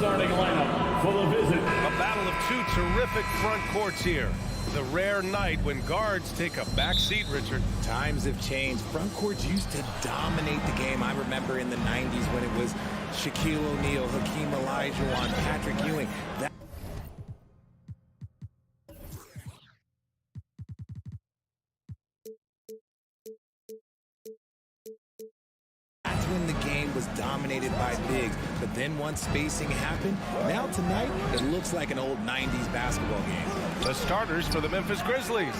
starting lineup for the visit. A battle of two terrific front courts here. The rare night when guards take a back seat, Richard. Times have changed. Front courts used to dominate the game. I remember in the 90s when it was Shaquille O'Neal, Hakeem Olajuwon, Patrick Ewing. That's when the game was dominated by bigs. But then once spacing happened, now tonight, it looks like an old 90s basketball game. The starters for the Memphis Grizzlies.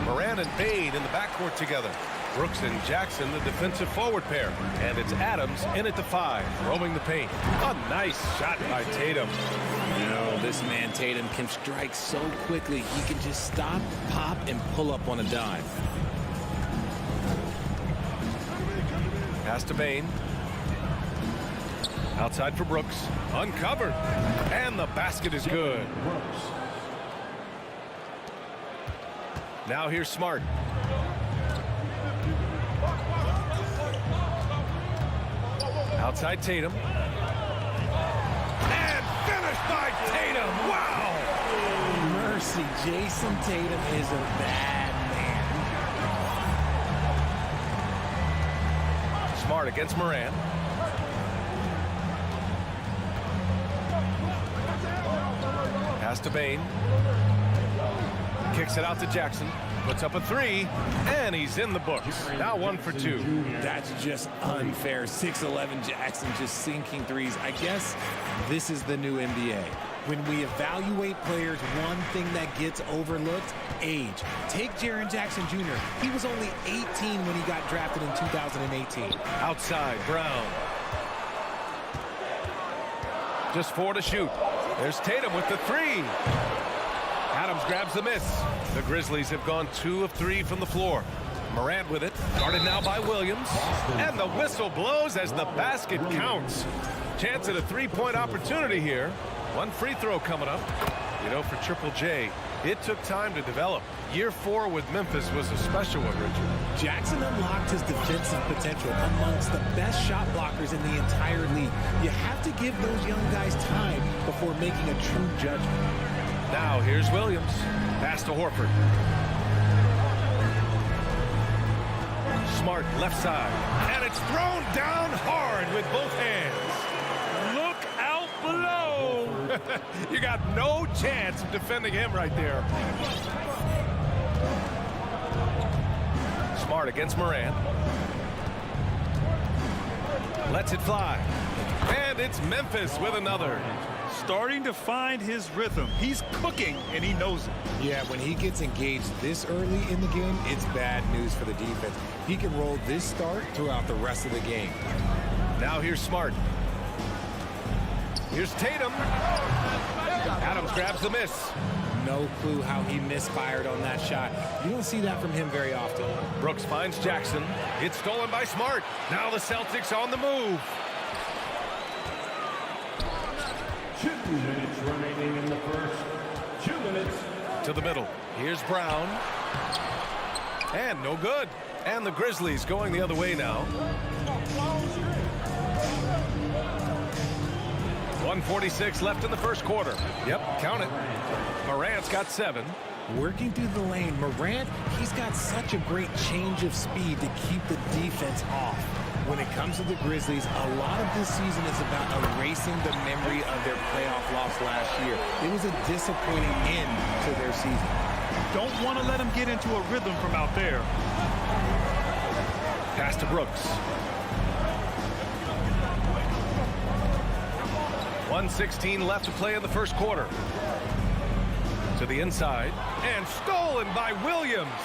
Moran and Bade in the backcourt together. Brooks and Jackson, the defensive forward pair. And it's Adams in at the 5, roaming the paint. A nice shot by Tatum. You know, this man Tatum can strike so quickly, he can just stop, pop, and pull up on a dime. Pass to Bane. Outside for Brooks. Uncovered. And the basket is good. Now here's Smart. Outside Tatum. And finished by Tatum. Wow! Mercy, Jason Tatum is a bad man. Smart against Moran. Pass to Bane. Kicks it out to Jackson. Puts up a 3, and he's in the books. Now 1 for 2. That's just unfair. 6'11" Jackson just sinking threes. I guess this is the new NBA. When we evaluate players, one thing that gets overlooked, age. Take Jaren Jackson Jr. He was only 18 when he got drafted in 2018. Outside, Brown. Just 4 to shoot. There's Tatum with the 3. Adams grabs the miss. The Grizzlies have gone 2 of 3 from the floor. Morant with it, guarded now by Williams. And the whistle blows as the basket counts. Chance at a 3-point opportunity here. 1 free throw coming up. You know, for Triple J, it took time to develop. Year 4 with Memphis was a special one, Richard. Jackson unlocked his defensive potential amongst the best shot blockers in the entire league. You have to give those young guys time before making a true judgment. Now here's Williams. Pass to Horford. Smart left side. And it's thrown down hard with both hands. Look out below. You got no chance of defending him right there. Smart against Moran. Lets it fly. And it's Memphis with another. Starting to find his rhythm. He's cooking, and he knows it. Yeah, when he gets engaged this early in the game, it's bad news for the defense. He can roll this start throughout the rest of the game. Now here's Smart. Here's Tatum. Adams grabs the miss. No clue how he misfired on that shot. You don't see that from him very often. Brooks finds Jackson. It's stolen by Smart. Now the Celtics on the move. 2 minutes remaining in the first. 2 minutes. To the middle. Here's Brown. And no good. And the Grizzlies going the other way now. 1:46 left in the first quarter. Yep, count it. Morant's got 7. Working through the lane, Morant, he's got such a great change of speed to keep the defense off. When it comes to the Grizzlies, a lot of this season is about erasing the memory of their playoff loss last year. It was a disappointing end to their season. Don't want to let him get into a rhythm from out there. Pass to Brooks. 1:16 left to play in the first quarter. To the inside. And stolen by Williams.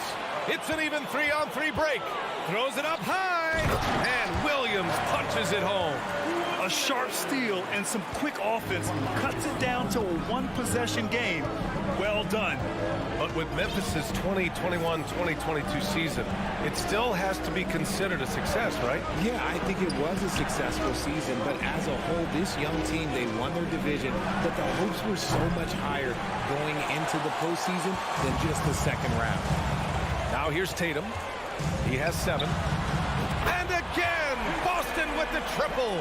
It's an even 3-on-3 break. Throws it up high. And Williams punches it home. A sharp steal and some quick offense cuts it down to a 1-possession game. Well done. But with Memphis's 2021-2022 season, it still has to be considered a success, right? Yeah, I think it was a successful season, but as a whole, this young team, they won their division, but the hopes were so much higher going into the postseason than just the second round. Now here's Tatum. He has 7. And again, Boston with the triple.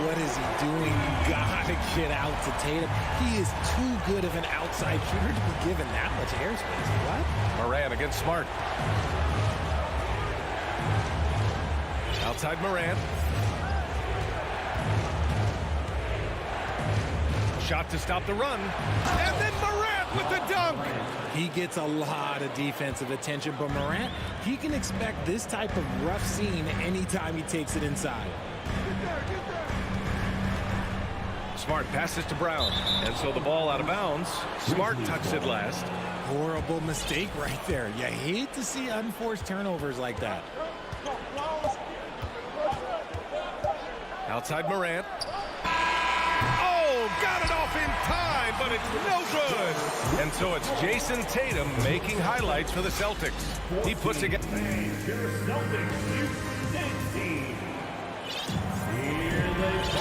What is he doing? You gotta get out to Tatum. He is too good of an outside shooter to be given that much airspace. What? Morant against Smart. Outside Morant. Shot to stop the run. And then Morant with the dunk. He gets a lot of defensive attention, but Morant, he can expect this type of rough scene anytime he takes it inside. Smart passes to Brown. And so the ball out of bounds. Smart touched it last. Horrible mistake right there. You hate to see unforced turnovers like that. Outside Morant. Oh, got it off in time, but it's no good. And so it's Jason Tatum making highlights for the Celtics. He puts it. Your Celtics, you 16.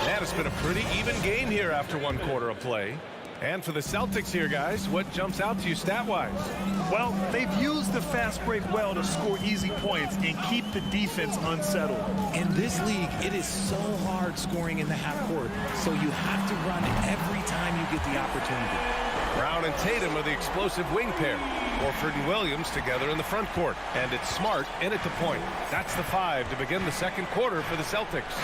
And it's been a pretty even game here after one quarter of play. And for the Celtics here, guys, what jumps out to you stat-wise? Well, they've used the fast break well to score easy points and keep the defense unsettled. In this league, it is so hard scoring in the half court, so you have to run every time you get the opportunity. Brown and Tatum are the explosive wing pair. Horford and Williams together in the front court. And it's Smart in at the point. That's the 5 to begin the second quarter for the Celtics.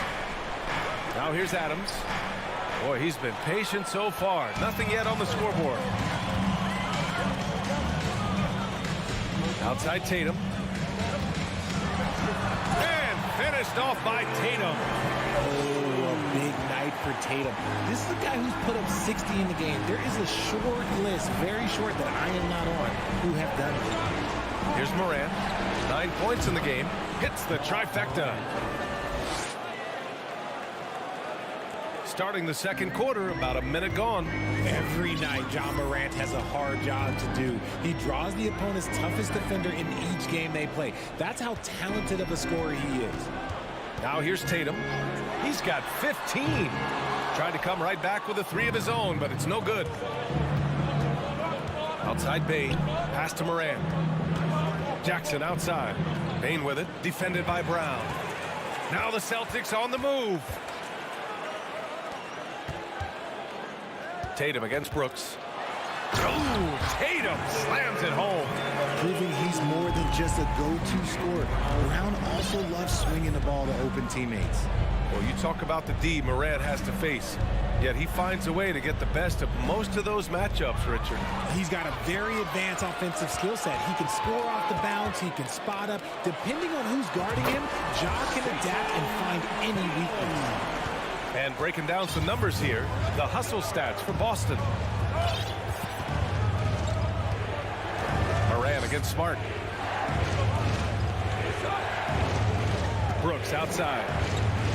Now here's Adams. Boy, he's been patient so far. Nothing yet on the scoreboard. Outside Tatum. And finished off by Tatum. Oh, a big night for Tatum. This is a guy who's put up 60 in the game. There is a short list, very short, that I am not on, who have done it. Here's Morant. 9 points in the game. Hits the trifecta. Starting the second quarter, about a minute gone. Every night, John Morant has a hard job to do. He draws the opponent's toughest defender in each game they play. That's how talented of a scorer he is. Now here's Tatum. He's got 15. Tried to come right back with a 3 of his own, but it's no good. Outside Bane. Pass to Morant. Jackson outside. Bane with it. Defended by Brown. Now the Celtics on the move. Tatum against Brooks. Oh, Tatum slams it home. Proving he's more than just a go-to scorer. Brown also loves swinging the ball to open teammates. Well, you talk about the D Morant has to face. Yet he finds a way to get the best of most of those matchups, Richard. He's got a very advanced offensive skill set. He can score off the bounce. He can spot up. Depending on who's guarding him, Ja can adapt and find any weakness. And breaking down some numbers here, the hustle stats for Boston. Morant against Smart. Brooks outside.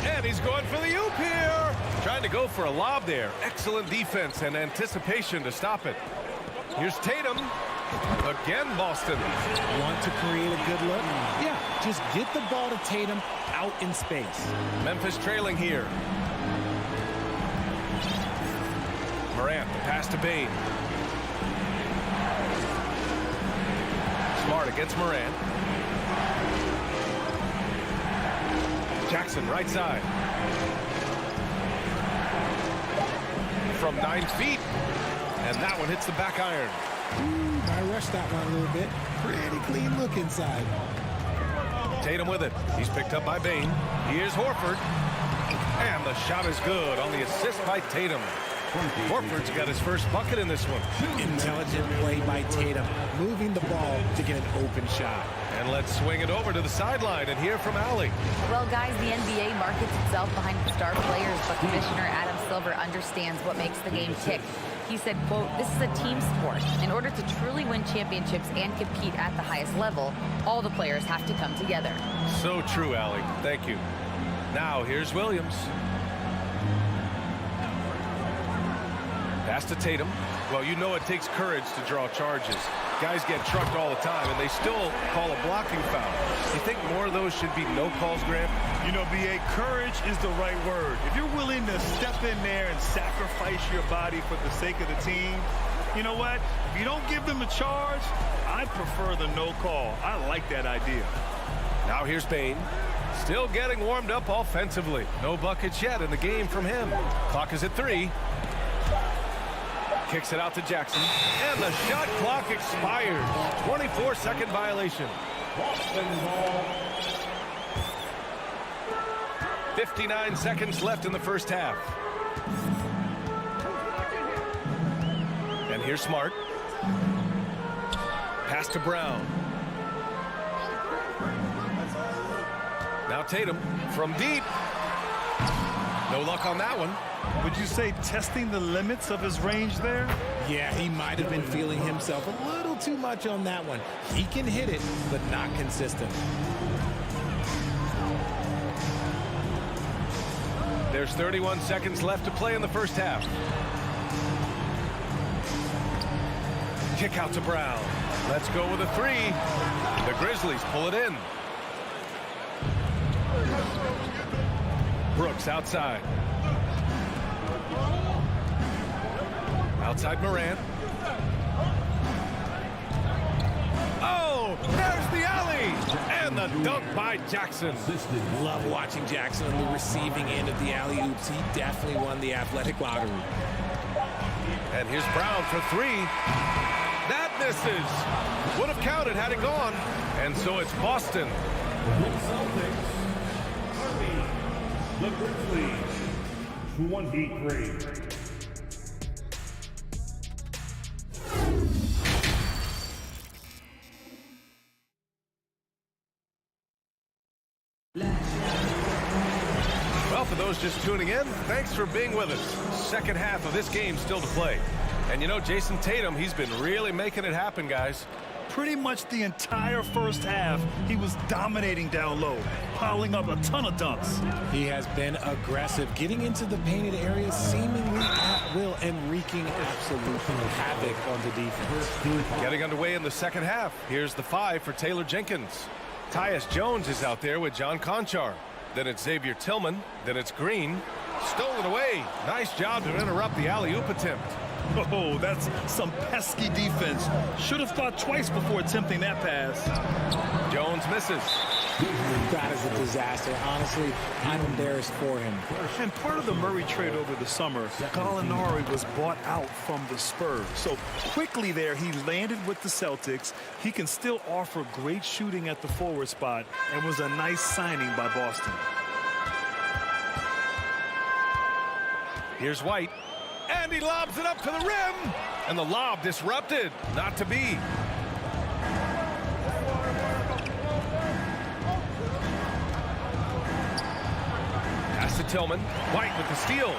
And he's going for the oop here. Trying to go for a lob there. Excellent defense and anticipation to stop it. Here's Tatum. Again, Boston. Want to create a good look? Yeah, just get the ball to Tatum out in space. Memphis trailing here. Morant, the pass to Bane. Smart against Morant. Jackson, right side. From 9 feet. And that one hits the back iron. Ooh, I rushed that one a little bit. Pretty clean look inside. Tatum with it. He's picked up by Bane. Here's Horford. And the shot is good on the assist by Tatum. Horford's got his first bucket in this one. Intelligent play by Tatum, moving the ball to get an open shot. And let's swing it over to the sideline and hear from Allie. Well, guys, the NBA markets itself behind star players, but Commissioner Adam Silver understands what makes the game tick. He said, quote, "This is a team sport. In order to truly win championships and compete at the highest level, all the players have to come together." So true, Allie. Thank you. Now, here's Williams. Pass to Tatum. Well, you know it takes courage to draw charges. Guys get trucked all the time, and they still call a blocking foul. You think more of those should be no calls, Grant? You know, B.A., courage is the right word. If you're willing to step in there and sacrifice your body for the sake of the team, you know what? If you don't give them a charge, I prefer the no call. I like that idea. Now here's Bane. Still getting warmed up offensively. No buckets yet in the game from him. Clock is at 3. Kicks it out to Jackson. And the shot clock expires. 24-second violation. Boston ball. 59 seconds left in the first half. And here's Smart. Pass to Brown. Now Tatum from deep. No luck on that one. Would you say testing the limits of his range there? Yeah, he might have been feeling himself a little too much on that one. He can hit it, but not consistent. There's 31 seconds left to play in the first half. Kick out to Brown. Let's go with a 3. The Grizzlies pull it in. Brooks outside. Outside Morant. Oh, there's the alley. And the dunk by Jackson. Love watching Jackson on the receiving end of the alley-oops. He definitely won the athletic lottery. And here's Brown for 3. That misses. Would have counted had it gone. And so it's Boston. The Celtics. The Grizzlies. 23. Well, for those just tuning in, thanks for being with us. Second half of this game still to play. And you know, Jason Tatum, he's been really making it happen, guys. Pretty much the entire first half, he was dominating down low, piling up a ton of dunks. He has been aggressive, getting into the painted areas seemingly at will and wreaking absolute havoc on the defense. Getting underway in the second half. Here's the 5 for Taylor Jenkins. Tyus Jones is out there with John Conchar. Then it's Xavier Tillman. Then it's Green. Stolen away. Nice job to interrupt the alley-oop attempt. Oh, that's some pesky defense. Should have thought twice before attempting that pass. Jones misses. That is a disaster. Honestly, I'm embarrassed for him. And part of the Murray trade over the summer, Gallinari was bought out from the Spurs. So quickly there, he landed with the Celtics. He can still offer great shooting at the forward spot and was a nice signing by Boston. Here's White. And he lobs it up to the rim. And the lob disrupted. Not to be. Pass to Tillman. White with the steal.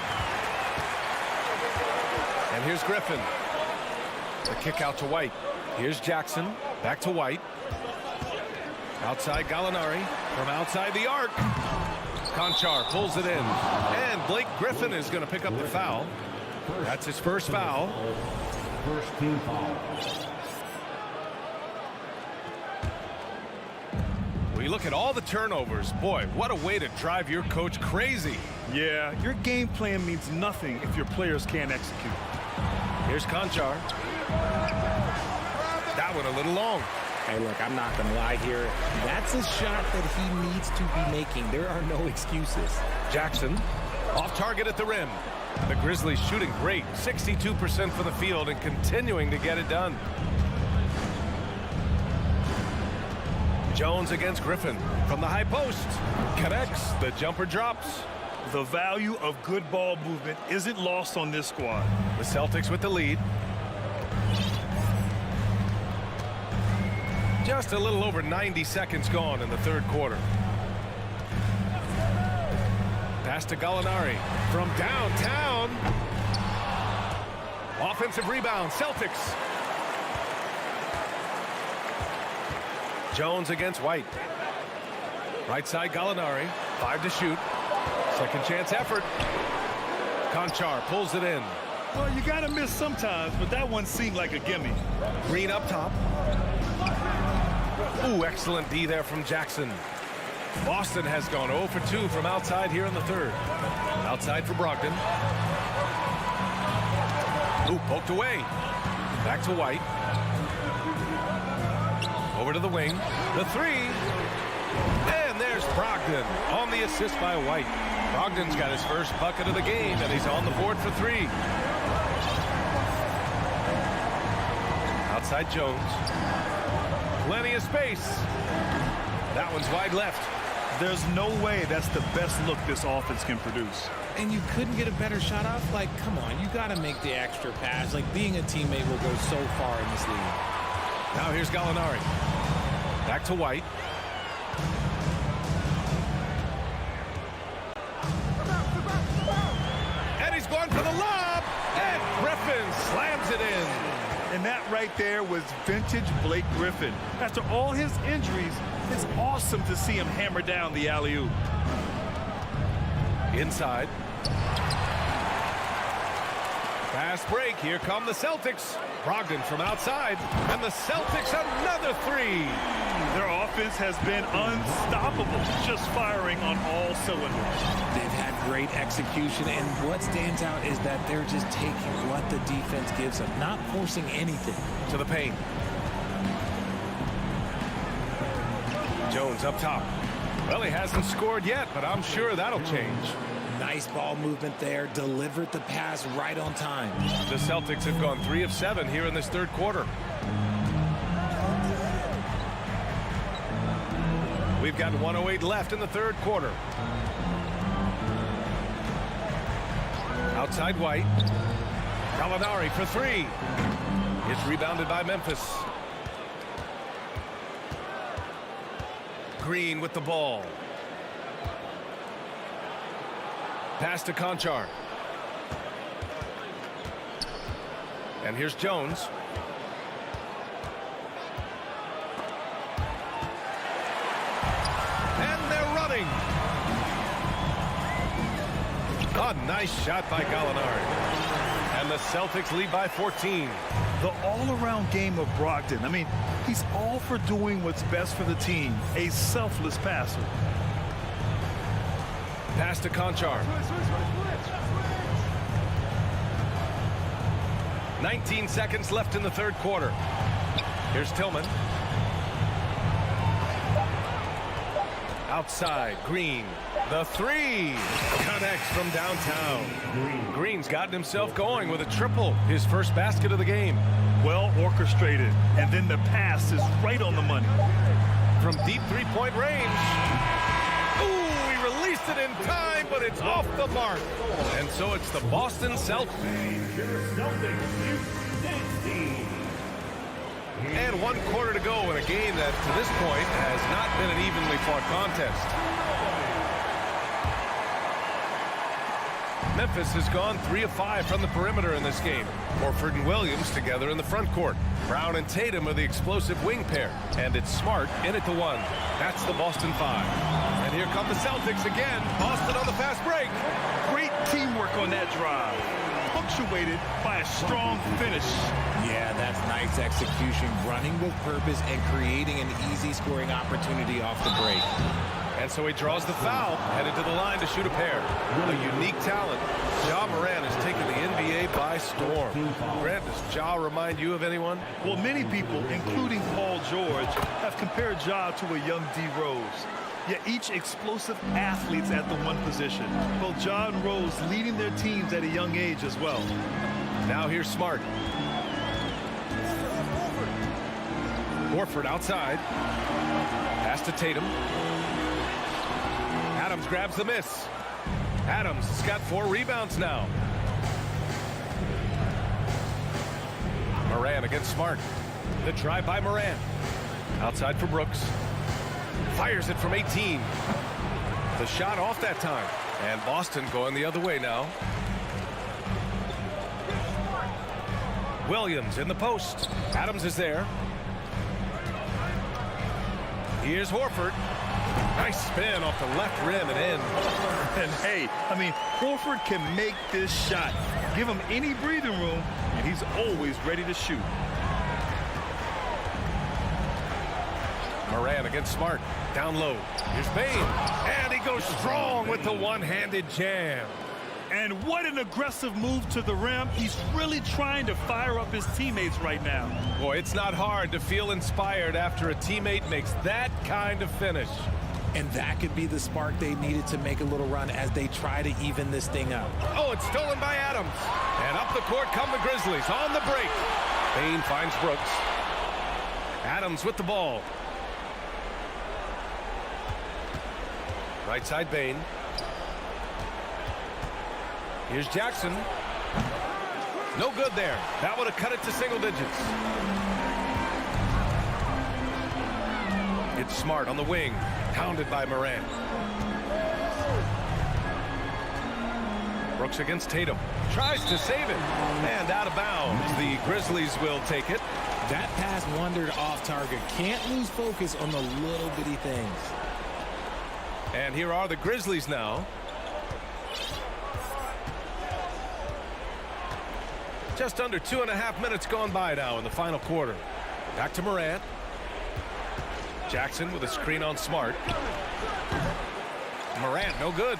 And here's Griffin. The kick out to White. Here's Jackson. Back to White. Outside Gallinari. From outside the arc. Conchar pulls it in. And Blake Griffin is going to pick up the foul. That's his first foul. First team foul. When you look at all the turnovers, boy, what a way to drive your coach crazy. Yeah, your game plan means nothing if your players can't execute. Here's Conchar. That one a little long. Hey, look, I'm not going to lie here. That's a shot that he needs to be making. There are no excuses. Jackson off target at the rim. The Grizzlies shooting great, 62% from the field and continuing to get it done. Jones against Griffin from the high post. Connects, the jumper drops. The value of good ball movement isn't lost on this squad. The Celtics with the lead. Just a little over 90 seconds gone in the third quarter. Pass to Gallinari from downtown. Offensive rebound, Celtics. Jones against White. Right side Gallinari, 5 to shoot. Second chance effort. Conchar pulls it in. Well, you gotta miss sometimes, but that one seemed like a gimme. Green up top. Ooh, excellent D there from Jackson. Boston has gone 0 for 2 from outside here in the third. Outside for Brogdon. Ooh, poked away. Back to White. Over to the wing. The 3. And there's Brogdon on the assist by White. Brogdon's got his first bucket of the game, and he's on the board for 3. Outside Jones. Plenty of space. That one's wide left. There's no way that's the best look this offense can produce. And you couldn't get a better shot off? Like, come on, you got to make the extra pass. Like, being a teammate will go so far in this league. Now here's Gallinari. Back to White. And he's going for the lob. And Griffin slams it in. And that right there was vintage Blake Griffin. After all his injuries, it's awesome to see him hammer down the alley-oop. Inside. Fast break. Here come the Celtics. Brogdon from outside. And the Celtics another 3. Their offense has been unstoppable, just firing on all cylinders. They've had great execution, and what stands out is that they're just taking what the defense gives them, not forcing anything. To the paint. Jones up top. Well, he hasn't scored yet, but I'm sure that'll change. Nice ball movement there. Delivered the pass right on time. The Celtics have gone 3 of 7 here in this third quarter. We've got 1:08 left in the third quarter. Outside White. Gallinari for 3. It's rebounded by Memphis. Green with the ball. Pass to Conchar. And here's Jones. And they're running. A nice shot by Gallinari. And the Celtics lead by 14. The all-around game of Brogdon. I mean, he's all for doing what's best for the team. A selfless passer. Pass to Conchar. 19 seconds left in the third quarter. Here's Tillman. Outside, Green. The 3 connects from downtown. Green's gotten himself going with a triple, his first basket of the game. Well orchestrated, and then the pass is right on the money. From deep three-point range. Ooh, he released it in time, but it's off the mark. And so it's the Boston Celtics. And 1 quarter to go in a game that, to this point, has not been an evenly fought contest. Memphis has gone 3 of 5 from the perimeter in this game. Horford and Williams together in the front court. Brown and Tatum are the explosive wing pair. And it's Smart in at the 1. That's the Boston 5. And here come the Celtics again. Boston on the fast break. Great teamwork on that drive. Punctuated by a strong finish. Yeah, that's nice execution, running with purpose and creating an easy scoring opportunity off the break. And so he draws the foul, headed to the line to shoot a pair. A unique talent. Ja Morant has taken the NBA by storm. Grant, does Ja remind you of anyone? Well, many people, including Paul George, have compared Ja to a young D. Rose. Yet each explosive athletes at the 1 position. Both Ja and Rose leading their teams at a young age as well. Now here's Smart. Horford outside. Pass to Tatum. Adams grabs the miss. Adams has got 4 rebounds now. Morant against Smart. The drive by Morant. Outside for Brooks. Fires it from 18. The shot off that time. And Boston going the other way now. Williams in the post. Adams is there. Here's Horford. Nice spin off the left rim and in. And hey, I mean, Horford can make this shot. Give him any breathing room, and he's always ready to shoot. Morant against Smart. Down low. Here's Bane. And he goes strong with the one-handed jam. And what an aggressive move to the rim. He's really trying to fire up his teammates right now. Boy, it's not hard to feel inspired after a teammate makes that kind of finish. And that could be the spark they needed to make a little run as they try to even this thing up. Oh, it's stolen by Adams. And up the court come the Grizzlies on the break. Bane finds Brooks. Adams with the ball. Right side Bane. Here's Jackson. No good there. That would have cut it to single digits. It's Smart on the wing. Pounded by Morant. Brooks against Tatum. Tries to save it. And out of bounds. The Grizzlies will take it. That pass wandered off target. Can't lose focus on the little bitty things. And here are the Grizzlies now. Just under 2.5 minutes gone by now in the final quarter. Back to Morant. Jackson with a screen on Smart. Morant, no good.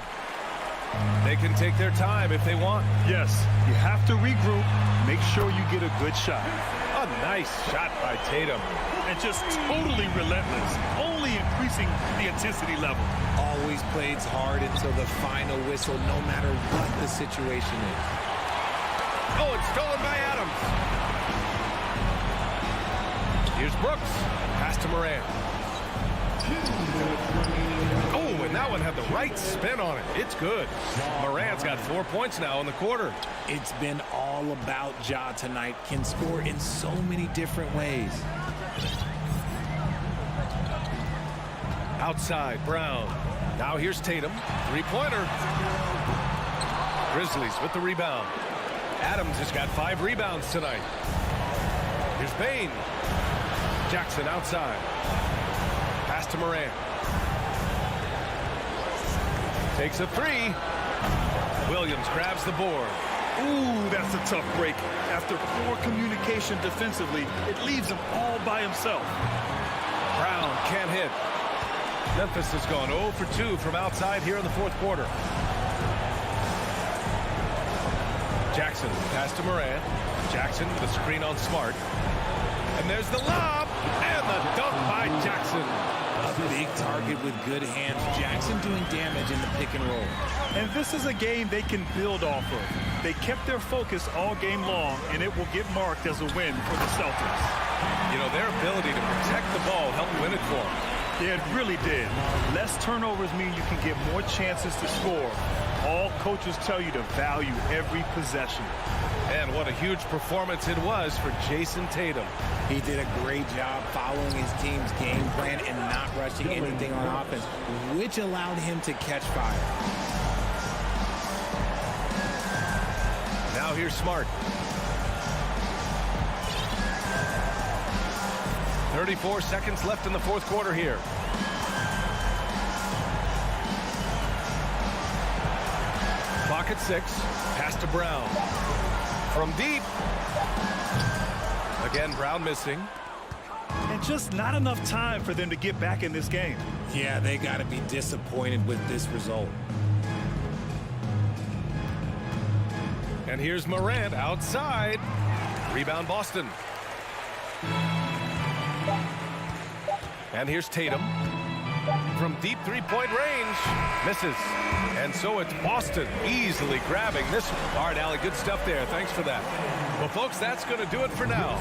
They can take their time if they want. Yes, you have to regroup. Make sure you get a good shot. A nice shot by Tatum. And just totally relentless, only increasing the intensity level. Always plays hard until the final whistle, no matter what the situation is. Oh, it's stolen by Adams. Here's Brooks. Pass to Morant. Oh, and that one had the right spin on it. It's good. Morant's got 4 points now in the quarter. It's been all about Ja tonight. Can score in so many different ways. Outside, Brown. Now here's Tatum. Three-pointer. Grizzlies with the rebound. Adams has got 5 rebounds tonight. Here's Bane. Jackson outside. Pass to Morant. Takes a 3. Williams grabs the board. Ooh, that's a tough break. After poor communication defensively, it leaves him all by himself. Brown can't hit. Memphis has gone 0 for 2 from outside here in the fourth quarter. Jackson, pass to Morant. Jackson with a screen on Smart. And there's the lob, and the dunk by Jackson. A big target with good hands. Jackson doing damage in the pick and roll. And this is a game they can build off of. They kept their focus all game long, and it will get marked as a win for the Celtics. You know, their ability to protect the ball helped win it for them. Yeah, it really did. Less turnovers mean you can get more chances to score. All coaches tell you to value every possession. And what a huge performance it was for Jason Tatum. He did a great job following his team's game plan and not rushing anything on offense, which allowed him to catch fire. Now here's Smart. 34 seconds left in the fourth quarter here. Clock at 6. Pass to Brown. From deep. Again, Brown missing. And just not enough time for them to get back in this game. Yeah, they got to be disappointed with this result. And here's Morant outside. Rebound Boston. And here's Tatum. From deep three-point range. Misses. And so it's Boston easily grabbing this one. All right, Allie, good stuff there. Thanks for that. Well, folks, that's going to do it for now.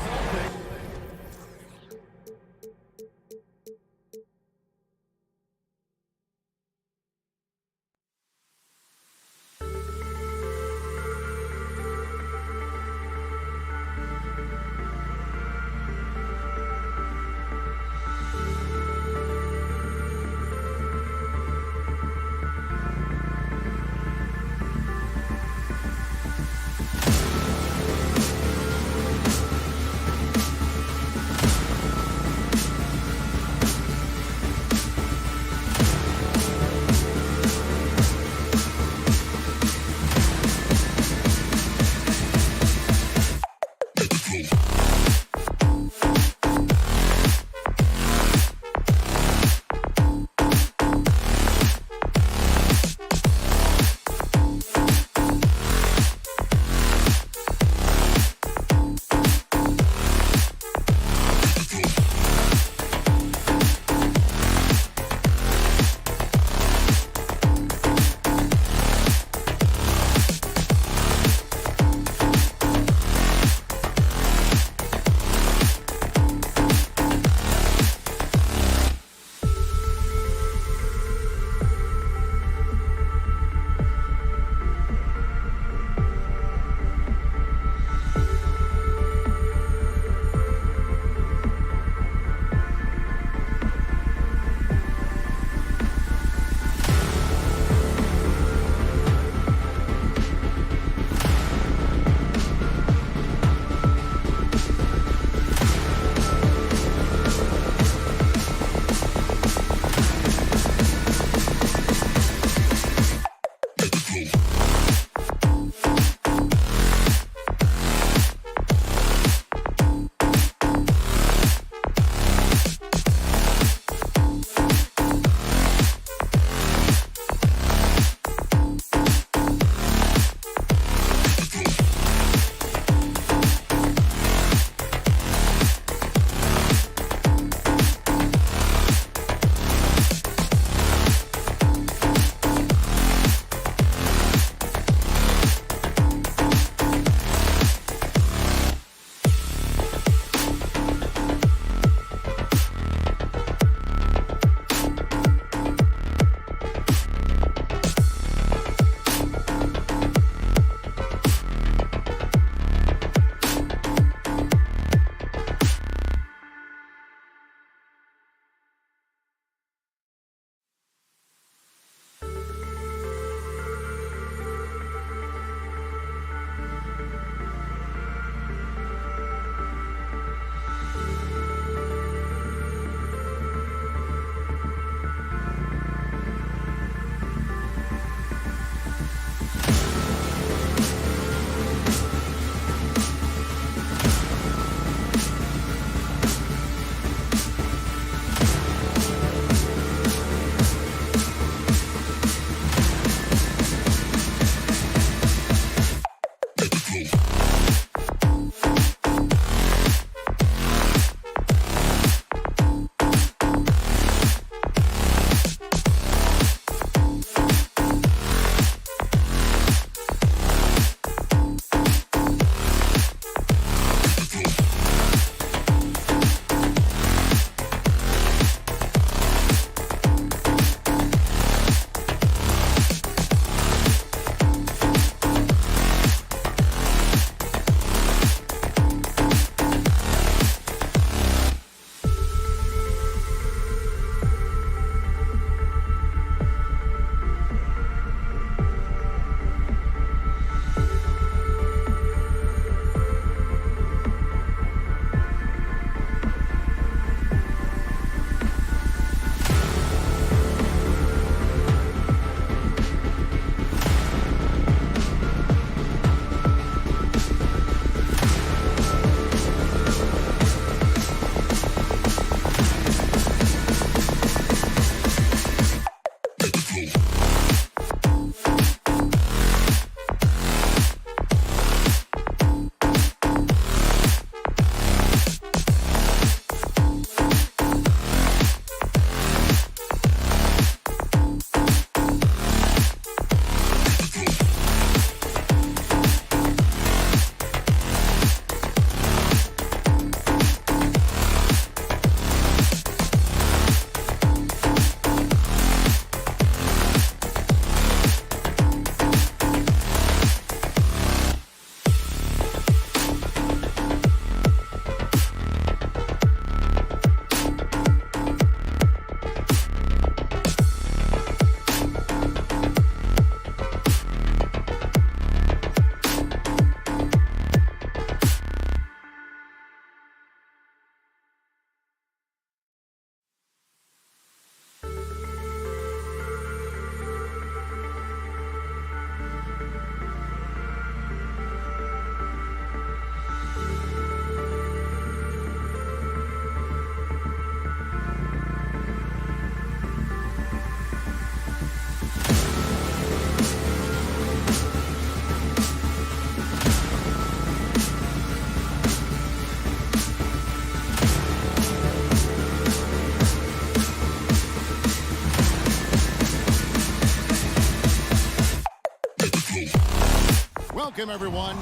Welcome, everyone.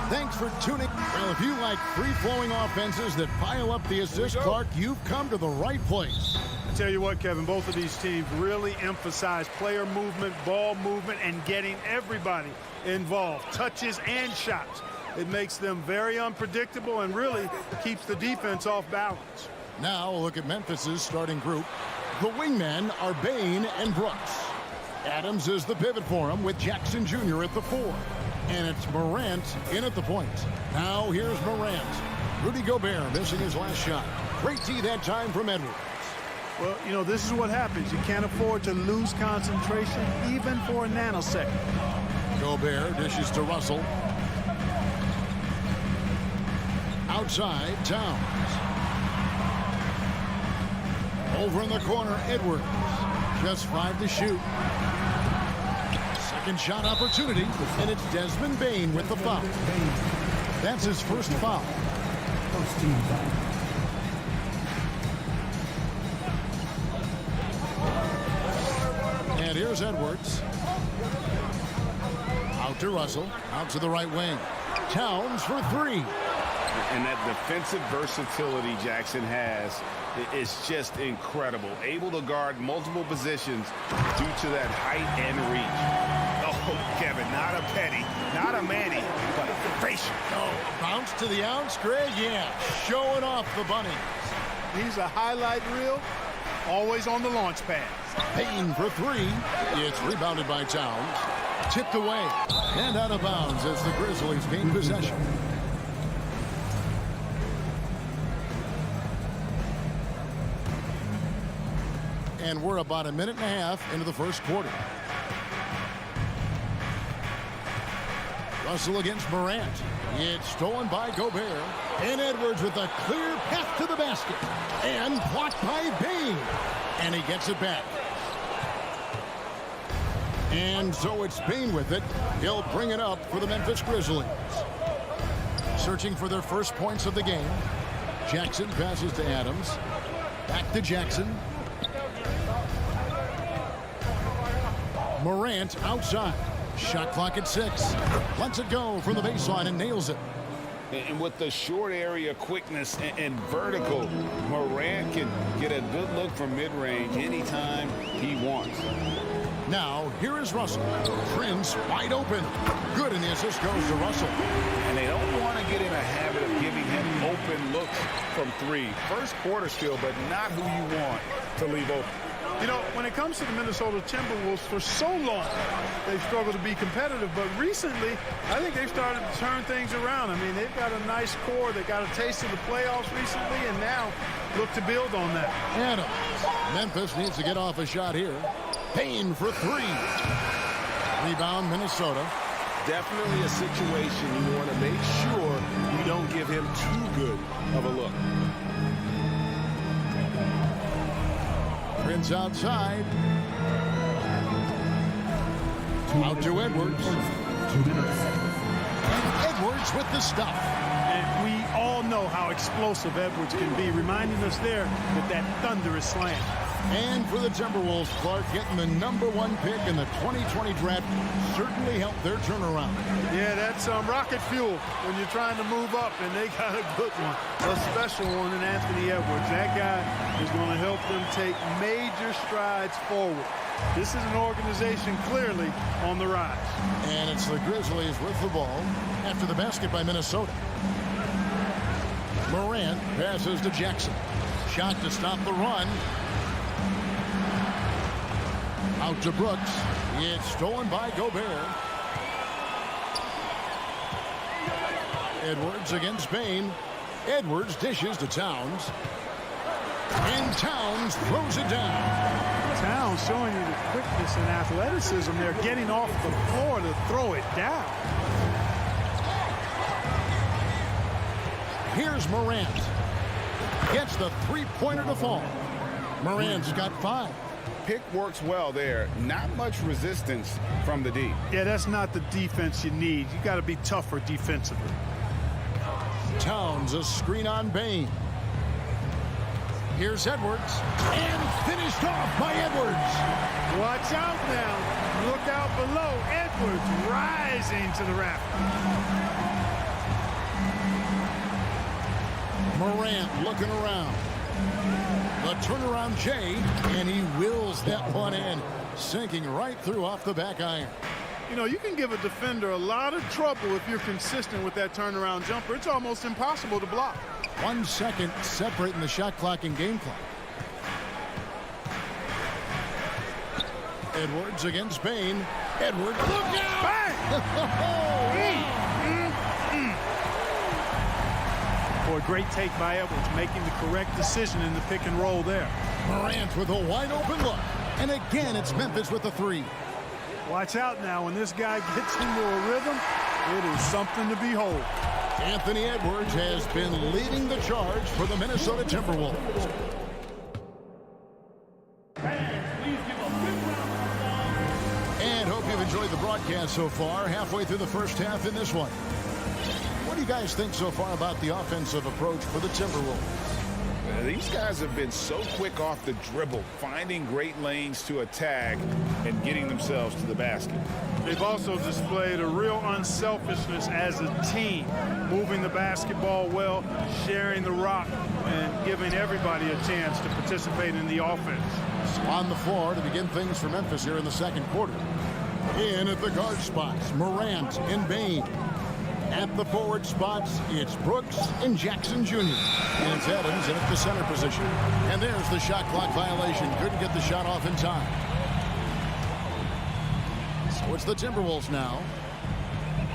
Thanks for tuning. Well, if you like free-flowing offenses that pile up the assist, Clark, you've come to the right place. I tell you what, Kevin, both of these teams really emphasize player movement, ball movement, and getting everybody involved, touches and shots. It makes them very unpredictable and really keeps the defense off balance. Now a look at Memphis's starting group. The wingmen are Bain and Brooks. Adams is the pivot for him with Jackson Jr. at the 4. And it's Morant in at the point. Now here's Morant. Rudy Gobert missing his last shot. Great D that time from Edwards. Well, you know, this is what happens. You can't afford to lose concentration even for a nanosecond. Gobert dishes to Russell. Outside, Towns. Over in the corner, Edwards. Just 5 to shoot. Second shot opportunity, and it's Desmond Bain with the foul. That's his first foul. First team foul. And here's Edwards. Out to Russell. Out to the right wing. Towns for 3. And that defensive versatility Jackson has is just incredible. Able to guard multiple positions due to that height and reach. Oh, Kevin, not a Petty, not a Manny, but a Frazier. Oh, bounce to the ounce, Greg. Yeah, showing off the bunny. He's a highlight reel, always on the launch pad. Payne for 3. It's rebounded by Towns. Tipped away and out of bounds as the Grizzlies gain possession. And we're about a minute and a half into the first quarter. Russell against Morant. It's stolen by Gobert. And Edwards with a clear path to the basket. And blocked by Bain. And he gets it back. And so it's Bain with it. He'll bring it up for the Memphis Grizzlies. Searching for their first points of the game. Jackson passes to Adams. Back to Jackson. Morant outside. Shot clock at 6. Lets it go from the baseline and nails it. And with the short area quickness and vertical, Morant can get a good look from mid-range anytime he wants. Now, here is Russell. Prince wide open. Good, and the assist goes to Russell. And they don't want to get in a habit of giving him open looks from 3. First quarter still, but not who you want to leave open. You know, when it comes to the Minnesota Timberwolves, for so long, they've struggled to be competitive. But recently, I think they've started to turn things around. I mean, they've got a nice core. They got a taste of the playoffs recently, and now look to build on that. Adams. Memphis needs to get off a shot here. Payne for 3. Rebound, Minnesota. Definitely a situation you want to make sure you don't give him too good of a look. Prince outside. Out to Edwards. 2 minutes. Edwards with the stuff. And we all know how explosive Edwards can be, reminding us there with that thunderous slam. And for the Timberwolves, Clark, getting the #1 pick in the 2020 draft certainly helped their turnaround. Yeah, that's rocket fuel when you're trying to move up, and they got a good one, a special one in Anthony Edwards. That guy is going to help them take major strides forward. This is an organization clearly on the rise. And it's the Grizzlies with the ball after the basket by Minnesota. Morant passes to Jackson. Shot to stop the run. Out to Brooks. It's stolen by Gobert. Edwards against Bain. Edwards dishes to Towns. And Towns throws it down. Towns showing you the quickness and athleticism there, getting off the floor to throw it down. Here's Morant. Gets the three-pointer to fall. Morant's got 5. Pick works well there. Not much resistance from the D. Yeah, that's not the defense you need. You got to be tougher defensively. Towns a screen on Bain. Here's Edwards. And finished off by Edwards. Watch out now. Look out below. Edwards rising to the rafters. Morant looking around. The turnaround Jay, and he wills that one in, sinking right through off the back iron. You know, you can give a defender a lot of trouble if you're consistent with that turnaround jumper. It's almost impossible to block. 1 second separating the shot clock and game clock. Edwards against Bain. Edwards, look out! Boy, great take by Edwards, making the correct decision in the pick and roll there. Morant with a wide open look. And again, it's Memphis with the three. Watch out now. When this guy gets into a rhythm, it is something to behold. Anthony Edwards has been leading the charge for the Minnesota Timberwolves. And hope you've enjoyed the broadcast so far. Halfway through the first half in this one. What do you guys think so far about the offensive approach for the Timberwolves? These guys have been so quick off the dribble, finding great lanes to attack and getting themselves to the basket. They've also displayed a real unselfishness as a team, moving the basketball well, sharing the rock, and giving everybody a chance to participate in the offense. On the floor to begin things for Memphis here in the second quarter. In at the guard spots, Morant and Bain. At the forward spots, it's Brooks and Jackson Jr. And it's Adams in at the center position. And there's the shot clock violation. Couldn't get the shot off in time. So it's the Timberwolves now.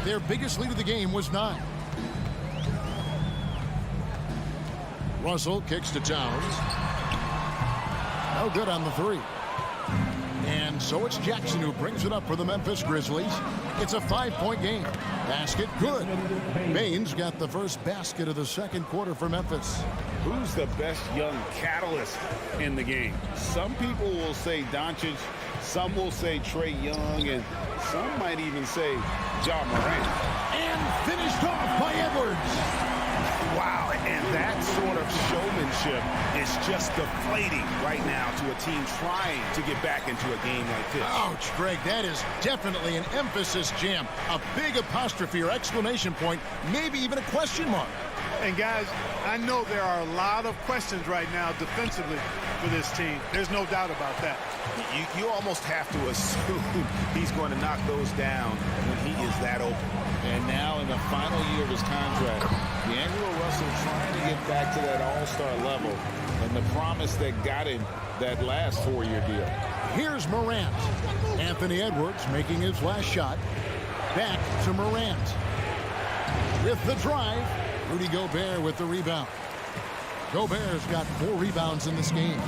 Their biggest lead of the game was 9. Russell kicks to Towns. No good on the three. And so it's Jackson who brings it up for the Memphis Grizzlies. It's a 5-point game. Basket good. Bain's got the first basket of the second quarter for Memphis. Who's the best young catalyst in the game? Some people will say Doncic, some will say Trae Young, and some might even say Ja Morant. And finished off by Edwards. Wow, and that sort of showmanship is just deflating right now to a team trying to get back into a game like this. Ouch, Greg, that is definitely an emphasis jam. A big apostrophe or exclamation point, maybe even a question mark. And guys, I know there are a lot of questions right now defensively for this team. There's no doubt about that. You almost have to assume he's going to knock those down when he is that open. And now in the final year of his contract, D'Angelo Russell trying to get back to that all-star level and the promise that got him that last 4-year deal. Here's Morant. Anthony Edwards making his last shot. Back to Morant. With the drive, Rudy Gobert with the rebound. Gobert's got 4 rebounds in this game.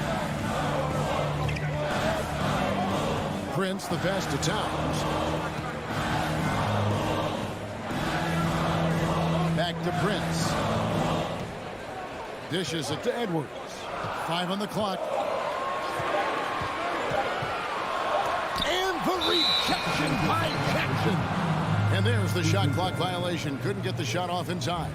Prince the best to Towns. Back to Prince. Dishes it to Edwards. 5 on the clock. And the rejection by Jackson. And there's the shot clock violation. Couldn't get the shot off in time.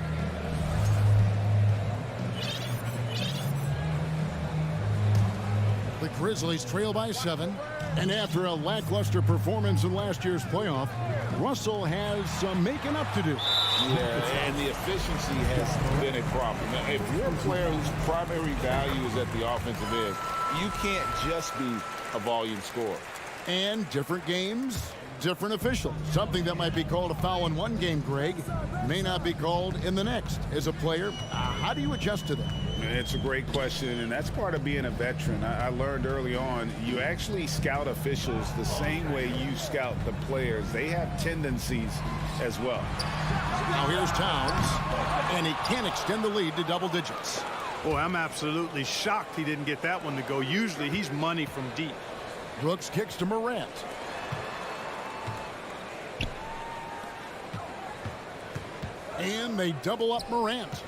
The Grizzlies trail by 7. And after a lackluster performance in last year's playoff, Russell has some making up to do. Yeah, and the efficiency has been a problem. Now, if you're a player whose primary value is at the offensive end, you can't just be a volume scorer. And different games, different officials. Something that might be called a foul in one game, Greg, may not be called in the next. As a player, how do you adjust to that? It's a great question, and that's part of being a veteran. I learned early on, you actually scout officials the same way you scout the players. They have tendencies as well. Now here's Towns, and he can't extend the lead to double digits. Boy, I'm absolutely shocked he didn't get that one to go. Usually he's money from deep. Brooks kicks to Morant. And they double up Morant.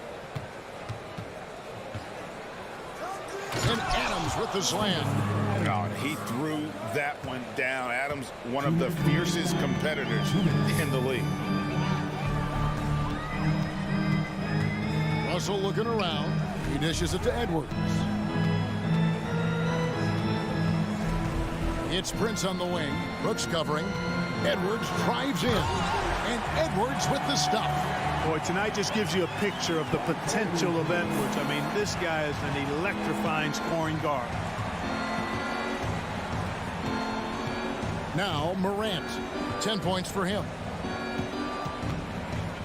And Adams with the slam. God, he threw that one down. Adams, one of the fiercest competitors in the league. Russell looking around. He dishes it to Edwards. It's Prince on the wing. Brooks covering. Edwards drives in. And Edwards with the stop. Boy, tonight just gives you a picture of the potential of Edwards. I mean, this guy is an electrifying scoring guard. Now Morant. 10 points for him.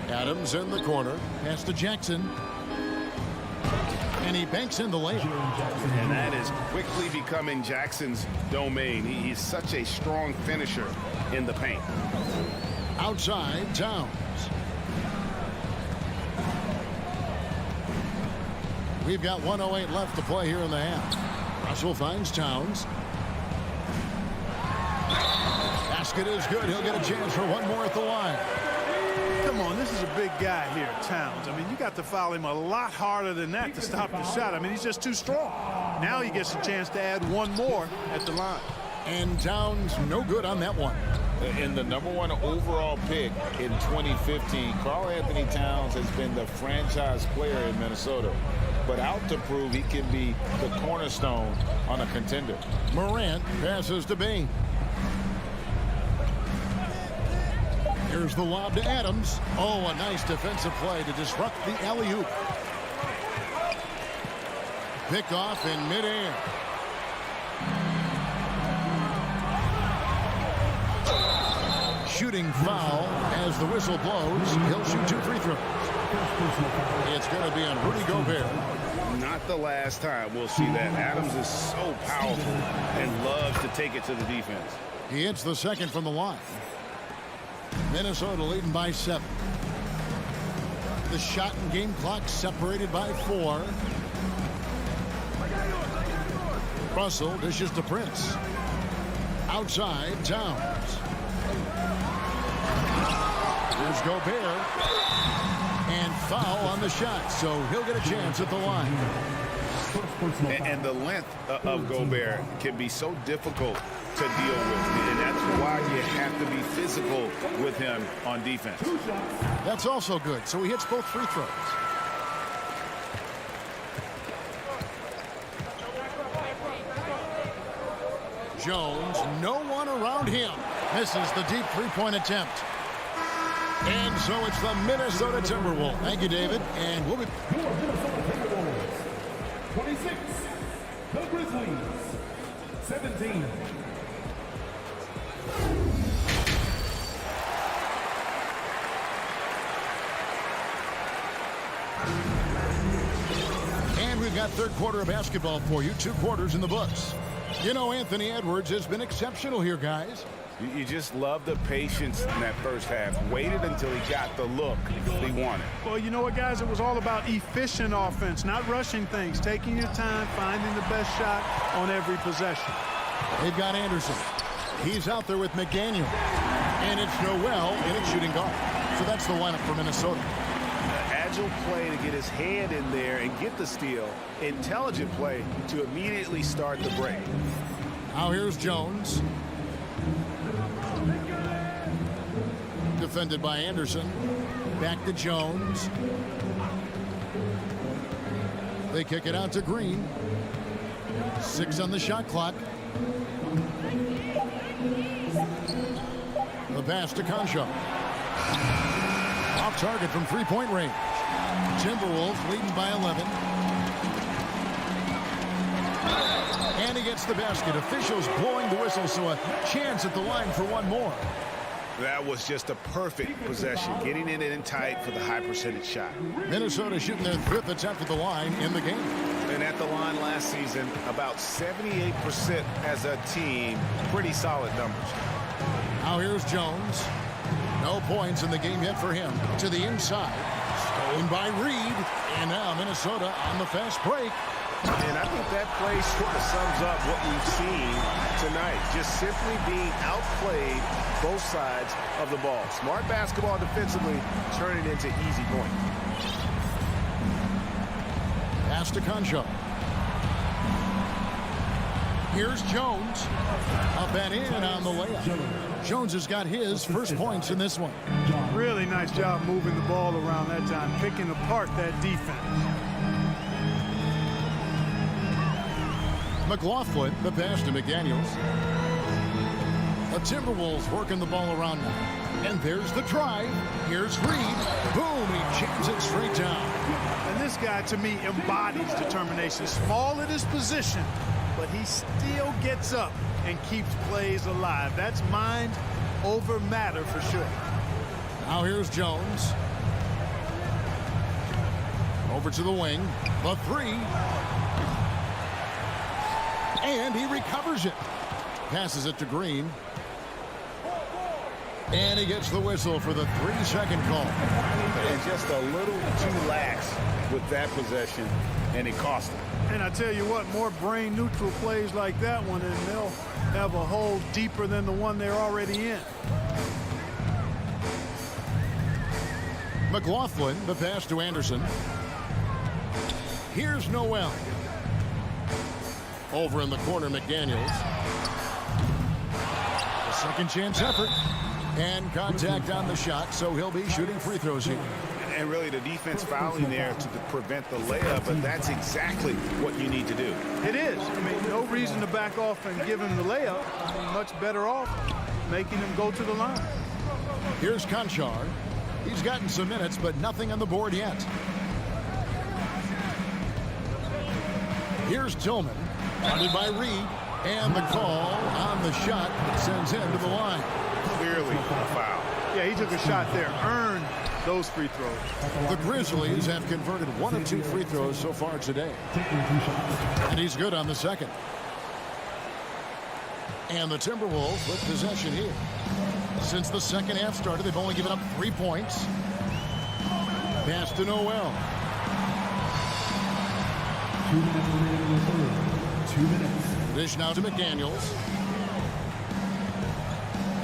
Adams in the corner. Pass to Jackson. And he banks in the layup. And that is quickly becoming Jackson's domain. He's such a strong finisher in the paint. Outside, Towns. We've got 1:08 left to play here in the half. Russell finds Towns. Basket is good. He'll get a chance for one more at the line. Come on, this is a big guy here, Towns. I mean, you got to foul him a lot harder than that to stop the shot. I mean, he's just too strong. Now he gets a chance to add one more at the line. And Towns no good on that one. In the #1 overall pick in 2015, Karl Anthony Towns has been the franchise player in Minnesota, but out to prove he can be the cornerstone on a contender. Morant passes to Bain. Here's the lob to Adams. Oh, a nice defensive play to disrupt the alley-oop. Pick off in midair. Shooting foul as the whistle blows. He'll shoot 2 free throws. It's going to be on Rudy Gobert. Not the last time we'll see that. Adams is so powerful and loves to take it to the defense. He hits the second from the line. Minnesota leading by 7. The shot and game clock separated by 4. Russell dishes to Prince. Outside, Towns. Here's Gobert. And foul on the shot, so he'll get a chance at the line. And the length of Gobert can be so difficult to deal with, and that's why you have to be physical with him on defense. That's also good, so he hits both free throws. Jones, no one around him. Misses the deep three-point attempt. And so it's the Minnesota Timberwolves. Thank you, David. And we'll be... Your Minnesota Timberwolves. 26. The Grizzlies. 17. And we've got third quarter of basketball for you. 2 quarters in the books. You know, Anthony Edwards has been exceptional here, guys. You just love the patience in that first half. Waited until he got the look he wanted. Well, you know what, guys? It was all about efficient offense, not rushing things, taking your time, finding the best shot on every possession. They've got Anderson. He's out there with McDaniel. And it's Noel in at shooting guard. So that's the lineup for Minnesota. Agile play to get his hand in there and get the steal. Intelligent play to immediately start the break. Now here's Jones. Defended by Anderson. Back to Jones. They kick it out to Green. 6 on the shot clock. The pass to Concho. Off target from three-point range. Timberwolves leading by 11. And he gets the basket. Officials blowing the whistle, so a chance at the line for one more. That was just a perfect possession, getting in it in tight for the high percentage shot. Minnesota shooting their 5th attempt at the line in the game. And at the line last season, about 78% as a team. Pretty solid numbers. Now here's Jones. No points in the game yet for him. To the inside. Stolen by Reed. And now Minnesota on the fast break. And I think that play sort of sums up what we've seen tonight. Just simply being outplayed both sides of the ball. Smart basketball defensively, turning into easy points. Pass to Concho. Here's Jones. Up and in on the layup. Jones has got his first points in this one. Really nice job moving the ball around that time, picking apart that defense. McLaughlin, the pass to McDaniels. The Timberwolves working the ball around now. And there's the drive. Here's Reed. Boom, he jams it straight down. And this guy, to me, embodies determination. Small at his position, but he still gets up and keeps plays alive. That's mind over matter for sure. Now here's Jones. Over to the wing. The three. And he recovers it. Passes it to Green. And he gets the whistle for the 3-second call. And just a little too lax with that possession, and it cost him. And I tell you what, more brain neutral plays like that one, and they'll have a hole deeper than the one they're already in. McLaughlin, the pass to Anderson. Here's Noel. Over in the corner, McDaniels. A second chance effort. And contact on the shot, so he'll be shooting free throws here. And really the defense fouling there to prevent the layup, but that's exactly what you need to do. It is. I mean, no reason to back off and give him the layup. I mean, much better off making him go to the line. Here's Conchar. He's gotten some minutes, but nothing on the board yet. Here's Tillman. Funded by Reed. And the call on the shot that sends him to the line. Clearly a foul. Yeah, he took a shot there. Earned those free throws. The Grizzlies have converted 1 of 2 free throws so far today. And he's good on the second. And the Timberwolves with possession here. Since the second half started, they've only given up 3 points. Pass to Noel. 2 minutes remaining in the third. 2 minutes. Dish now to McDaniels.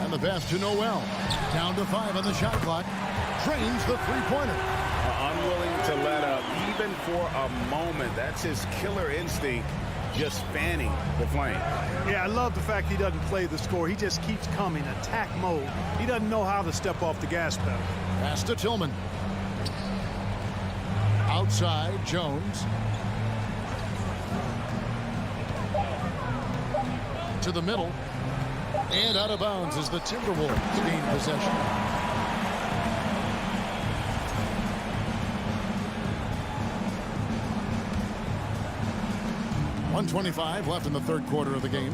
And the pass to Noel. Down to 5 on the shot clock. Drains the three-pointer. Unwilling to let up, even for a moment. That's his killer instinct, just fanning the flame. Yeah, I love the fact he doesn't play the score. He just keeps coming, attack mode. He doesn't know how to step off the gas pedal. Pass to Tillman. Outside, Jones. To the middle. And out of bounds as the Timberwolves gain possession. .125 left in the third quarter of the game.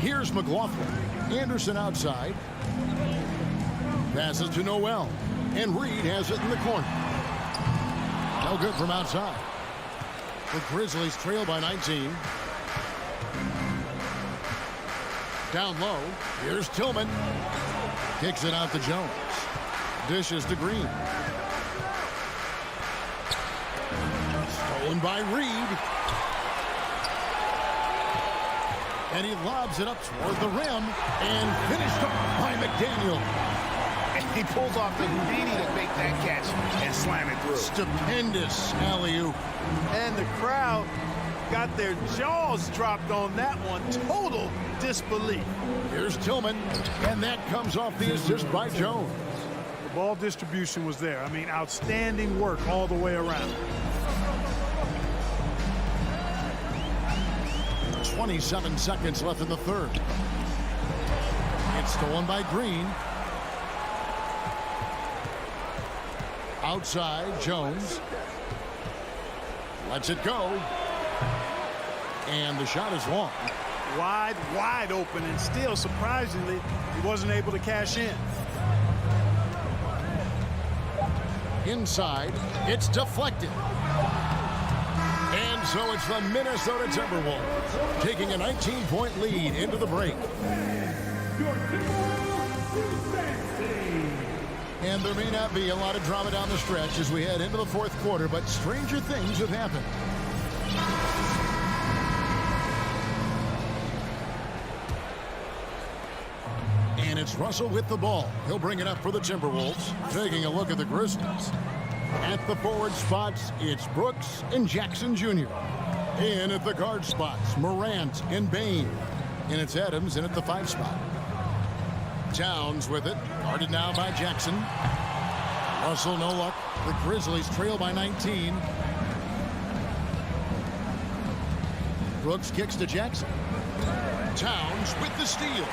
Here's McLaughlin. Anderson outside. Passes to Noel. And Reed has it in the corner. No good from outside. The Grizzlies trail by 19. Down low. Here's Tillman. Kicks it out to Jones. Dishes to Green. Stolen by Reed. And he lobs it up toward the rim. And finished off by McDaniel. And he pulls off the Houdini to make that catch and slam it through. Stupendous alley-oop. And the crowd got their jaws dropped on that one. Total disbelief. Here's Tillman. And that comes off the assist by Jones. The ball distribution was there. I mean, outstanding work all the way around. 27 seconds left in the third. It's stolen by Green. Outside, Jones. Lets it go. And the shot is long. Wide open, and still, surprisingly, he wasn't able to cash in. Inside, it's deflected. And so it's the Minnesota Timberwolves taking a 19-point lead into the break. And there may not be a lot of drama down the stretch as we head into the fourth quarter, but stranger things have happened. And it's Russell with the ball. He'll bring it up for the Timberwolves. Taking a look at the Grizzlies. At the forward spots, it's Brooks and Jackson Jr. In at the guard spots, Morant and Bain. And it's Adams in at the 5 spot. Towns with it, guarded now by Jackson. Russell no luck. The Grizzlies trail by 19. Brooks kicks to Jackson. Towns with the steal.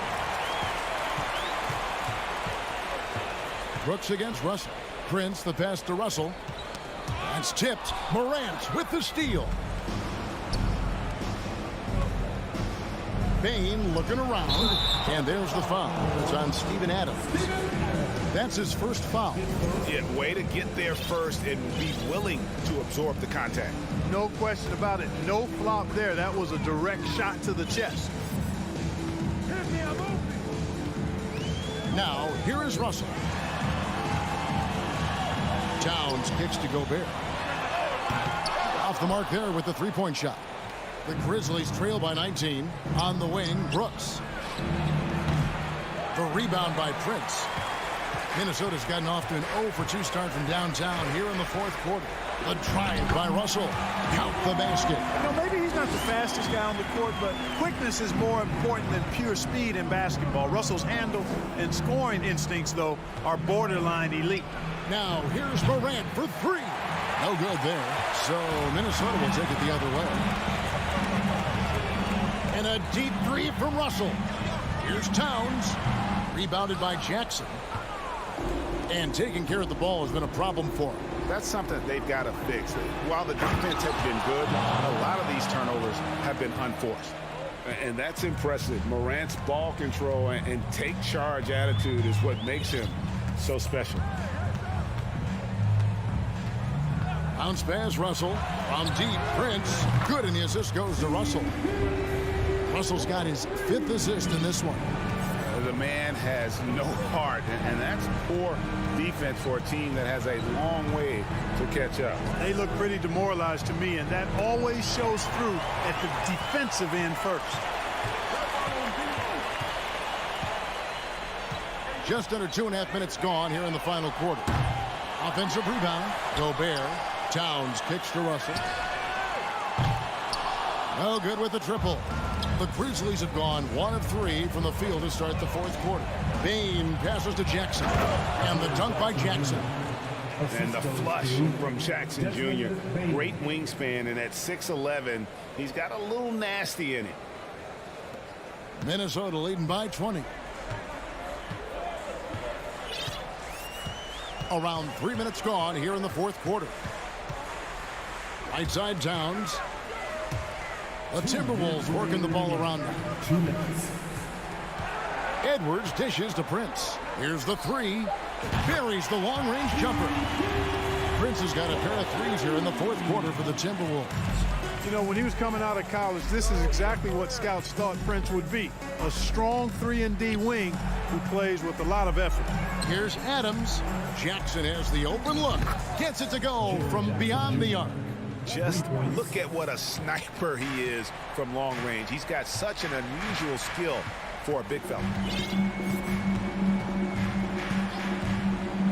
Brooks against Russell. Prince the pass to Russell. It's tipped. Morant with the steal. Bain looking around, and there's the foul. It's on Steven Adams. That's his first foul. Yeah, way to get there first and be willing to absorb the contact. No question about it. No flop there. That was a direct shot to the chest. Now, here is Russell. Towns kicks to Gobert. Off the mark there with the three-point shot. The Grizzlies trail by 19. On the wing, Brooks. The rebound by Prince. Minnesota's gotten off to an 0-for-2 start from downtown here in the fourth quarter. The drive by Russell. Count the basket. You know, maybe he's not the fastest guy on the court, but quickness is more important than pure speed in basketball. Russell's handle and scoring instincts, though, are borderline elite. Now, here's Morant for three. No good there. So, Minnesota will take it the other way. And a deep three from Russell. Here's Towns. Rebounded by Jackson. And taking care of the ball has been a problem for him. That's something they've got to fix. While the defense has been good, a lot of these turnovers have been unforced. And that's impressive. Morant's ball control and take charge attitude is what makes him so special. Bounce pass, Russell. From deep, Prince. Good, and the assist goes to Russell. Russell's got his fifth assist in this one. The man has no heart, and that's poor defense for a team that has a long way to catch up. They look pretty demoralized to me, and that always shows through at the defensive end first. Just under 2.5 minutes gone here in the final quarter. Offensive rebound. Gobert. Towns kicks to Russell. No good with the triple. The Grizzlies have gone 1 of 3 from the field to start the fourth quarter. Bain passes to Jackson. And the dunk by Jackson. And the flush from Jackson Jr. Great wingspan, and at 6'11", he's got a little nasty in it. Minnesota leading by 20. Around 3 minutes gone here in the fourth quarter. Right side Towns. The Timberwolves working the ball around now. 2 minutes. Edwards dishes to Prince. Here's the three. Buries the long-range jumper. Prince has got a pair of threes here in the fourth quarter for the Timberwolves. You know, when he was coming out of college, this is exactly what scouts thought Prince would be. A strong 3-and-D wing who plays with a lot of effort. Here's Adams. Jackson has the open look. Gets it to go from beyond the arc. Just look at what a sniper he is from long range. He's got such an unusual skill for a big fella.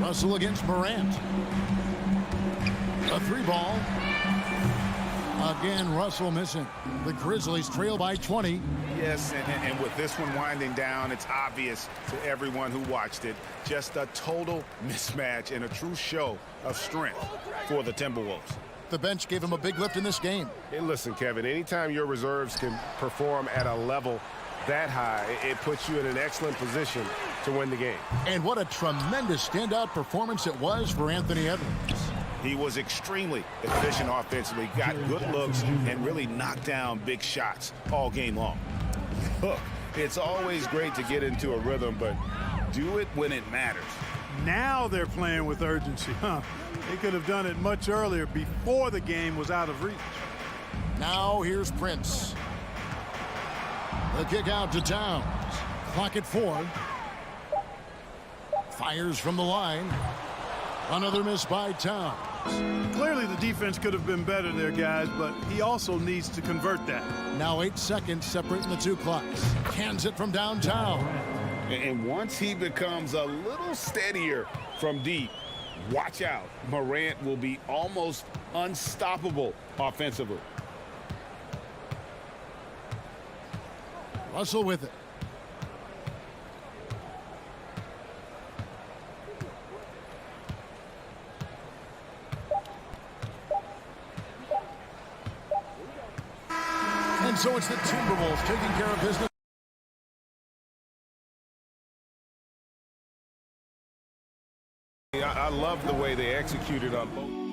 Russell against Morant. A three ball. Again, Russell missing. The Grizzlies trail by 20. Yes, and with this one winding down, it's obvious to everyone who watched it. Just a total mismatch and a true show of strength for the Timberwolves. The bench gave him a big lift in this game. Hey, listen, Kevin, anytime your reserves can perform at a level that high, it puts you in an excellent position to win the game. And what a tremendous standout performance it was for Anthony Edwards. He was extremely efficient offensively, got good looks, and really knocked down big shots all game long. Look, it's always great to get into a rhythm, but do it when it matters. Now they're playing with urgency, huh? They could have done it much earlier, before the game was out of reach. Now here's Prince. The kick out to Towns. Clock at 4. Fires from the line. Another miss by Towns. Clearly the defense could have been better there, guys, but he also needs to convert that. Now 8 seconds separating the two clocks. Hands it from downtown. And once he becomes a little steadier from deep, watch out. Morant will be almost unstoppable offensively. Russell with it. And So it's the Timberwolves taking care of business. I love the way they executed on both.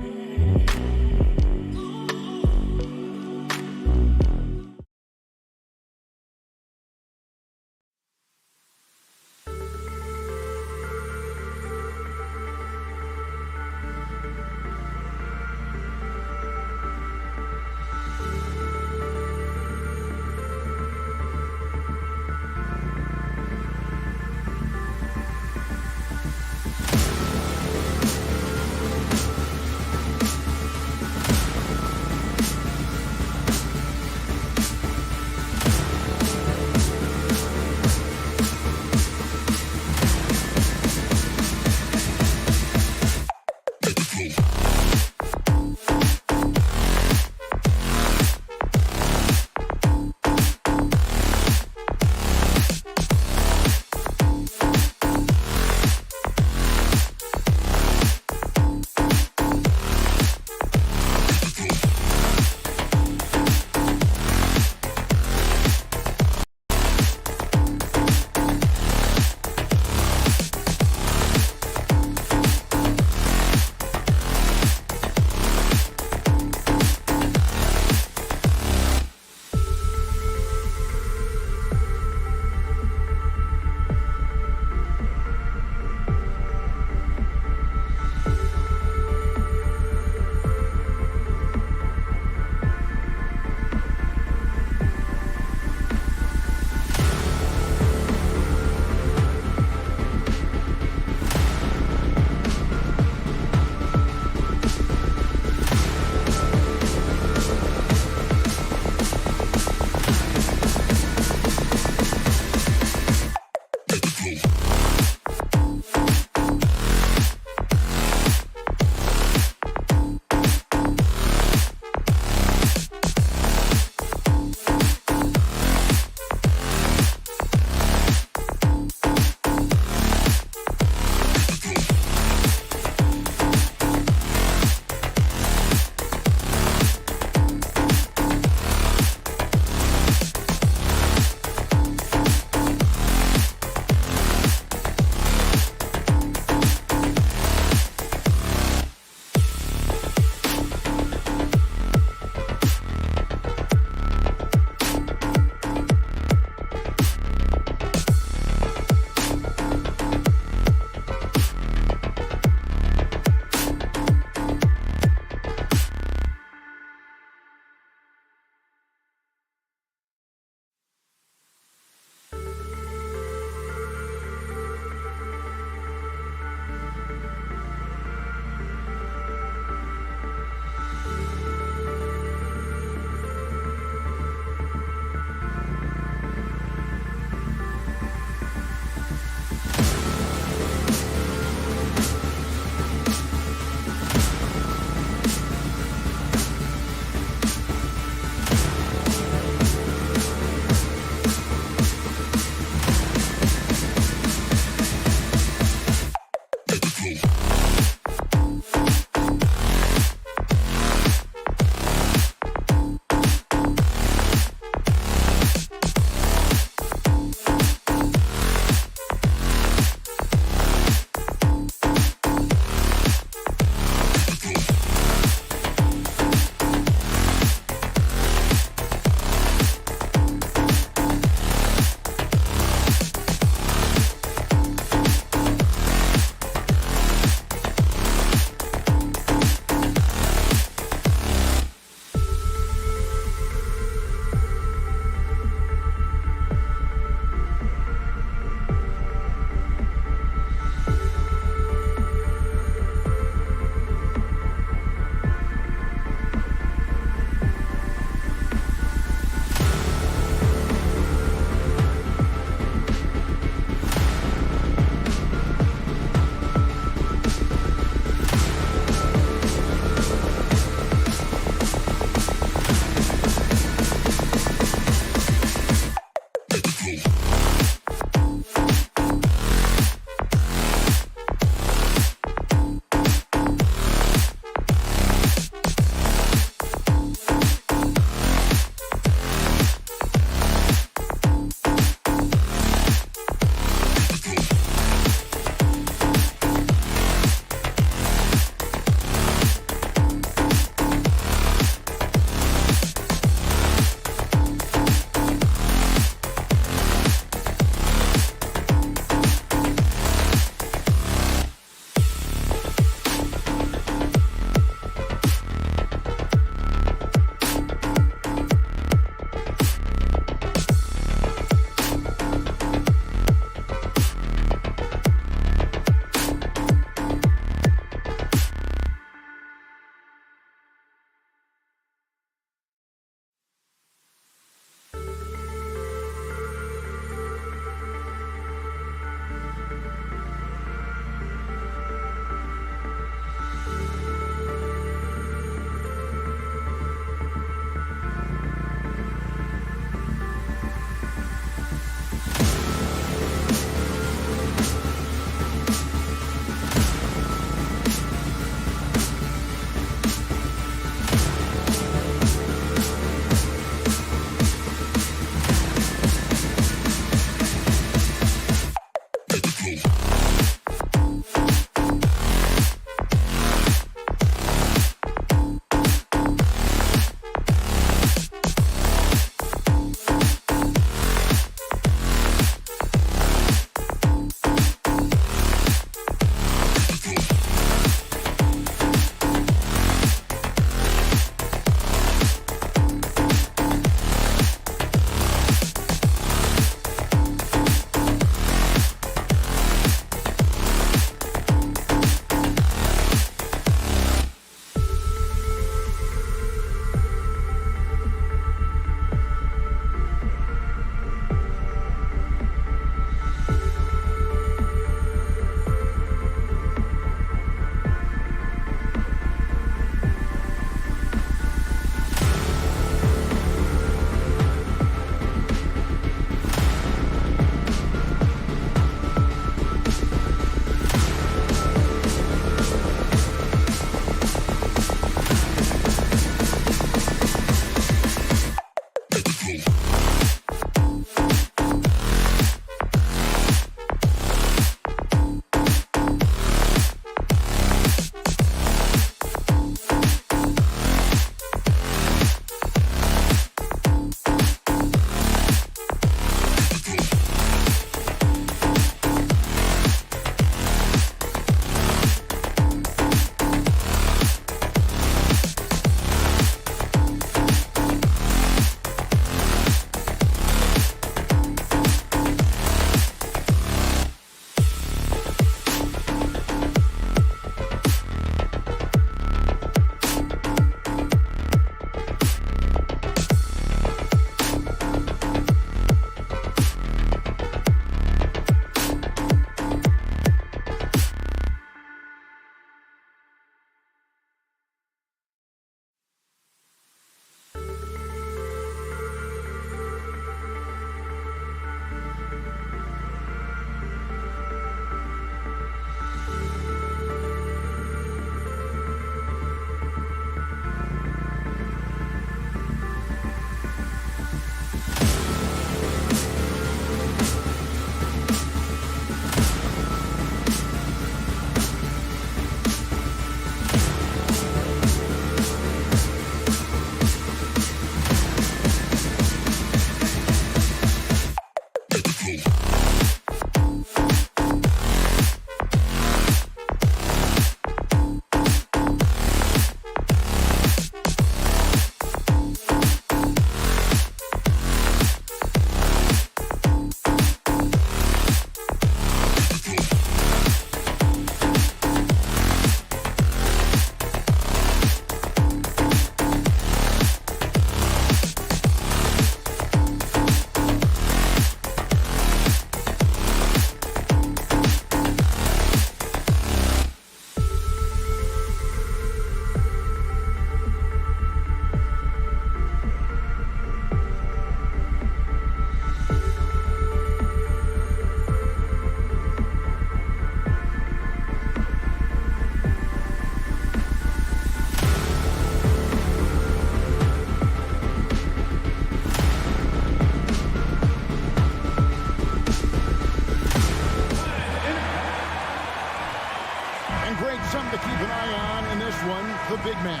And Greg, something to keep an eye on in this one, the big man.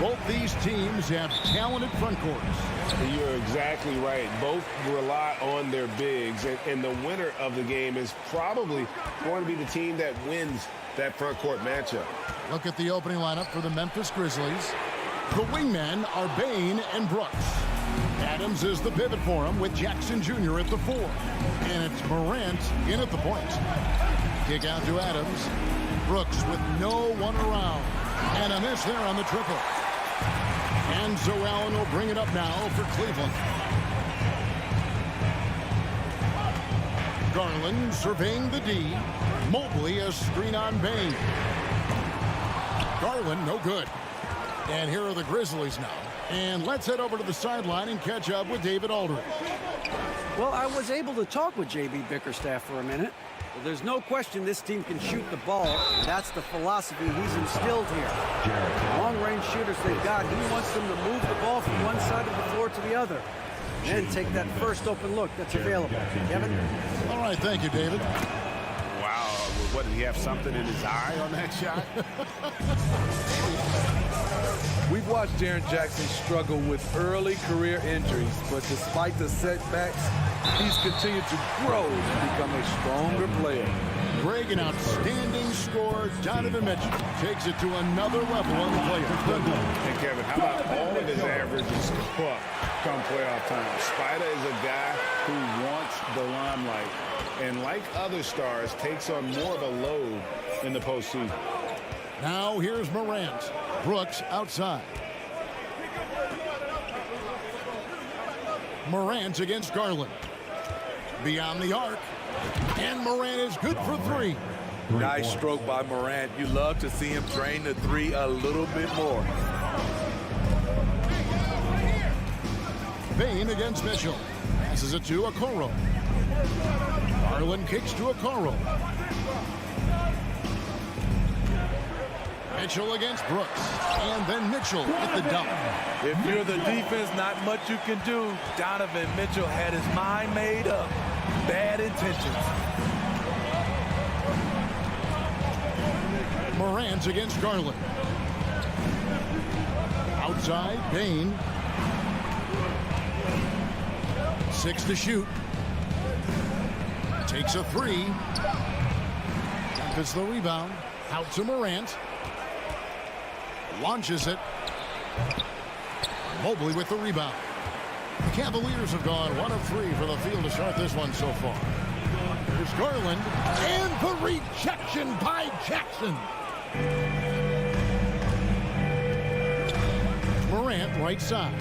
Both these teams have talented front courts. You're exactly right. Both rely on their bigs, and the winner of the game is probably going to be the team that wins that front court matchup. Look at the opening lineup for the Memphis Grizzlies. The wingmen are Bain and Brooks. Adams is the pivot for him with Jackson Jr. at the 4. And it's Morant in at the point. Kick out to Adams. Brooks with no one around. And a miss there on the triple. And so Allen will bring it up now for Cleveland. Garland surveying the D. Mobley a screen on Bain. Garland no good. And here are the Grizzlies now. And let's head over to the sideline and catch up with David Aldridge. Well, I was able to talk with J.B. Bickerstaff for a minute. Well, there's no question this team can shoot the ball. And that's the philosophy he's instilled here. Long-range shooters they've got, he wants them to move the ball from one side of the floor to the other. And take that first open look that's available. Kevin? All right, thank you, David. Wow, what, did he have something in his eye on that shot? We've watched Jaren Jackson struggle with early career injuries, but despite the setbacks, he's continued to grow and become a stronger player. Greg, an outstanding scorer. Donovan Mitchell takes it to another level on the play. And Kevin, how about all of his averages go up come playoff time? Spider is a guy who wants the limelight, and like other stars, takes on more of a load in the postseason. Now here's Morant. Brooks outside. Morant against Garland. Beyond the arc. And Morant is good for 3. Nice stroke by Morant. You love to see him drain the 3 a little bit more. Bain against Mitchell. Passes it to Okoro. Garland kicks to Okoro. Mitchell against Brooks. And then Mitchell at the dunk. If you're the defense, not much you can do. Donovan Mitchell had his mind made up. Bad intentions. Morant against Garland. Outside, Bain. 6 to shoot. Takes a 3. Gets the rebound. Out to Morant. Launches it. Mobley with the rebound. The Cavaliers have gone 1 of 3 for the field to start this one so far. Here's Garland. And the rejection by Jackson. Morant right side.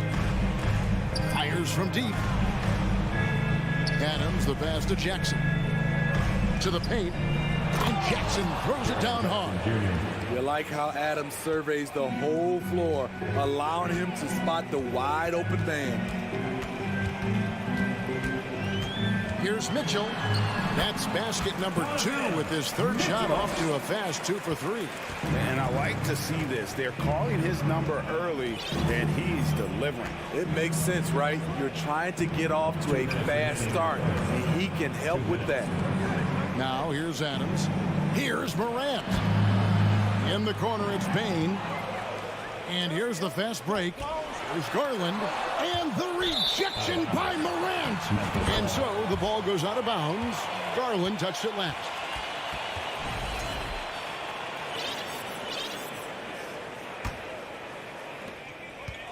Fires from deep. Adams the pass to Jackson. To the paint. And Jackson throws it down hard. You like how Adams surveys the whole floor, allowing him to spot the wide open man. Here's Mitchell. That's basket number 2 with his 3rd shot off to a fast 2 for 3. And I like to see this. They're calling his number early, and he's delivering. It makes sense, right? You're trying to get off to a fast start, and he can help with that. Now here's Adams. Here's Morant. In the corner, it's Bain. And here's the fast break. There's Garland. And the rejection by Morant. And so the ball goes out of bounds. Garland touched it last.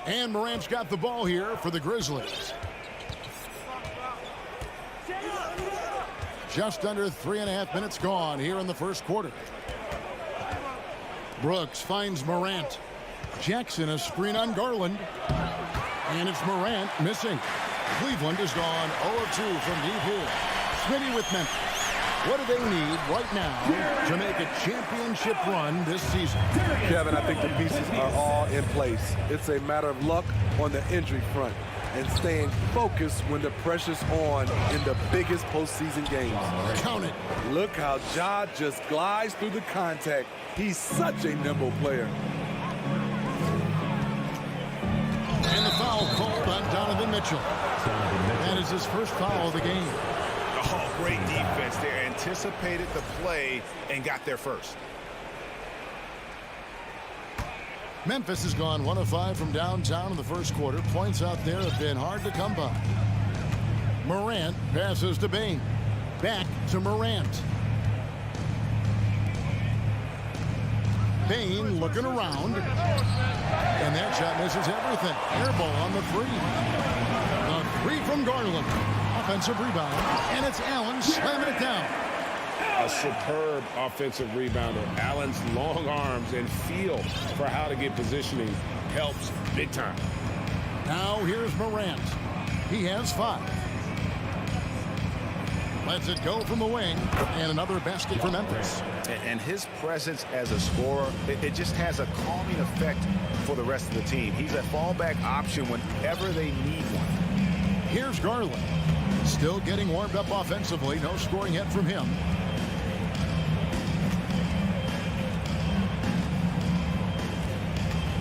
And Morant's got the ball here for the Grizzlies. Just under 3.5 minutes gone here in the first quarter. Brooks finds Morant. Jackson a screen on Garland. And it's Morant missing. Cleveland has gone 0-2 from deep here. Smitty with Memphis. What do they need right now to make a championship run this season? Kevin, I think the pieces are all in place. It's a matter of luck on the injury front and staying focused when the pressure's on in the biggest postseason games. Count it. Look how Ja just glides through the contact. He's such a nimble player. And the foul called on Donovan Mitchell. That is his first foul of the game. Oh, great defense there. Anticipated the play and got there first. Memphis has gone 1 of 5 from downtown in the first quarter. Points out there have been hard to come by. Morant passes to Bain. Back to Morant. Bain looking around. And that shot misses everything. Air ball on the three. The three from Garland. Offensive rebound. And it's Allen slamming it down. A superb offensive rebounder. Allen's long arms and feel for how to get positioning helps big time. Now here's Morant. He has 5. Lets it go from the wing. And another basket for Memphis. And his presence as a scorer, it just has a calming effect for the rest of the team. He's a fallback option whenever they need one. Here's Garland. Still getting warmed up offensively. No scoring yet from him.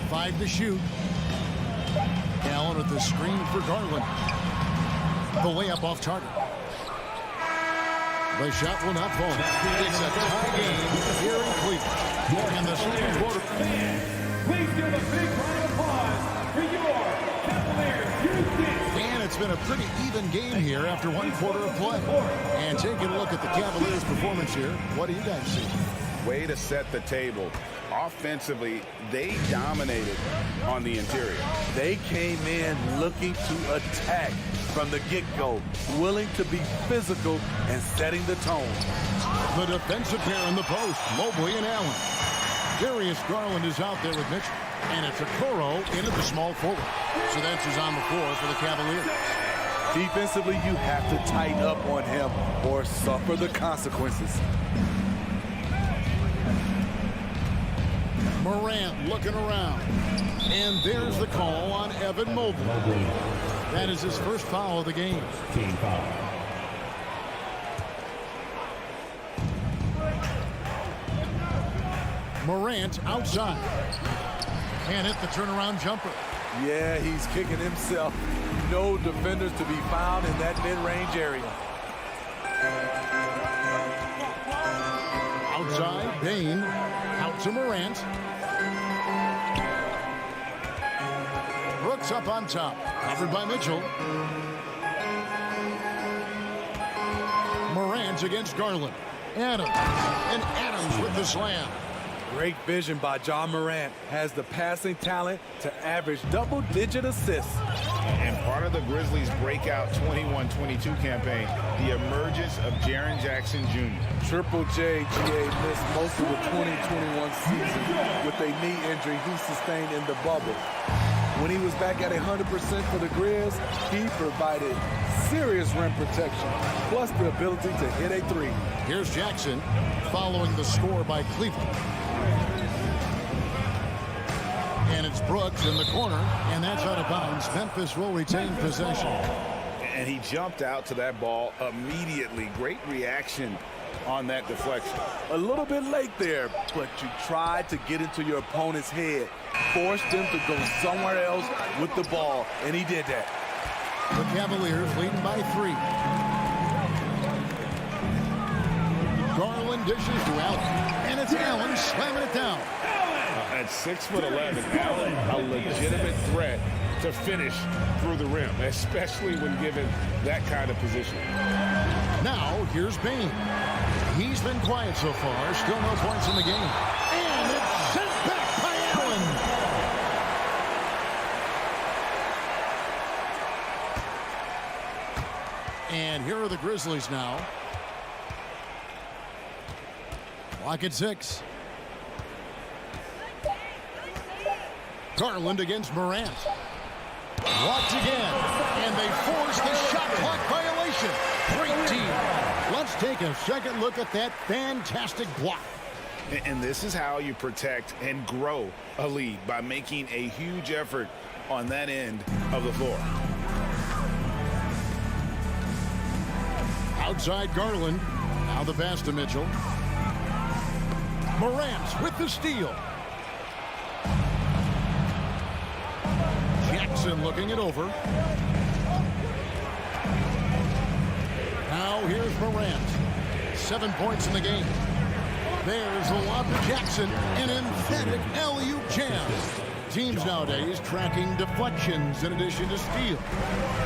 Five to shoot. Allen with the screen for Garland. The layup off target. The shot will not fall. It's a tie game here in Cleveland. And the second quarter. Please give a big round of applause for your Cavaliers. And it's been a pretty even game here after 1 quarter of play. And taking a look at the Cavaliers' performance here, what do you guys see? Way to set the table. Offensively, they dominated on the interior. They came in looking to attack from the get-go, willing to be physical and setting the tone. The defensive pair in the post, Mobley and Allen. Darius Garland is out there with Mitchell. And it's a Okoro into the small forward. So that's who's on the floor for the Cavaliers. Defensively, you have to tighten up on him or suffer the consequences. Morant looking around. And there's the call on Evan Mobley. That is his first foul of the game. Team foul. Morant outside. Can't hit the turnaround jumper. Yeah, he's kicking himself. No defenders to be found in that mid-range area. Outside, Bain. Out to Morant. Brooks up on top. Covered by Mitchell. Morant against Garland. Adams. And Adams with the slam. Great vision by John Morant. Has the passing talent to average double-digit assists. And part of the Grizzlies' breakout 21-22 campaign, the emergence of Jaren Jackson Jr. Triple J, GA missed most of the 2021 season with a knee injury he sustained in the bubble. When he was back at 100% for the Grizz, he provided serious rim protection, plus the ability to hit a three. Here's Jackson following the score by Cleveland. And it's Brooks in the corner, and that's out of bounds. Memphis will retain possession. And he jumped out to that ball immediately. Great reaction on that deflection. A little bit late there, but you tried to get into your opponent's head. Forced him to go somewhere else with the ball, and he did that. The Cavaliers leading by 3. Garland dishes to Allen, and it's Allen slamming it down. At 6'11", Allen, a legitimate threat to finish through the rim, especially when given that kind of position. Now, here's Bain. He's been quiet so far. Still no points in the game. And it's sent back by Allen. And here are the Grizzlies now. Clock at 6. Garland against Morant. Blocked again. And they force the shot clock violation. Great team. Let's take a second look at that fantastic block. And this is how you protect and grow a lead, by making a huge effort on that end of the floor. Outside Garland. Now the pass to Mitchell. Morant with the steal. Jackson looking it over. Now here's Morant. 7 points in the game. There's the lob to Jackson. An emphatic alley-oop jam. Teams nowadays tracking deflections in addition to steals.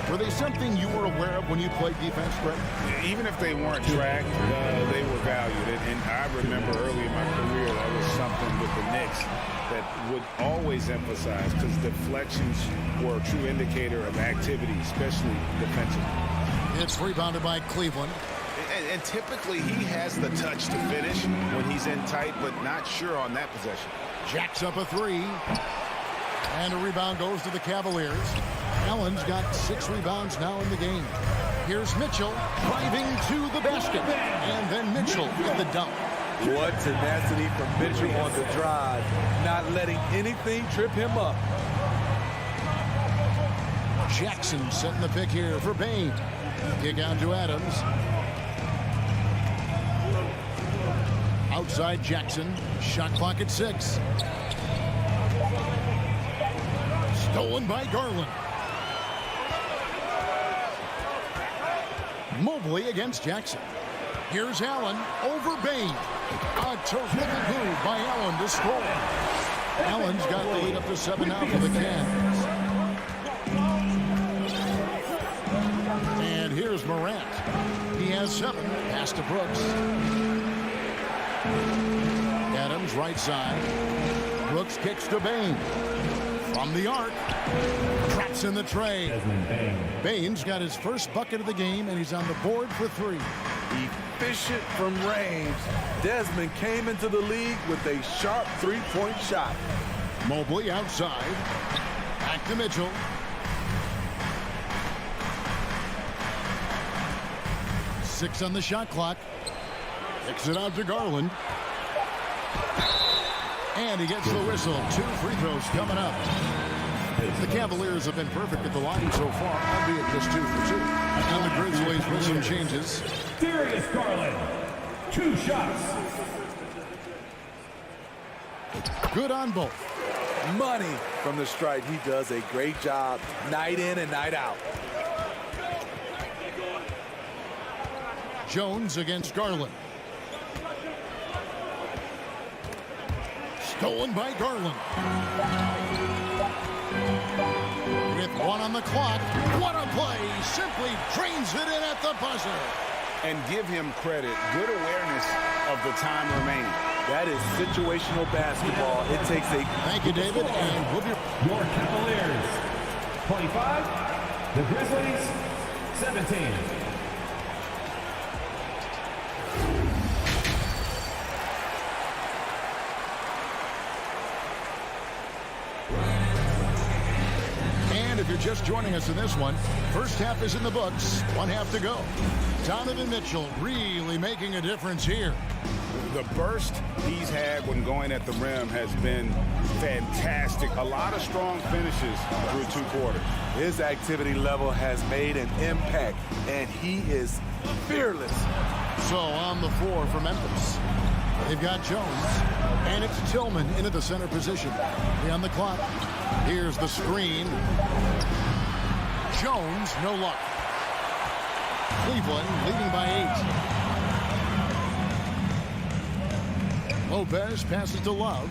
Were they something you were aware of when you played defense, Greg? Even if they weren't tracked, they were valued. And I remember early in my career, that was something with the Knicks that would always emphasize, because deflections were a true indicator of activity, especially defensively. It's rebounded by Cleveland. And typically he has the touch to finish when he's in tight, but not sure on that possession. Jacks up a three. And a rebound goes to the Cavaliers. Allen's got 6 rebounds now in the game. Here's Mitchell driving to the basket. And then Mitchell with the dunk. What tenacity from Mitchell on the drive, not letting anything trip him up. Jackson setting the pick here for Bain. Kick out to Adams. Outside Jackson. Shot clock at 6. Stolen by Garland. Mobley against Jackson. Here's Allen over Bain. A terrific move by Allen to score. Allen's got the lead up to 7 now for the Cavs. And here's Morant. He has 7. Pass to Brooks. Adams right side. Brooks kicks to Bain. From the arc. Traps in the tray. Bain's got his first bucket of the game, and he's on the board for 3. Efficient from range. Desmond came into the league with a sharp three-point shot. Mobley outside. Back to Mitchell. Six on the shot clock. Kicks it out to Garland. And he gets the whistle. 2 free throws coming up. The Cavaliers have been perfect at the line so far, albeit just 2 for 2. And the Grizzlies with some changes. Darius Garland, 2 shots. Good on both. Money from the stripe. He does a great job night in and night out. Jones against Garland. Stolen by Garland. With 1 on the clock. What a play. Simply drains it in at the buzzer. And give him credit. Good awareness of the time remaining. That is situational basketball. It takes a... Thank you, David. And we'll be... Your Cavaliers, 25. The Grizzlies, 17. If you're just joining us in this one, first half is in the books, 1 half to go. Donovan Mitchell really making a difference here. The burst he's had when going at the rim has been fantastic. A lot of strong finishes through 2 quarters. His activity level has made an impact, and he is fearless. So on the floor for Memphis, they've got Jones, and it's Tillman into the center position. On the clock. Here's the screen. Jones, no luck. Cleveland leading by 8. Lopez passes to Love.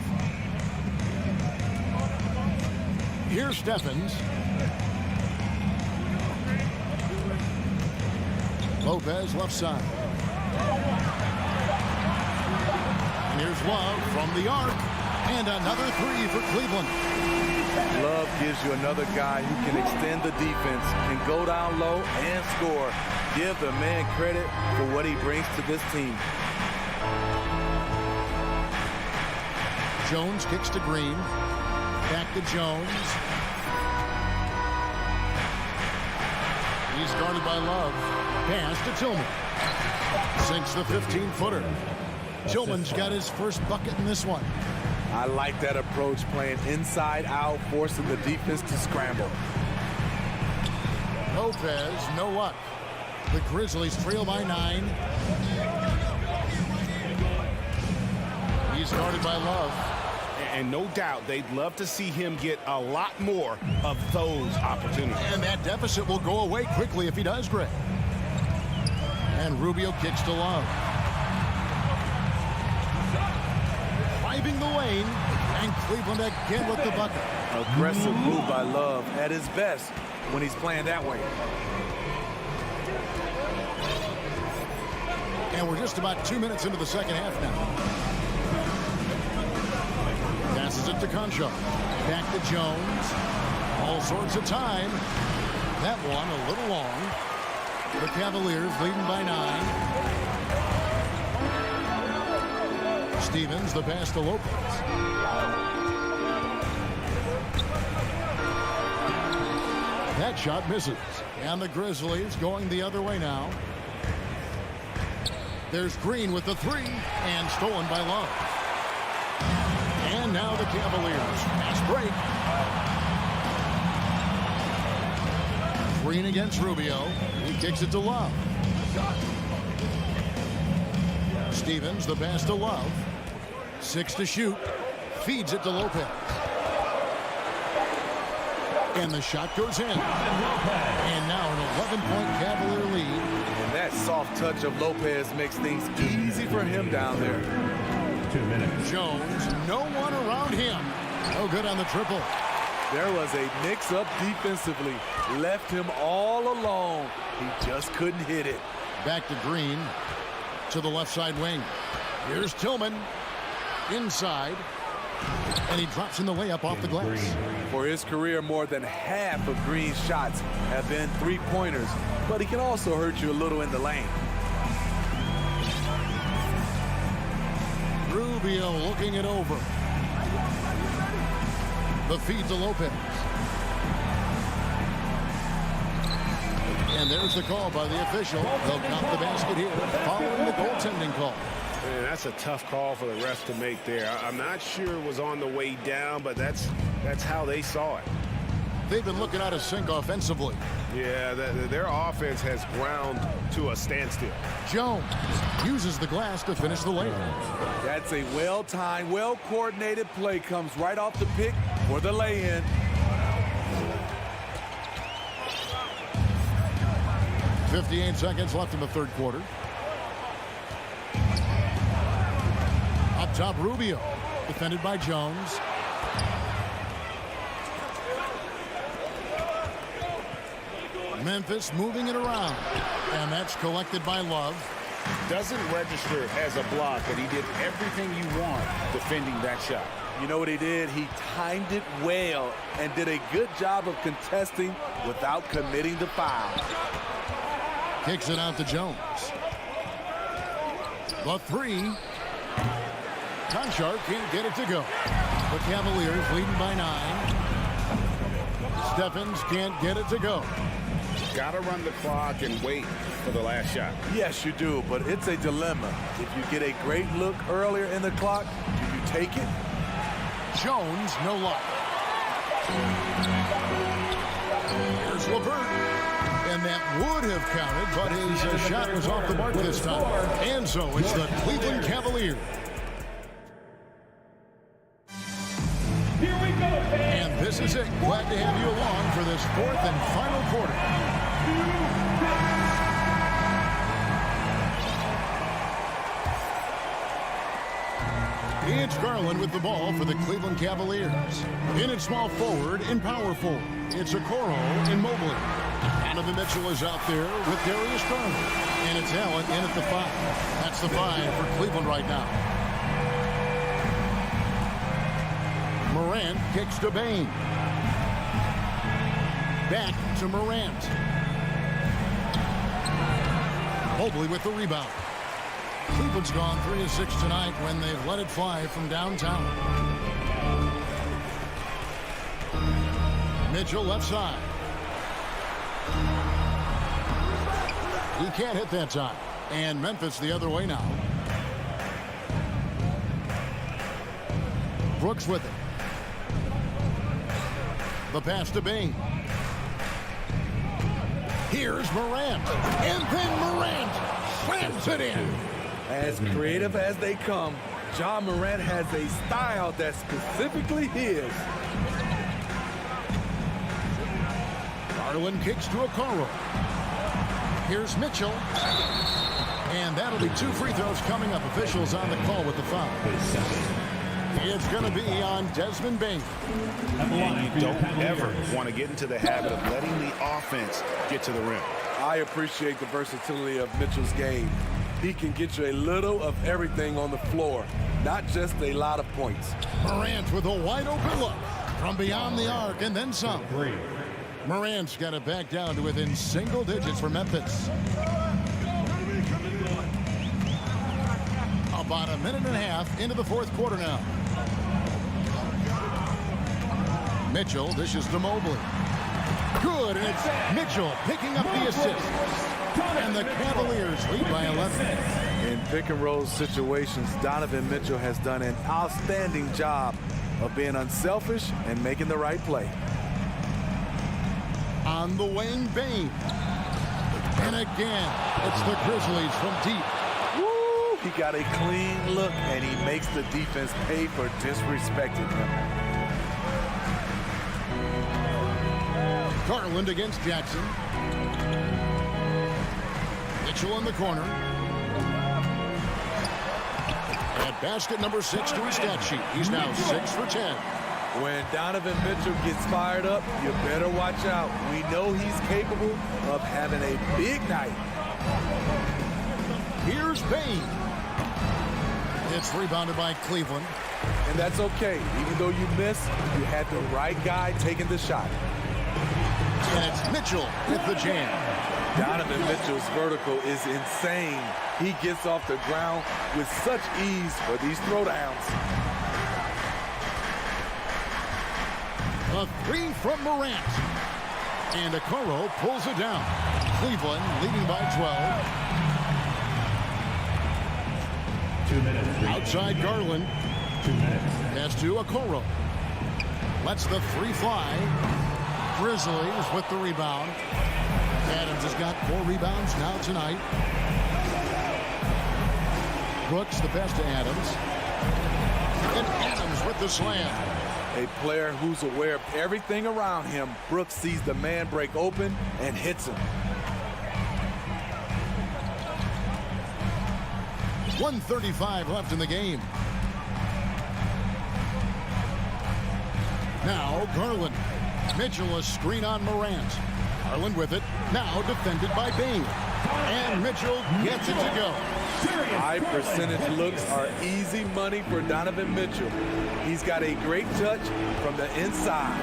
Here's Stephens. Lopez left side. And here's Love from the arc. And another 3 for Cleveland. Love gives you another guy who can extend the defense, can go down low and score. Give the man credit for what he brings to this team. Jones kicks to Green. Back to Jones. He's guarded by Love. Pass to Tillman. Sinks the 15-footer. Tillman's got his first bucket in this one. I like that approach, playing inside out, forcing the defense to scramble. Lopez, no luck. The Grizzlies trail by 9. He's guarded by Love. And no doubt they'd love to see him get a lot more of those opportunities. And that deficit will go away quickly if he does, Greg. And Rubio kicks to Love. Driving the lane and Cleveland again with the bucket. Aggressive move by Love at his best when he's playing that way. And we're just about 2 minutes into the second half now. Passes it to Concho. Back to Jones. All sorts of time. That one a little long. The Cavaliers leading by 9. Stevens, the pass to Lopez. That shot misses. And the Grizzlies going the other way now. There's Green with the 3 and stolen by Love. And now the Cavaliers. Fast break. Green against Rubio. He kicks it to Love. Stevens, the pass to Love. 6 to shoot. Feeds it to Lopez. And the shot goes in. And now an 11-point Cavalier lead. And that soft touch of Lopez makes things easy for him down there. 2 minutes. Jones, no one around him. No good on the triple. There was a mix-up defensively. Left him all alone. He just couldn't hit it. Back to Green. To the left side wing. Here's Tillman. Inside. And he drops in the layup off the glass. For his career, more than half of Green's shots have been three-pointers, but he can also hurt you a little in the lane. Rubio looking it over. The feed to Lopez. And there's the call by the official. They'll count the basket here following the goaltending call. Man, that's a tough call for the refs to make there. I'm not sure it was on the way down, but that's how they saw it. They've been looking out of sync offensively. Yeah, their offense has ground to a standstill. Jones uses the glass to finish the layup. That's a well-timed, well-coordinated play. Comes right off the pick for the lay-in. .58 seconds left in the third quarter. Up top, Rubio. Defended by Jones. Memphis moving it around. And that's collected by Love. Doesn't register as a block, but he did everything you want defending that shot. You know what he did? He timed it well and did a good job of contesting without committing the foul. Kicks it out to Jones. The 3. Conchar can't get it to go. The Cavaliers leading by 9. Stephens can't get it to go. Got to run the clock and wait for the last shot. Yes, you do, but it's a dilemma. If you get a great look earlier in the clock, do you take it? Jones, no luck. Here's LeVert. And that would have counted, but his shot was off the mark this time. And so it's the Cleveland Cavaliers. Here we go, And this is it. Glad to have you along for this fourth and final quarter. It's Garland with the ball for the Cleveland Cavaliers. In at small forward, in power forward, it's Okoro and Mobley. Donovan Mitchell is out there with Darius Garland. And it's Allen in at the 5. That's the 5 for Cleveland right now. Morant kicks to Bain. Back to Morant. Mobley with the rebound. Cleveland's gone 3 of 6 tonight when they've let it fly from downtown. Mitchell left side. He can't hit that time. And Memphis the other way now. Brooks with it. The pass to Bain. Here's Morant. And then Morant slams it in. As creative as they come, Ja Morant has a style that's specifically his. Garland kicks to Okoro. Here's Mitchell. And that'll be 2 free throws coming up. Officials on the call with the foul. It's going to be on Desmond Bain. And you don't ever want to get into the habit of letting the offense get to the rim. I appreciate the versatility of Mitchell's game. He can get you a little of everything on the floor, not just a lot of points. Morant with a wide open look from beyond the arc and then some. Morant's got it back down to within single digits for Memphis. About a minute and a half into the fourth quarter now. Mitchell dishes to Mobley. Good, and it's Mitchell picking up the assist. And the Cavaliers lead by 11. In pick and roll situations, Donovan Mitchell has done an outstanding job of being unselfish and making the right play. On the wing, Bain. And again, it's the Grizzlies from deep. Woo! He got a clean look, and he makes the defense pay for disrespecting him. Garland against Jackson. Mitchell in the corner. At basket number 6 to his stat sheet. He's now 6 for 10. When Donovan Mitchell gets fired up, you better watch out. We know he's capable of having a big night. Here's Bain. It's rebounded by Cleveland. And that's okay. Even though you missed, you had the right guy taking the shot. And it's Mitchell with the jam. Donovan Mitchell's vertical is insane. He gets off the ground with such ease for these throwdowns. A three from Morant. And Okoro pulls it down. Cleveland leading by 12. 2 minutes. Outside Garland. 2 minutes. Pass to Okoro. Lets the three fly. Grizzlies with the rebound. Adams has got 4 rebounds now tonight. Brooks the pass to Adams. And Adams with the slam. A player who's aware of everything around him. Brooks sees the man break open and hits him. 1:35 left in the game. Now Garland. Mitchell a screen on Morant. Garland with it. Now defended by Bain. And Mitchell gets it to go. High percentage looks are easy money for Donovan Mitchell. He's got a great touch from the inside.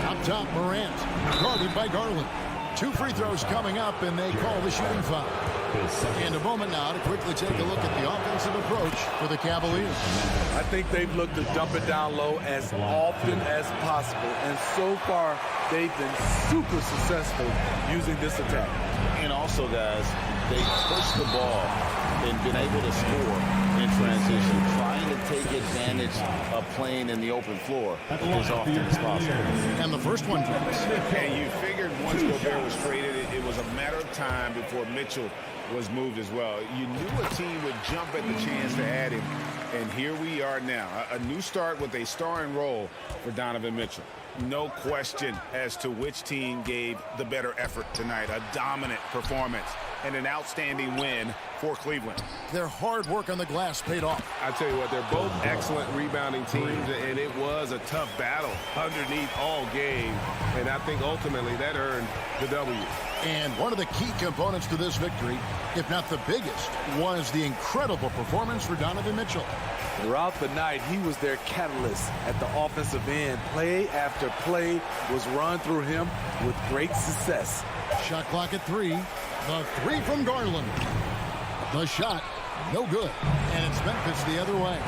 Up top, Morant. Guarded by Garland. 2 free throws coming up, and they call the shooting foul. And a moment now to quickly take a look at the offensive approach for the Cavaliers. I think they've looked to dump it down low as often as possible. And so far, they've been super successful using this attack. And also, guys, they pushed the ball and been able to score in transition, trying to take advantage of playing in the open floor as often as possible. And the first one drops. And you figured once Gobert was traded, it was a matter of time before Mitchell was moved as well. You knew a team would jump at the chance to add him, and here we are now. A new start with a starring role for Donovan Mitchell. No question as to which team gave the better effort tonight. A dominant performance and an outstanding win for Cleveland. Their hard work on the glass paid off. I tell you what, they're both excellent rebounding teams, and it was a tough battle underneath all game. And I think ultimately that earned the W. And one of the key components to this victory, if not the biggest, was the incredible performance for Donovan Mitchell. Throughout the night, he was their catalyst at the offensive end. Play after play was run through him with great success. Shot clock at 3. The 3 from Garland. The shot, no good. And it's Memphis the other way.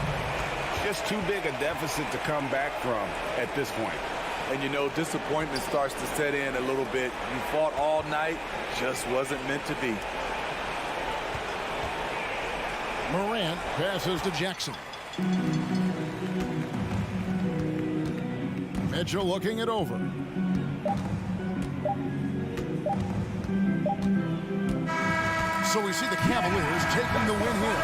Just too big a deficit to come back from at this point. And you know, disappointment starts to set in a little bit. You fought all night, just wasn't meant to be. Morant passes to Jackson. Mitchell looking it over. So we see the Cavaliers taking the win here.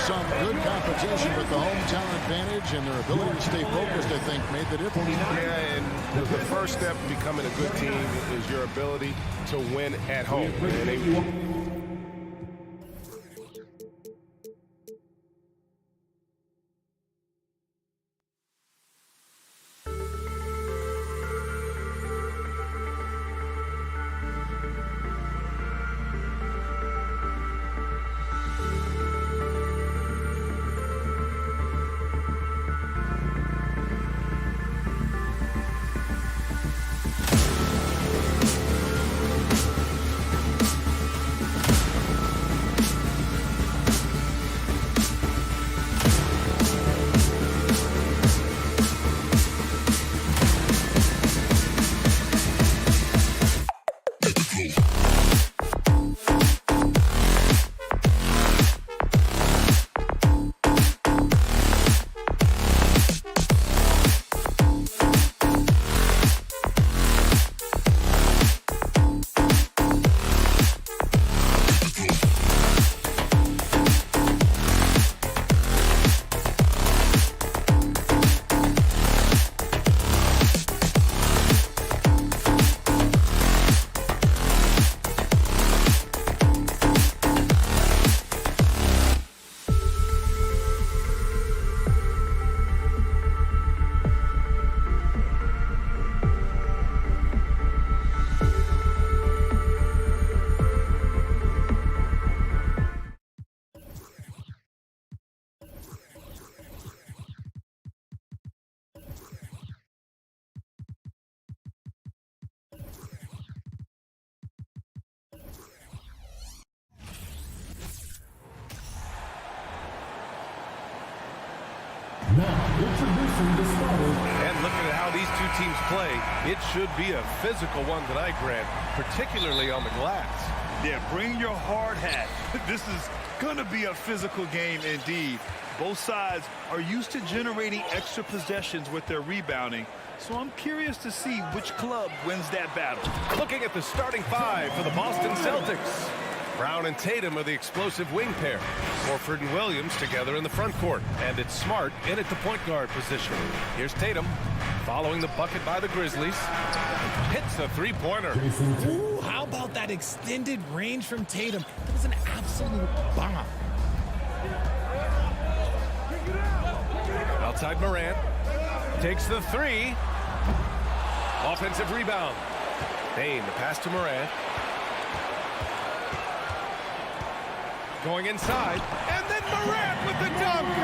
Some good competition with the hometown advantage, and their ability to stay focused, I think, made the difference. Yeah, and the first step in becoming a good team is your ability to win at home. And they Now, introducing the starters. And looking at how these two teams play, it should be a physical one tonight, Grant, particularly on the glass. Yeah, bring your hard hat. This is going to be a physical game indeed. Both sides are used to generating extra possessions with their rebounding, so I'm curious to see which club wins that battle. Looking at the starting five for the Boston Celtics. Brown and Tatum are the explosive wing pair. Horford and Williams together in the front court. And it's Smart in at the point guard position. Here's Tatum following the bucket by the Grizzlies. Hits a three-pointer. Ooh, how about that extended range from Tatum? That was an absolute bomb. Outside Morant. Takes the three. Offensive rebound. Payne, the pass to Morant. Going inside, and then Morant with the dunk. I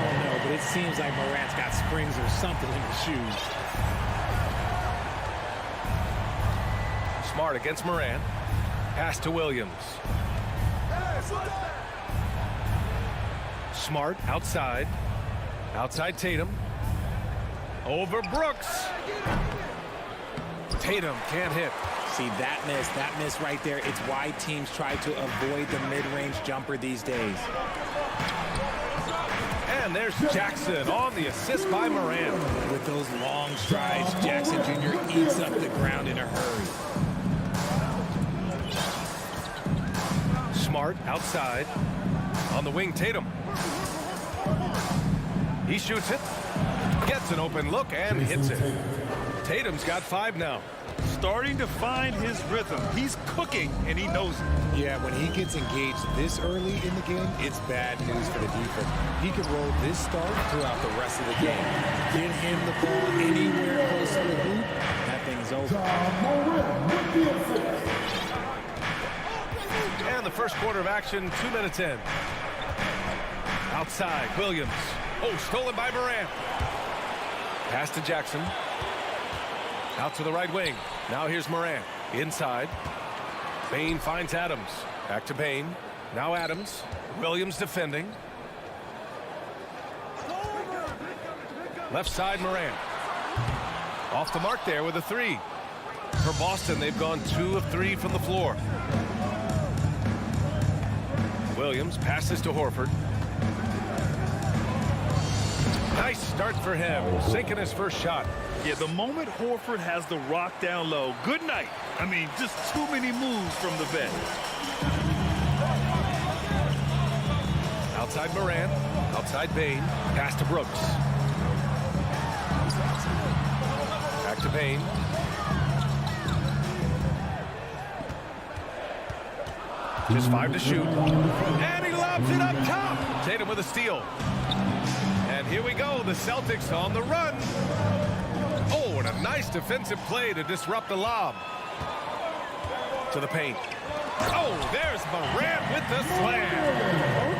don't know, but it seems like Morant's got springs or something in his shoes. Smart against Morant. Pass to Williams. Smart outside. Outside Tatum. Over Brooks. Tatum can't hit. See, that miss right there, it's why teams try to avoid the mid-range jumper these days. And there's Jackson on the assist by Morant. With those long strides, Jackson Jr. eats up the ground in a hurry. Smart outside. On the wing, Tatum. He shoots it. Gets an open look and hits it. Tatum's got 5 now. Starting to find his rhythm. He's cooking, and he knows it. Yeah, when he gets engaged this early in the game, it's bad news for the defense. He can roll this start throughout the rest of the game. Get him the ball anywhere close to the hoop, that thing's over. And the first quarter of action, 2 minutes in. Outside, Williams. Oh, stolen by Morant. Pass to Jackson. Out to the right wing. Now here's Morant. Inside. Payne finds Adams. Back to Payne. Now Adams. Williams defending. Left side, Morant. Off the mark there with a 3. For Boston, they've gone 2 of 3 from the floor. Williams passes to Horford. Nice start for him, sinking his first shot. Yeah, the moment Horford has the rock down low, good night. I mean, just too many moves from the vet. Outside Morant, outside Payne, pass to Brooks. Back to Payne. Just 5 to shoot. And he lobs it up top. Tatum with a steal. And here we go, the Celtics on the run. Oh, and a nice defensive play to disrupt the lob. To the paint. Oh, there's Morant with the slam.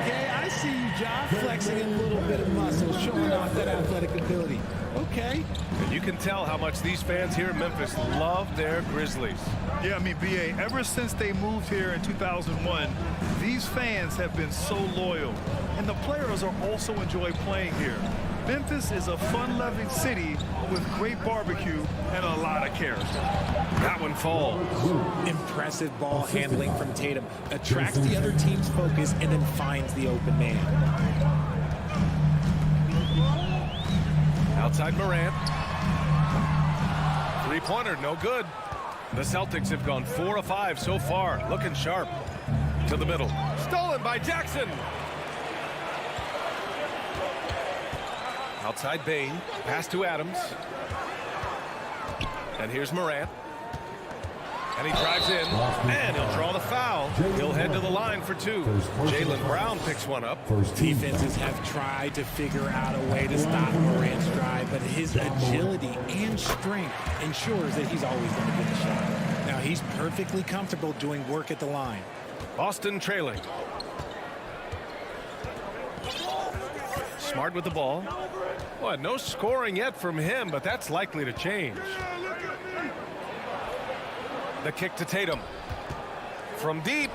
Okay, I see you, John, flexing a little bit of muscle, showing off that athletic ability. Okay. And you can tell how much these fans here in Memphis love their Grizzlies. Yeah, I mean, B.A., ever since they moved here in 2001, these fans have been so loyal. And the players are also enjoy playing here. Memphis is a fun-loving city with great barbecue and a lot of character. That one falls. Impressive ball handling from Tatum. Attracts the other team's focus and then finds the open man. Outside Morant. 3-pointer, no good. The Celtics have gone 4 of 5 so far. Looking sharp. To the middle. Stolen by Jackson. Outside Payne. Pass to Adams. And here's Morant. And he drives in. And he'll draw the foul. He'll head to the line for 2. Jaylen Brown picks one up. Defenses have tried to figure out a way to stop Morant's drive, but his agility and strength ensures that he's always going to get the shot. Now, he's perfectly comfortable doing work at the line. Boston trailing. Smart with the ball. Well, no scoring yet from him, but that's likely to change. The kick to Tatum. From deep.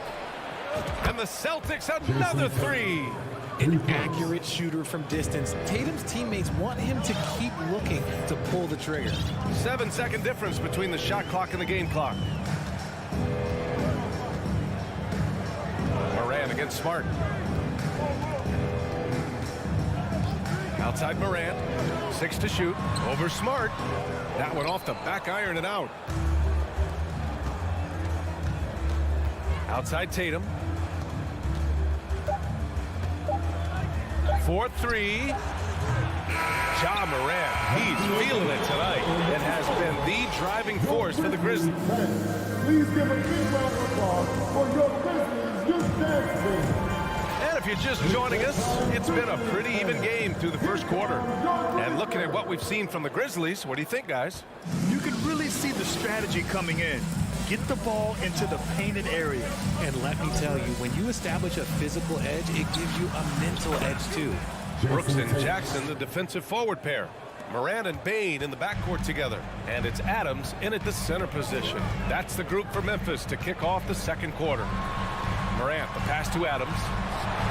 And the Celtics another 3. An accurate shooter from distance. Tatum's teammates want him to keep looking to pull the trigger. 7-second difference between the shot clock and the game clock. Morant against Smart. Outside Morant. 6 to shoot. Over Smart. That one off the back iron and out. Outside Tatum. 4-3. Ja Morant, he's feeling it tonight. It has been the driving force for the Grizzlies. Please give a big round of applause for your Grizzlies youth dance team. And if you're just joining us, it's been a pretty even game through the first quarter. And looking at what we've seen from the Grizzlies, what do you think, guys? You can really see the strategy coming in. Get the ball into the painted area. And let me tell you, when you establish a physical edge, it gives you a mental edge too. Brooks and Jackson, the defensive forward pair. Morant and Bane in the backcourt together. And it's Adams in at the center position. That's the group for Memphis to kick off the second quarter. Morant, the pass to Adams.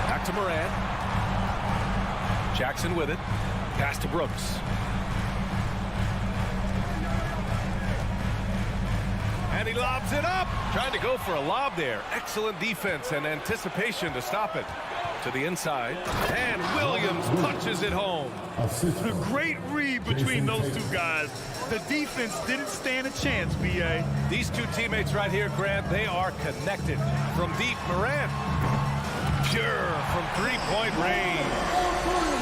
Back to Morant. Jackson with it. Pass to Brooks. And he lobs it up. Trying to go for a lob there. Excellent defense and anticipation to stop it. To the inside. And Williams punches it home. A great read between those two guys. The defense didn't stand a chance, B.A. These two teammates right here, Grant, they are connected. From deep, Morant. Pure from three-point range.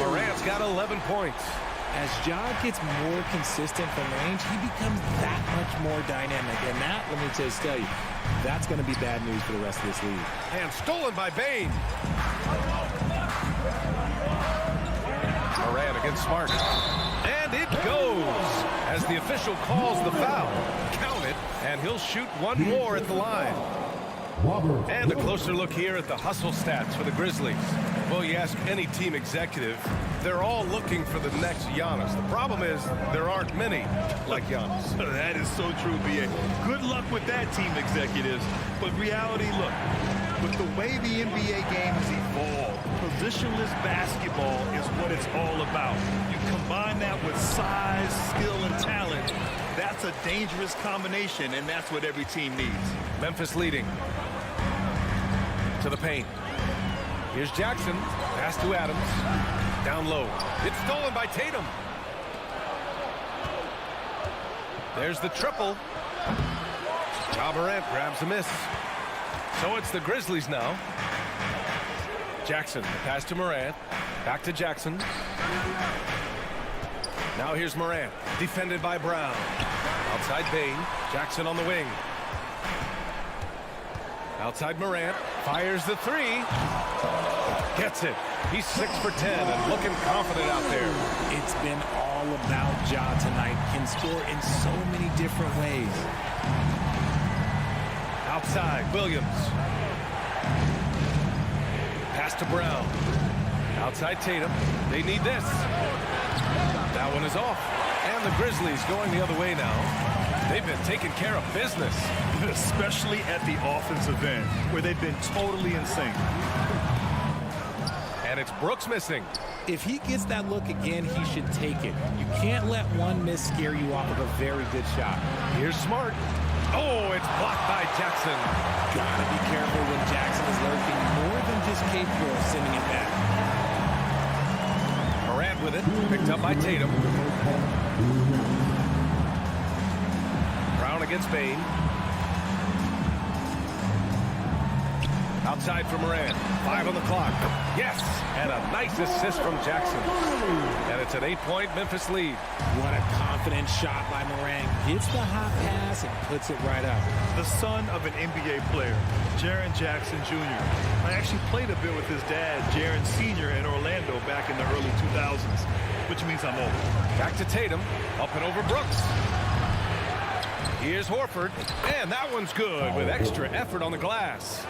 Morant's got 11 points. As Ja gets more consistent from range, he becomes that much more dynamic. And that, let me just tell you, that's going to be bad news for the rest of this league. And stolen by Bane. Morant against Smart. And it goes as the official calls the foul. Count it, and he'll shoot one more at the line. And a closer look here at the hustle stats for the Grizzlies. Well, you ask any team executive, they're all looking for the next Giannis. The problem is there aren't many like Giannis. That is so true, B.A. Good luck with that, team executives. But reality, look, with the way the NBA game has evolved, positionless basketball is what it's all about. You combine that with size, skill, and talent. That's a dangerous combination, and that's what every team needs. Memphis leading. To the paint. Here's Jackson. Pass to Adams. Down low. It's stolen by Tatum. There's the triple. Ja Morant grabs the miss. So it's the Grizzlies now. Jackson, the pass to Morant. Back to Jackson. Now here's Morant. Defended by Brown. Outside Bane. Jackson on the wing. Outside Morant. Fires the three. Gets it. He's 6 for 10 and looking confident out there. It's been all about Ja tonight. Can score in so many different ways. Outside, Williams. Pass to Brown. Outside Tatum. They need this. That one is off. And the Grizzlies going the other way now. They've been taking care of business. Especially at the offensive end, where they've been totally in sync. And it's Brooks missing. If he gets that look again, he should take it. You can't let one miss scare you off of a very good shot. Here's Smart. Oh, it's blocked by Jackson. Gotta be careful when Jackson is lurking more than just capable of sending it back. Morant with it. Picked up by Tatum. Brown against Bane. Outside for Morant. 5 on the clock. Yes! And a nice assist from Jackson. And it's an 8-point Memphis lead. What a confident shot by Morant. Gets the hot pass and puts it right up. The son of an NBA player, Jaren Jackson Jr. I actually played a bit with his dad, Jaren Sr. in Orlando back in the early 2000s, which means I'm old. Back to Tatum. Up and over Brooks. Here's Horford. And that one's good with extra effort on the glass.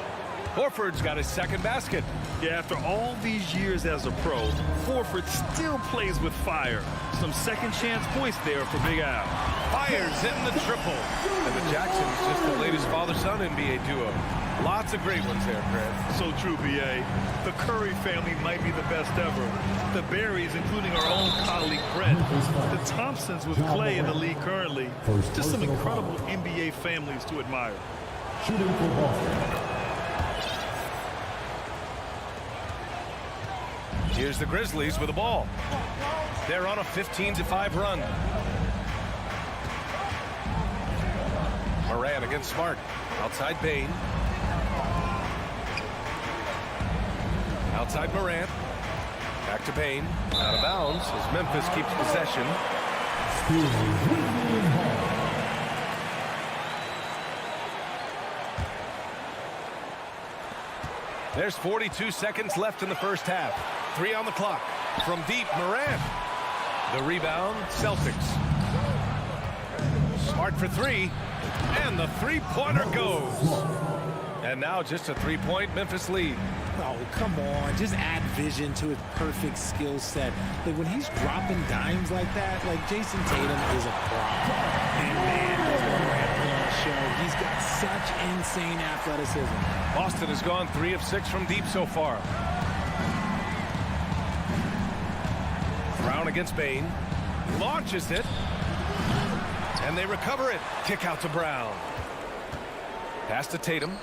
Horford's got his second basket. Yeah, after all these years as a pro, Horford still plays with fire. Some second chance points there for Big Al. Fires in the triple. And the Jacksons just the latest father-son NBA duo. Lots of great ones there, Fred. So true, B.A. The Curry family might be the best ever. The Berries, including our own colleague Brett. The Thompsons with Clay in the league currently. Just some incredible NBA families to admire. Shooting for Boston. Here's the Grizzlies with the ball. They're on a 15-5 run. Moran against Smart. Outside Bain. Outside Moran. Back to Bain. Out of bounds as Memphis keeps possession. There's 42 seconds left in the first half. 3 on the clock. From deep, Moran. The rebound, Celtics. Smart for 3. And the three-pointer goes. And now just a three-point Memphis lead. Oh, come on. Just add vision to his perfect skill set. Like, when he's dropping dimes like that, like, Jason Tatum is a problem. And, man, does Moran put on a show. He's got such insane athleticism. Boston has gone 3 of 6 from deep so far. Brown against Bain. Launches it. And they recover it. Kick out to Brown. Pass to Tatum.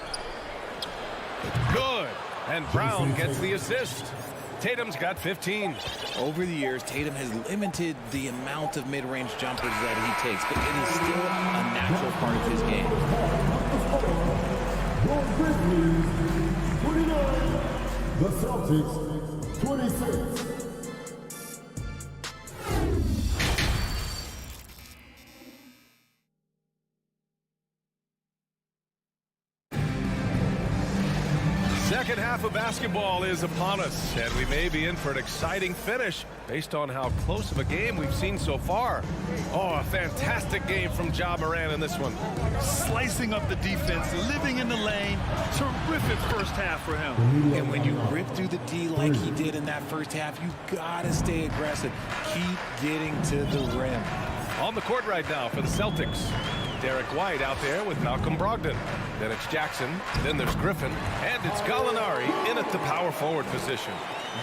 Good. And Brown gets the assist. Tatum's got 15. Over the years, Tatum has limited the amount of mid-range jumpers that he takes, but it is still a natural part of his game. The Celtics 26. Second half of basketball is upon us, and we may be in for an exciting finish based on how close of a game we've seen so far. Oh, a fantastic game from Ja Morant in this one. Slicing up the defense, living in the lane. Terrific first half for him. And when you rip through the D like he did in that first half, you gotta stay aggressive. Keep getting to the rim. On the court right now for the Celtics. Derek White out there with Malcolm Brogdon. Then it's Jackson. Then there's Griffin. And it's Gallinari in at the power forward position.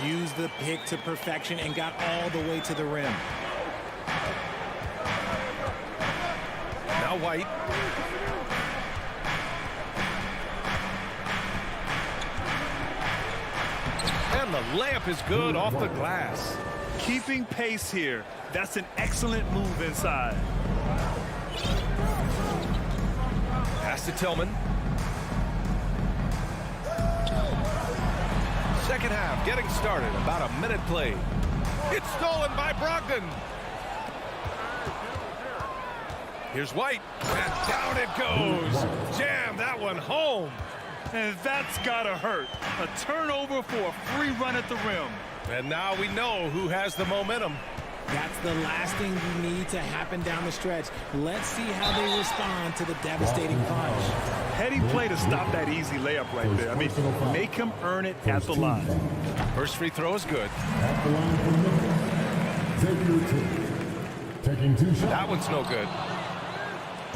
Used the pick to perfection and got all the way to the rim. Now White. And the layup is good off the glass. Keeping pace here. That's an excellent move inside. Pass to Tillman. Second half getting started. About a minute played. It's stolen by Brogdon. Here's White. And down it goes. Jam that one home. And that's gotta hurt. A turnover for a free run at the rim. And now we know who has the momentum. That's the last thing you need to happen down the stretch. Let's see how they respond to the devastating punch. Heady play to stop that easy layup right there. I mean, make him earn it at the line. First free throw is good. At the line for Memphis, taking 2 shots. That one's no good.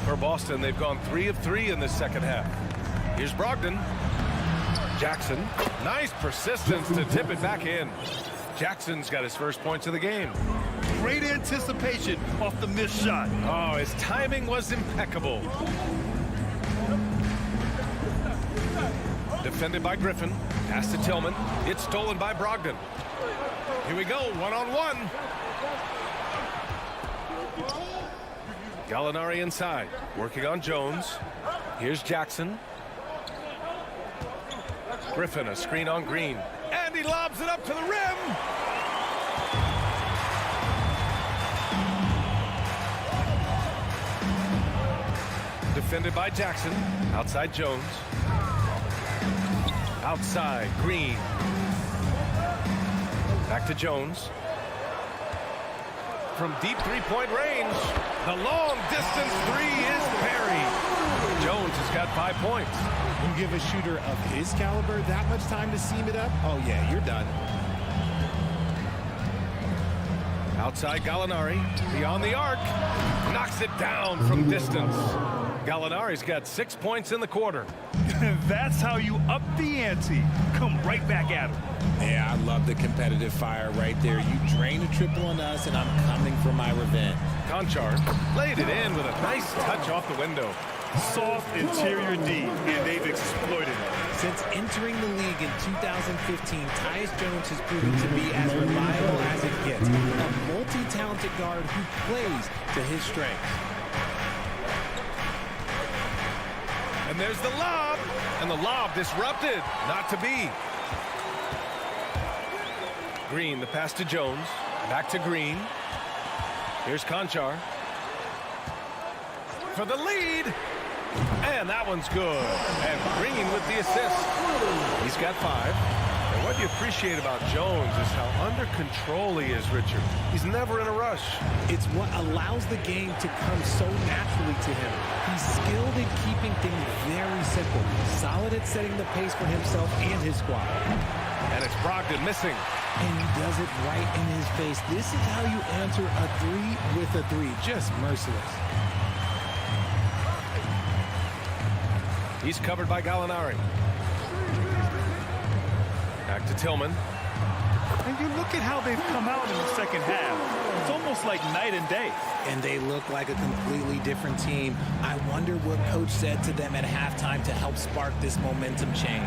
For Boston, they've gone 3 of 3 in this second half. Here's Brogdon. Jackson. Nice persistence to tip it back in. Jackson's got his first points of the game. Great anticipation off the missed shot. Oh, his timing was impeccable. Defended by Griffin. Pass to Tillman. It's stolen by Brogdon. Here we go, one-on-one. Gallinari inside, working on Jones. Here's Jackson. Griffin, a screen on Green. And he lobs it up to the rim. Defended by Jackson. Outside Jones. Outside Green. Back to Jones. From deep three-point range. The long distance three is buried. Jones has got 5 points. You give a shooter of his caliber that much time to seam it up? Oh, yeah, you're done. Outside Gallinari, beyond the arc, knocks it down from distance. Gallinari's got 6 points in the quarter. And that's how you up the ante. Come right back at him. Yeah, I love the competitive fire right there. You drain a triple on us, and I'm coming for my revenge. Conchar laid it in with a nice touch off the window. Soft interior D, and they've exploited it. Since entering the league in 2015, Tyus Jones has proven to be as reliable as it gets. A multi-talented guard who plays to his strengths. And there's the lob. And the lob disrupted. Not to be. Green, the pass to Jones. Back to Green. Here's Conchar. For the lead. And that one's good. And Green with the assist. He's got 5. And what you appreciate about Jones is how under control he is, Richard. He's never in a rush. It's what allows the game to come so naturally to him. He's skilled in keeping things very simple. Solid at setting the pace for himself and his squad. And it's Brogdon missing. And he does it right in his face. This is how you answer a 3 with a 3. Just merciless. He's covered by Gallinari. Back to Tillman. And you look at how they've come out in the second half. It's almost like night and day. And they look like a completely different team. I wonder what coach said to them at halftime to help spark this momentum change.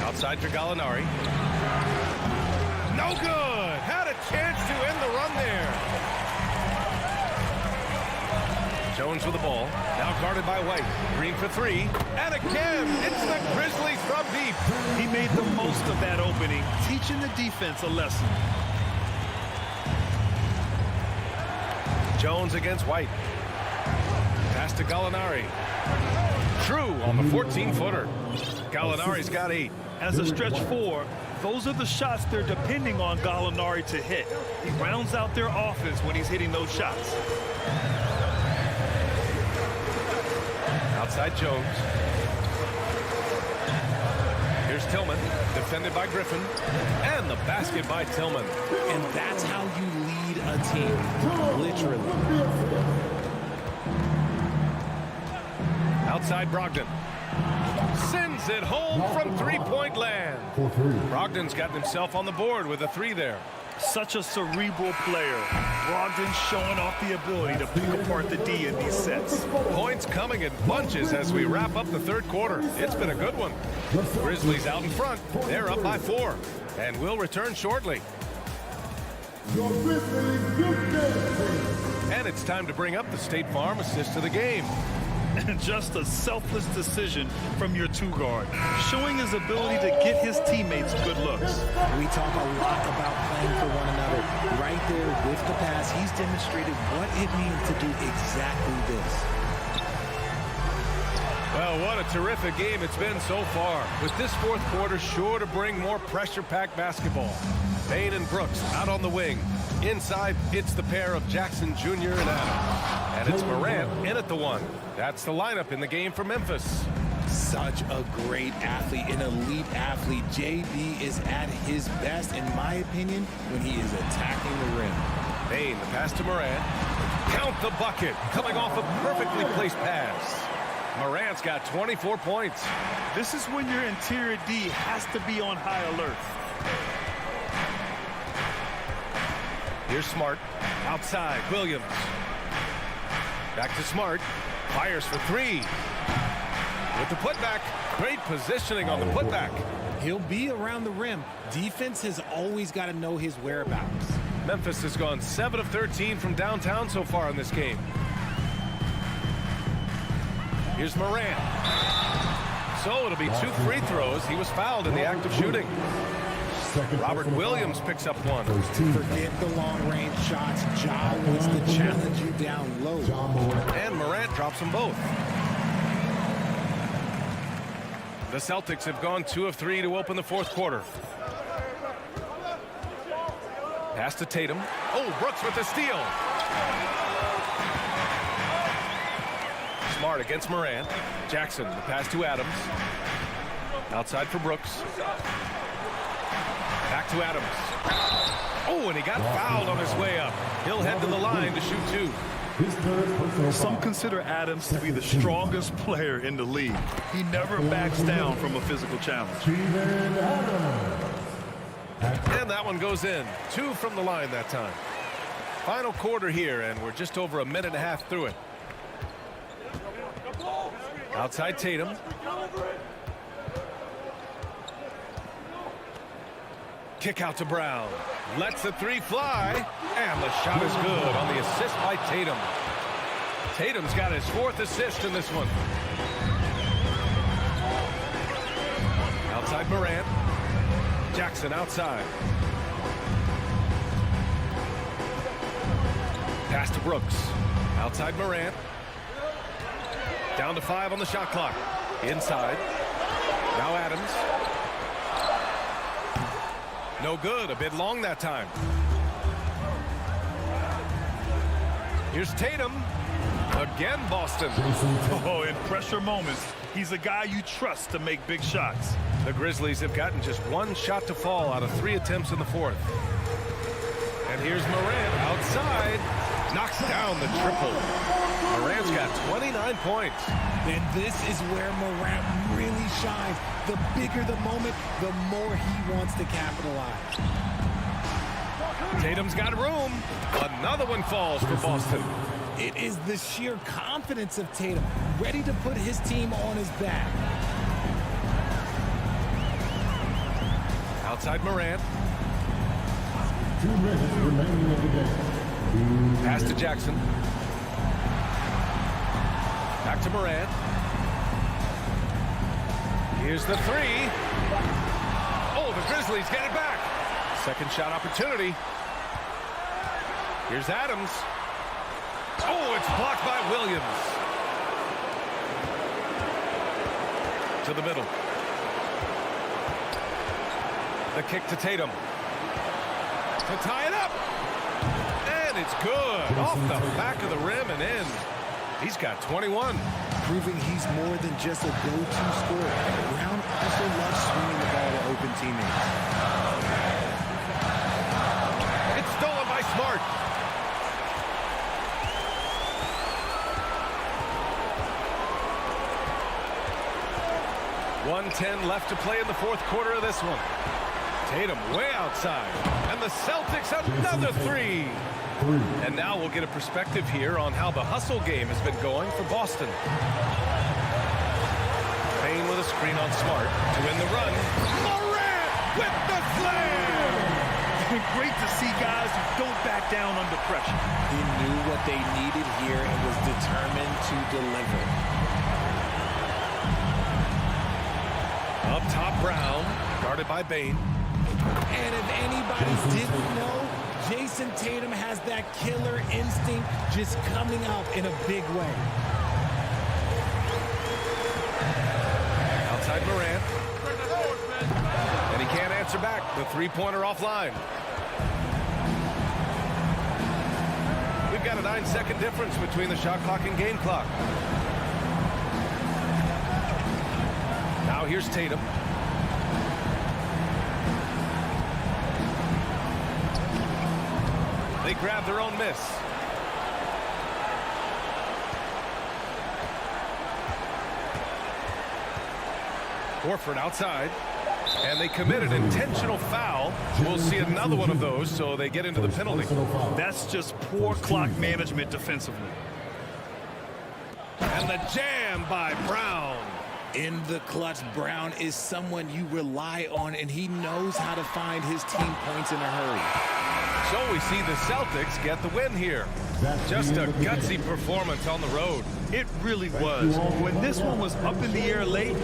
Outside for Gallinari. No good. Had a chance to end the run there. Jones with the ball. Now guarded by White. Green for 3. And again, it's the Grizzlies from deep. He made the most of that opening, teaching the defense a lesson. Jones against White. Pass to Gallinari. True on the 14-footer. Gallinari's got 8. As a stretch 4, those are the shots they're depending on Gallinari to hit. He rounds out their offense when he's hitting those shots. Outside Jones. Here's Tillman, defended by Griffin. And the basket by Tillman. And that's how you lead a team, literally. Outside Brogdon. Sends it home from three-point land. Brogdon's got himself on the board with a 3 there. Such a cerebral player. Brogdon showing off the ability to pick apart the D in these sets. Points coming in bunches as we wrap up the third quarter. It's been a good one. Grizzlies out in front. They're up by 4. And we'll return shortly. And it's time to bring up the State Farm assist of the game. And just a selfless decision from your 2-guard, showing his ability to get his teammates good looks. We talk a lot about playing for one another. Right there with the pass, he's demonstrated what it means to do exactly this. Well, what a terrific game it's been so far. With this fourth quarter sure to bring more pressure-packed basketball. Payne and Brooks out on the wing. Inside, it's the pair of Jackson Jr. and Adams. And it's Morant in at the 1. That's the lineup in the game for Memphis. Such a great athlete, an elite athlete. JB is at his best, in my opinion, when he is attacking the rim. Payne, the pass to Morant. Count the bucket, coming off a perfectly placed pass. Morant's got 24 points. This is when your interior D has to be on high alert. Here's Smart. Outside, Williams. Back to Smart. Fires for 3. With the putback. Great positioning on the putback. He'll be around the rim. Defense has always got to know his whereabouts. Memphis has gone 7 of 13 from downtown so far in this game. Here's Morant. So it'll be 2 free throws. He was fouled in the act of shooting. Robert Williams picks up 1. Forget the long-range shots. Ja wants to challenge you down low. And Morant drops them both. The Celtics have gone 2 of 3 to open the fourth quarter. Pass to Tatum. Oh, Brooks with the steal. Smart against Morant. Jackson, the pass to Adams. Outside for Brooks. Back to Adams. Oh, and he got fouled on his way up. He'll head to the line to shoot 2. Some consider Adams to be the strongest player in the league. He never backs down from a physical challenge. And that one goes in. 2 from the line that time. Final quarter here, and we're just over a minute and a half through it. Outside Tatum. Kick out to Brown. Lets the 3 fly. And the shot is good on the assist by Tatum. Tatum's got his 4th assist in this one. Outside Morant. Jackson outside. Pass to Brooks. Outside Morant. Down to 5 on the shot clock. Inside. Now Adams. No good. A bit long that time. Here's Tatum. Again, Boston. Oh, in pressure moments, he's a guy you trust to make big shots. The Grizzlies have gotten just 1 shot to fall out of 3 attempts in the 4th. And here's Morant outside. Knocks down the triple. Morant's got 29 points. And this is where Morant really shines. The bigger the moment, the more he wants to capitalize. Tatum's got room. Another one falls for Boston. It is the sheer confidence of Tatum, ready to put his team on his back. Outside Morant. 2 minutes remaining of the game. Pass to Jackson. Back to Morant. Here's the 3. Oh, the Grizzlies get it back. Second shot opportunity. Here's Adams. Oh, it's blocked by Williams. To the middle. The kick to Tatum. To tie it up. And it's good. Off the back of the rim and in. He's got 21. Proving he's more than just a go-to scorer. Brown also loves swinging the ball to open teammates. It's stolen by Smart. .110 left to play in the 4th quarter of this one. Tatum way outside. And the Celtics another 3. And now we'll get a perspective here on how the hustle game has been going for Boston. Payne with a screen on Smart to win the run. Morant with the slam! Great to see guys who don't back down under pressure. He knew what they needed here and was determined to deliver. Up top, Brown, guarded by Bane. And if anybody didn't know, Jason Tatum has that killer instinct just coming out in a big way. Outside Morant. And he can't answer back. The 3-pointer offline. We've got a 9-second difference between the shot clock and game clock. Now here's Tatum. They grab their own miss. Horford outside. And they commit an intentional foul. We'll see another one of those, so they get into the penalty. That's just poor clock management defensively. And the jam by Brown. In the clutch, Brown is someone you rely on, and he knows how to find his team points in a hurry. So we see the Celtics get the win here. Just a gutsy performance on the road. It really was. When this one was up in the air late,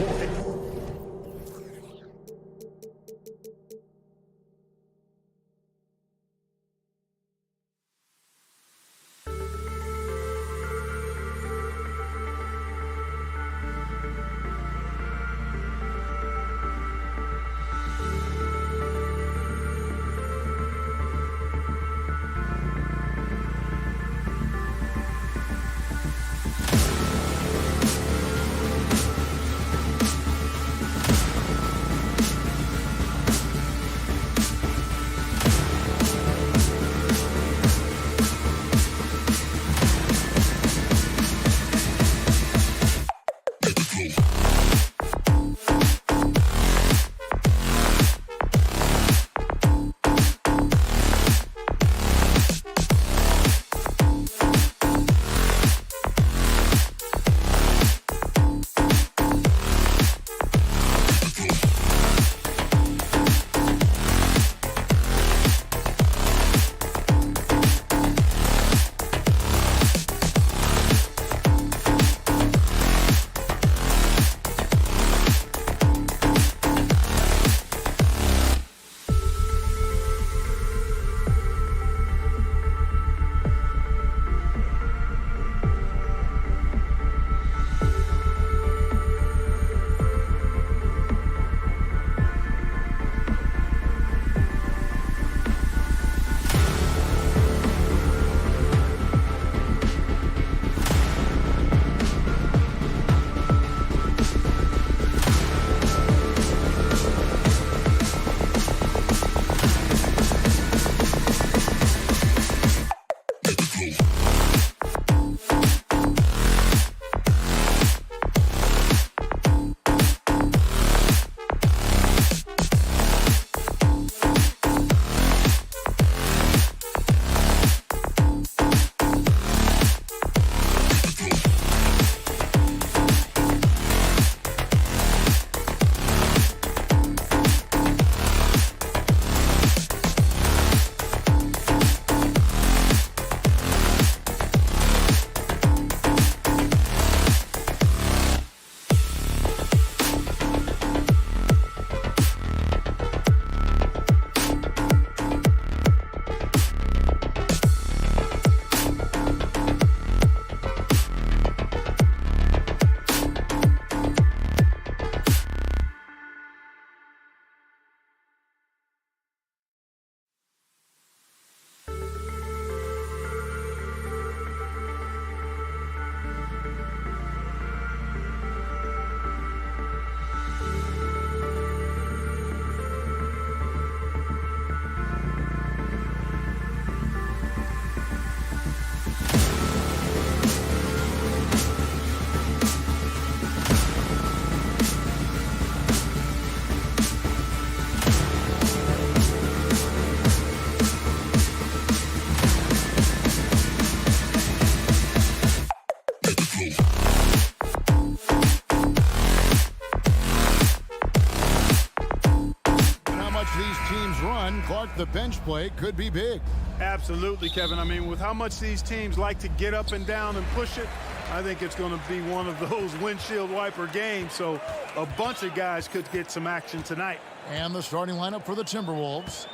the bench play could be big. Absolutely, Kevin. I mean, with how much these teams like to get up and down and push it, I think it's going to be one of those windshield wiper games. So a bunch of guys could get some action tonight. And the starting lineup for the Timberwolves.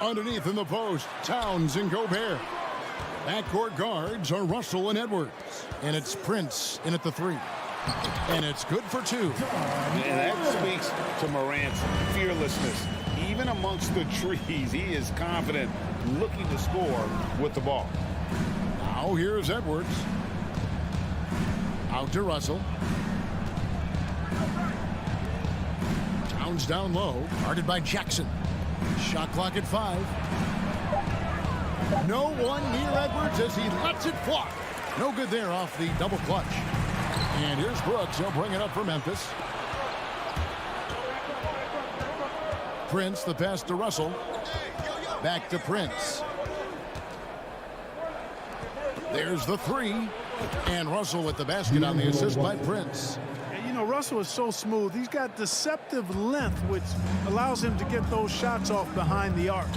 Underneath in the post, Towns and Gobert. Backcourt guards are Russell and Edwards. And it's Prince in at the 3. And it's good for 2. And that speaks to Morant's fearlessness. Even amongst the trees, he is confident, looking to score with the ball. Now here's Edwards. Out to Russell. Towns down low, guarded by Jackson. Shot clock at 5. No one near Edwards as he lets it fly. No good there off the double clutch. And here's Brooks. He'll bring it up for Memphis. Prince, the pass to Russell. Back to Prince. There's the 3. And Russell with the basket on the assist by Prince. And you know, Russell is so smooth. He's got deceptive length, which allows him to get those shots off behind the arc.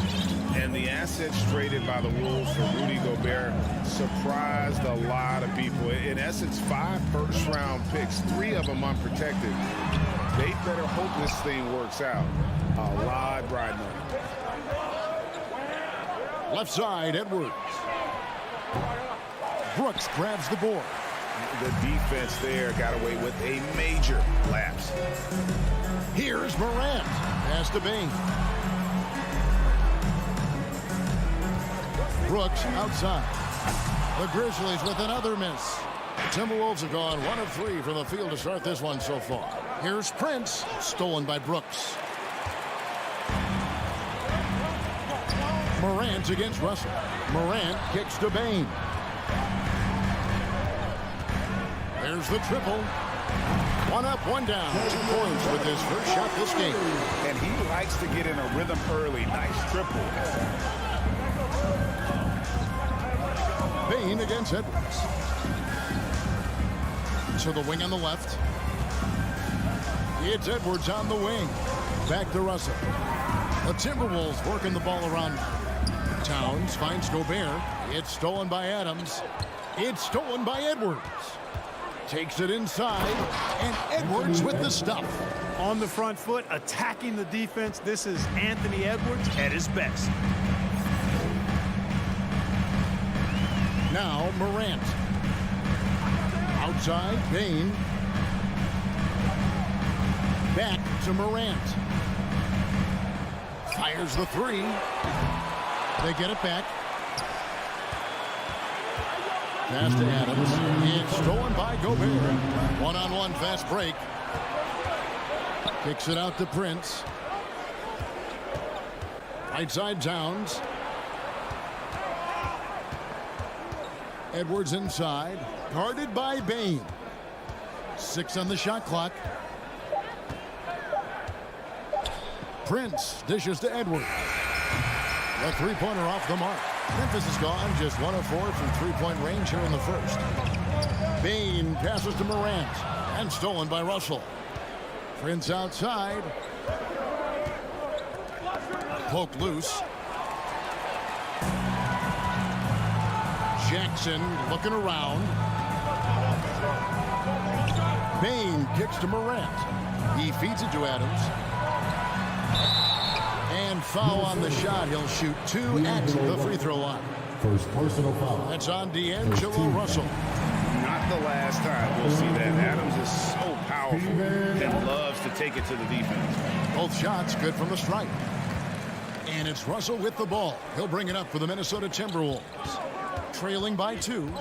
And the assets traded by the Wolves for Rudy Gobert surprised a lot of people. In essence, 5 first-round picks, 3 of them unprotected. They better hope this thing works out. A lot riding on it. Left side, Edwards. Brooks grabs the board. The defense there got away with a major lapse. Here's Morant. Pass to Bain. Brooks outside. The Grizzlies with another miss. The Timberwolves have gone 1 of 3 from the field to start this one so far. Here's Prince. Stolen by Brooks. Morant against Russell. Morant kicks to Bain. There's the triple. 1 up, 1 down. 2 points with his first shot this game. And he likes to get in a rhythm early. Nice triple. Bain against Edwards. To the wing on the left. It's Edwards on the wing. Back to Russell. The Timberwolves working the ball around. Towns finds Gobert. It's stolen by Adams. It's stolen by Edwards. Takes it inside, and Edwards with the stuff. On the front foot, attacking the defense. This is Anthony Edwards at his best. Now Morant. Outside, Bain. Back to Morant. Fires the 3. They get it back. Pass to Adams. It's stolen by Gobert. 1-on-1 fast break. Kicks it out to Prince. Right side, Towns. Edwards inside. Guarded by Bain. 6 on the shot clock. Prince dishes to Edwards. The 3-pointer off the mark. Memphis is gone just 1 of 4 from 3-point range here in the first. Bain passes to Morant and stolen by Russell. Prince outside. Poke loose. Jackson looking around. Bain kicks to Morant. He feeds it to Adams. And foul on the shot. He'll shoot 2 at the free throw line. First personal foul. That's on D'Angelo Russell. Not the last time we'll see that. Adams is so powerful and loves to take it to the defense. Both shots good from the stripe. And it's Russell with the ball. He'll bring it up for the Minnesota Timberwolves. Trailing by 2.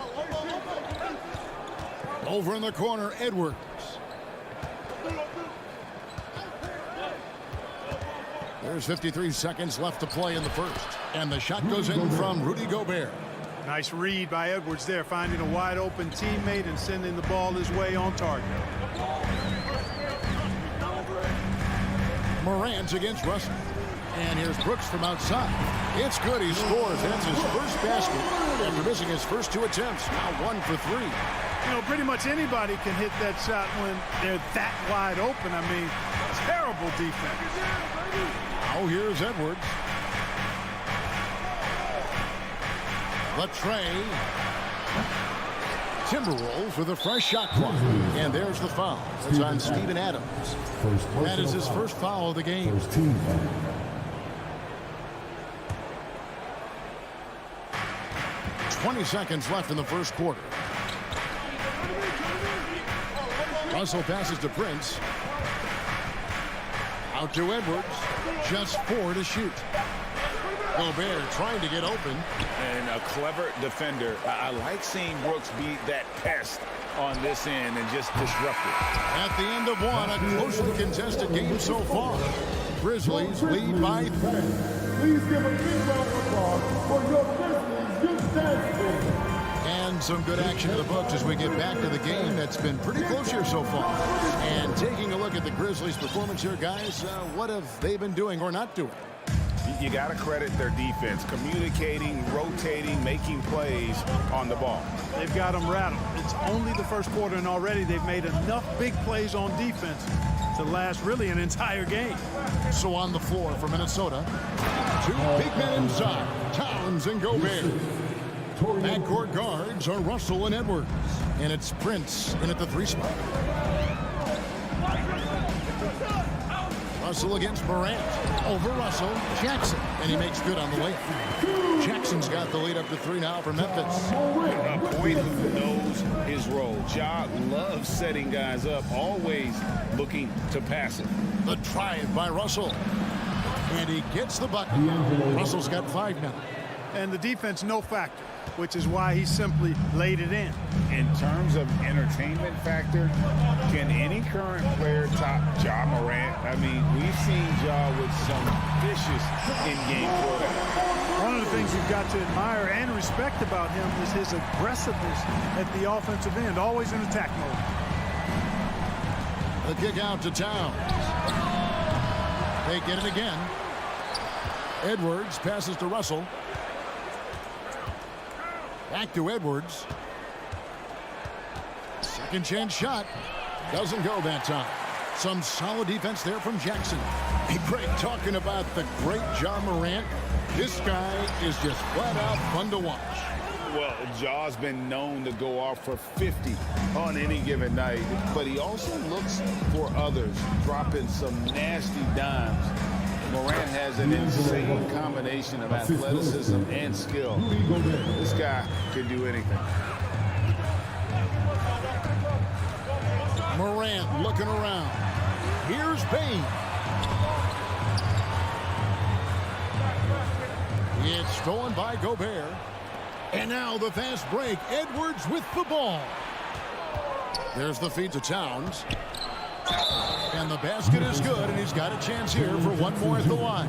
Over in the corner, Edwards. There's 53 seconds left to play in the first. And the shot goes in from Rudy Gobert. Nice read by Edwards there, finding a wide open teammate and sending the ball his way on target. Morant against Russell. And here's Brooks from outside. It's good. He scores. That's his first basket after missing his first 2 attempts. Now 1 for 3. You know, pretty much anybody can hit that shot when they're that wide open. I mean, terrible defense. Now here's Edwards. The tray. Timberwolves with a fresh shot clock. And there's the foul. It's on Steven Adams. That is his first foul of the game. 20 seconds left in the first quarter. Russell passes to Prince. Out to Edwards. Just 4 to shoot. Gobert trying to get open. And a clever defender. I like seeing Brooks be that pest on this end and just disrupt it. At the end of one, a closely contested game so far. Grizzlies lead by 3. Please give a big round of applause for your Grizzlies youth dance team. And some good action in the books as we get back to the game that's been pretty close here so far. And taking a look at the Grizzlies' performance here, guys, what have they been doing or not doing? You got to credit their defense, communicating, rotating, making plays on the ball. They've got them rattled. It's only the first quarter, and already they've made enough big plays on defense to last really an entire game. So on the floor for Minnesota, 2 big men inside, Towns and Gobert. Backcourt guards are Russell and Edwards. And it's Prince in at the 3 spot. Russell against Morant. Over Russell, Jackson. And he makes good on the way. Jackson's got the lead up to 3 now for Memphis. A point who knows his role. Ja loves setting guys up, always looking to pass it. The drive by Russell. And he gets the bucket. Russell's got 5 now. And the defense, no factor, which is why he simply laid it in. In terms of entertainment factor, can any current player top Ja Morant? I mean, we've seen Ja with some vicious in-game play. One of the things you've got to admire and respect about him is his aggressiveness at the offensive end, always in attack mode. The kick out to Towns. They get it again. Edwards passes to Russell. Back to Edwards. Second chance shot. Doesn't go that time. Some solid defense there from Jackson. Hey, Greg, talking about the great Ja Morant. This guy is just flat out fun to watch. Well, Ja's been known to go off for 50 on any given night, but he also looks for others, dropping some nasty dimes. Morant has an insane combination of athleticism and skill. This guy can do anything. Morant looking around. Here's Payne. It's stolen by Gobert. And now the fast break. Edwards with the ball. There's the feed to Towns. And the basket is good, and he's got a chance here for one more at the line.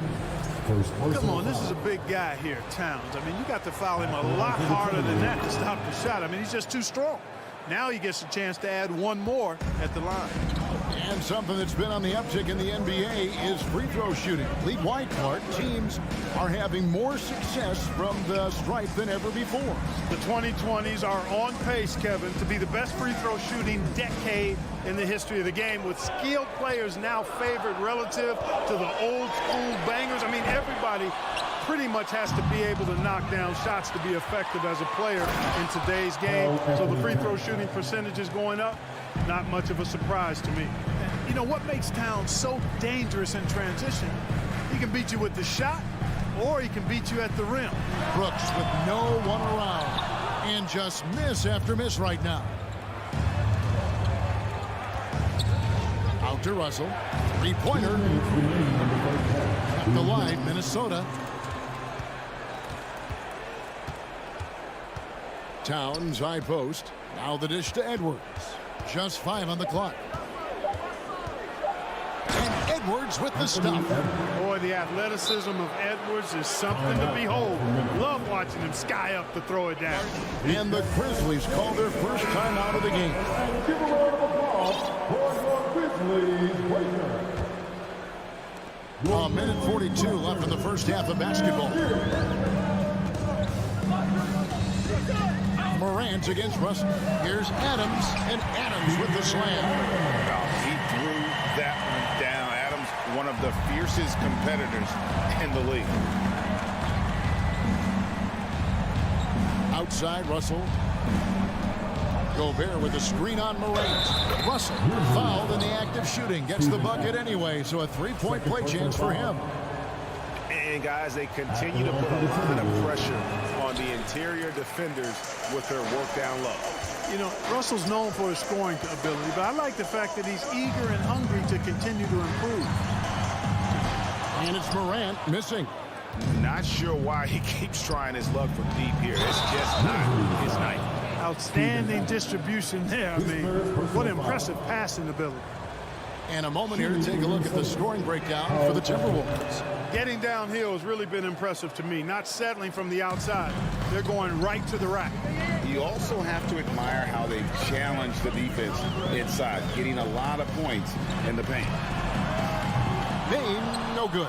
Come on, this is a big guy here, Towns. I mean, you got to foul him a lot harder than that to stop the shot. I mean, he's just too strong. Now he gets a chance to add one more at the line. And something that's been on the uptick in the NBA is free throw shooting. League wide part, teams are having more success from the stripe than ever before. The 2020s are on pace, Kevin, to be the best free throw shooting decade in the history of the game, with skilled players now favored relative to the old school bangers. I mean, everybody pretty much has to be able to knock down shots to be effective as a player in today's game. So the free throw shooting percentage is going up. Not much of a surprise to me. You know what makes Towns so dangerous in transition? He can beat you with the shot, or he can beat you at the rim. Brooks with no one around, and just miss after miss right now. Out to Russell. Three-pointer. At the line, Minnesota. Towns, high post. Now the dish to Edwards. Just 5 on the clock. And Edwards with the stop. Boy, the athleticism of Edwards is something to behold. Love watching him sky up to throw it down. And the Grizzlies call their first time out of the game. Give a round of applause for your Grizzlies waiter. A minute 42 left in the first half of basketball. Morant against Russell. Here's Adams, and Adams with the slam. He threw that one down. Adams, one of the fiercest competitors in the league. Outside, Russell. Gobert with a screen on Morant. Russell fouled in the act of shooting. Gets the bucket anyway, so a three-point play chance for him. And, guys, they continue to put a lot of pressure on the interior defenders with their work down low. You know, Russell's known for his scoring ability, but I like the fact that he's eager and hungry to continue to improve. And it's Morant missing. Not sure why he keeps trying his luck from deep here. It's just not his night. Outstanding distribution there. I mean, what impressive passing ability. And a moment here to take a look at the scoring breakdown for the Timberwolves. Getting downhill has really been impressive to me, not settling from the outside. They're going right to the rack. You also have to admire how they challenge the defense inside, getting a lot of points in the paint. Payne, no good.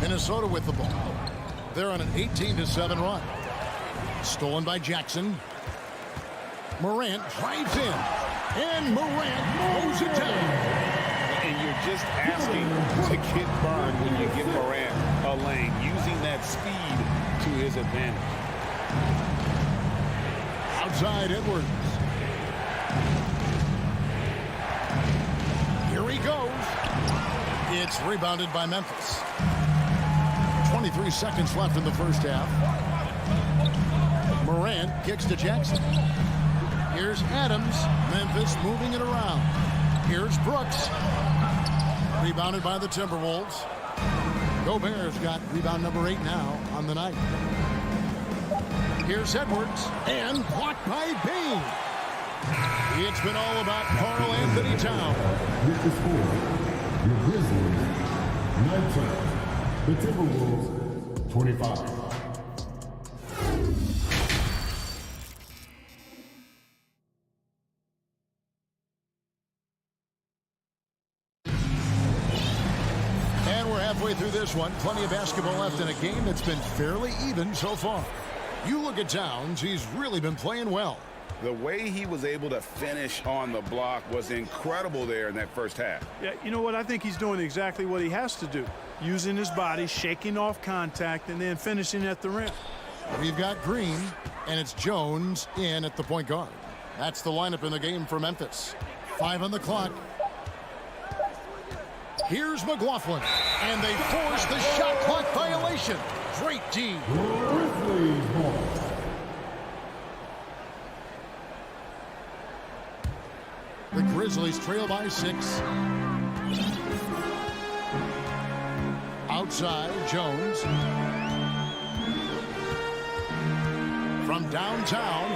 Minnesota with the ball. They're on an 18-7 run. Stolen by Jackson. Morant drives in. And Morant mows it down. And you're just asking to get burned when you give Morant a lane, using that speed to his advantage. Outside Edwards. Here he goes. It's rebounded by Memphis. 23 seconds left in the first half. Morant kicks to Jackson. Here's Adams. Memphis moving it around. Here's Brooks. Rebounded by the Timberwolves. Gobert's got rebound number 8 now on the night. Here's Edwards. And blocked by Payne. It's been all about Karl Anthony Towns. With the score, your Grizzlies 19, the Timberwolves 25. Halfway through this one, plenty of basketball left in a game that's been fairly even so far. You look at Towns, he's really been playing well. The way he was able to finish on the block was incredible there in that first half. Yeah, you know what? I think he's doing exactly what he has to do. Using his body, shaking off contact, and then finishing at the rim. We've got Green, and it's Jones in at the point guard. That's the lineup in the game for Memphis. 5 on the clock. Here's McLaughlin, and they force the shot clock violation. Great D. The Grizzlies trail by 6. Outside, Jones. From downtown,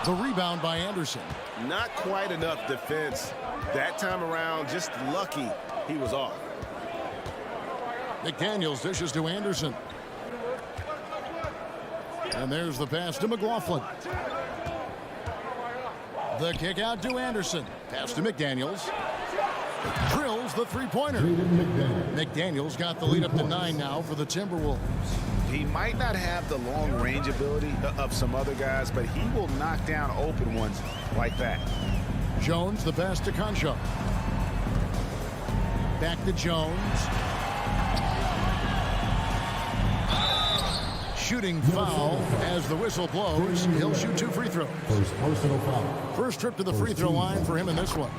the rebound by Anderson. Not quite enough defense that time around. Just lucky he was off. McDaniels dishes to Anderson. And there's the pass to McLaughlin. The kick out to Anderson. Pass to McDaniels. Drills the three-pointer. McDaniels got the lead up to 9 now for the Timberwolves. He might not have the long-range ability of some other guys, but he will knock down open ones like that. Jones, the pass to Concho. Back to Jones. Shooting foul as the whistle blows. He'll shoot 2 free throws. First personal foul. First trip to the free throw line for him in this one.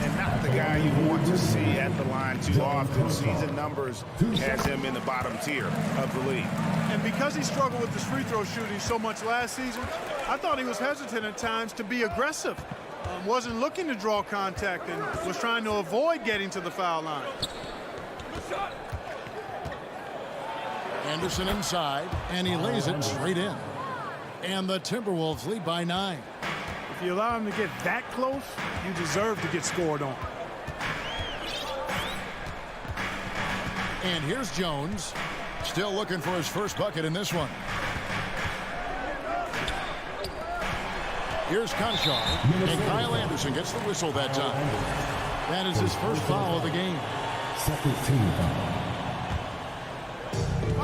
And not the guy you want to see at the line too often. Season numbers has him in the bottom tier of the league. And because he struggled with his free throw shooting so much last season, I thought he was hesitant at times to be aggressive. Wasn't looking to draw contact and was trying to avoid getting to the foul line. Anderson inside, and he lays it straight in. And the Timberwolves lead by 9. If you allow him to get that close, you deserve to get scored on. And here's Jones, still looking for his first bucket in this one. Here's Concho, and Kyle Anderson gets the whistle that time. That is his first foul of the game. Second team foul.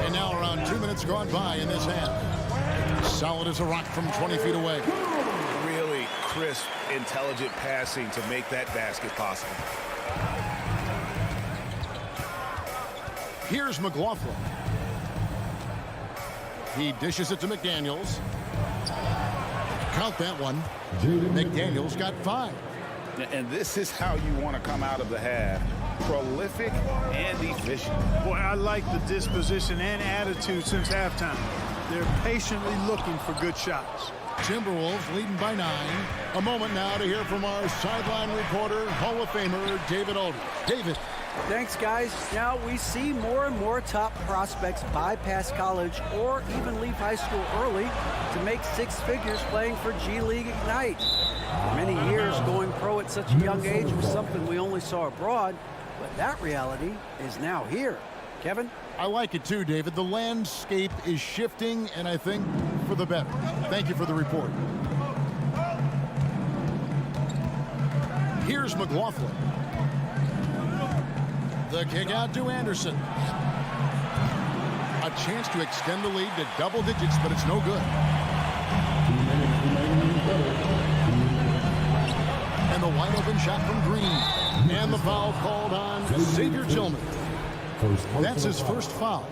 And now around 2 minutes gone by in this half. Solid as a rock from 20 feet away. Really crisp, intelligent passing to make that basket possible. Here's McLaughlin. He dishes it to McDaniels. Count that one. McDaniels got 5. And this is how you want to come out of the half. Prolific and efficient. Boy, I like the disposition and attitude since halftime. They're patiently looking for good shots. Timberwolves leading by 9. A moment now to hear from our sideline reporter, Hall of Famer David Aldridge. David. Thanks, guys. Now we see more and more top prospects bypass college or even leave high school early to make 6 figures playing for G League Ignite. For many years, going pro at such a young age was something we only saw abroad, but that reality is now here. Kevin? I like it too, David. The landscape is shifting, and I think for the better. Thank you for the report. Here's McLaughlin. The kick out to Anderson. A chance to extend the lead to double digits, but it's no good. And the wide open shot from Green. And the foul called on Xavier Tillman. That's his first foul.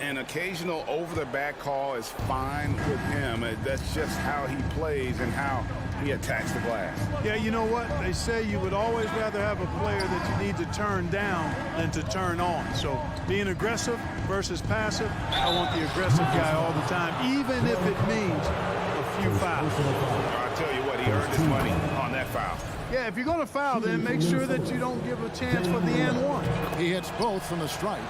An occasional over-the-back call is fine with him. That's just how he plays and how he attacks the glass. Yeah, you know what? They say you would always rather have a player that you need to turn down than to turn on. So being aggressive versus passive, I want the aggressive guy all the time, even if it means a few fouls. I'll tell you what, he earned his money on that foul. Yeah, if you're going to foul, then make sure that you don't give a chance for the and one. He hits both from the stripe.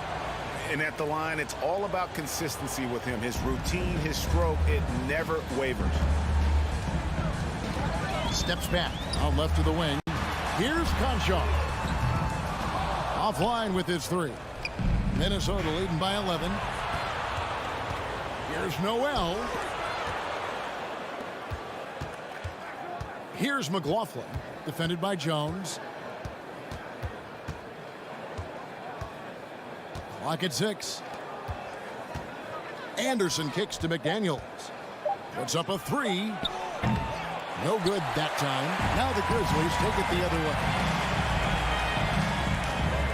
And at the line, it's all about consistency with him. His routine, his stroke, it never wavers. Steps back, out left to the wing. Here's Conchar. Offline with his 3. Minnesota leading by 11. Here's Noel. Here's McLaughlin, defended by Jones. Clock at 6. Anderson kicks to McDaniels. Puts up a 3. No good that time. Now the Grizzlies take it the other way.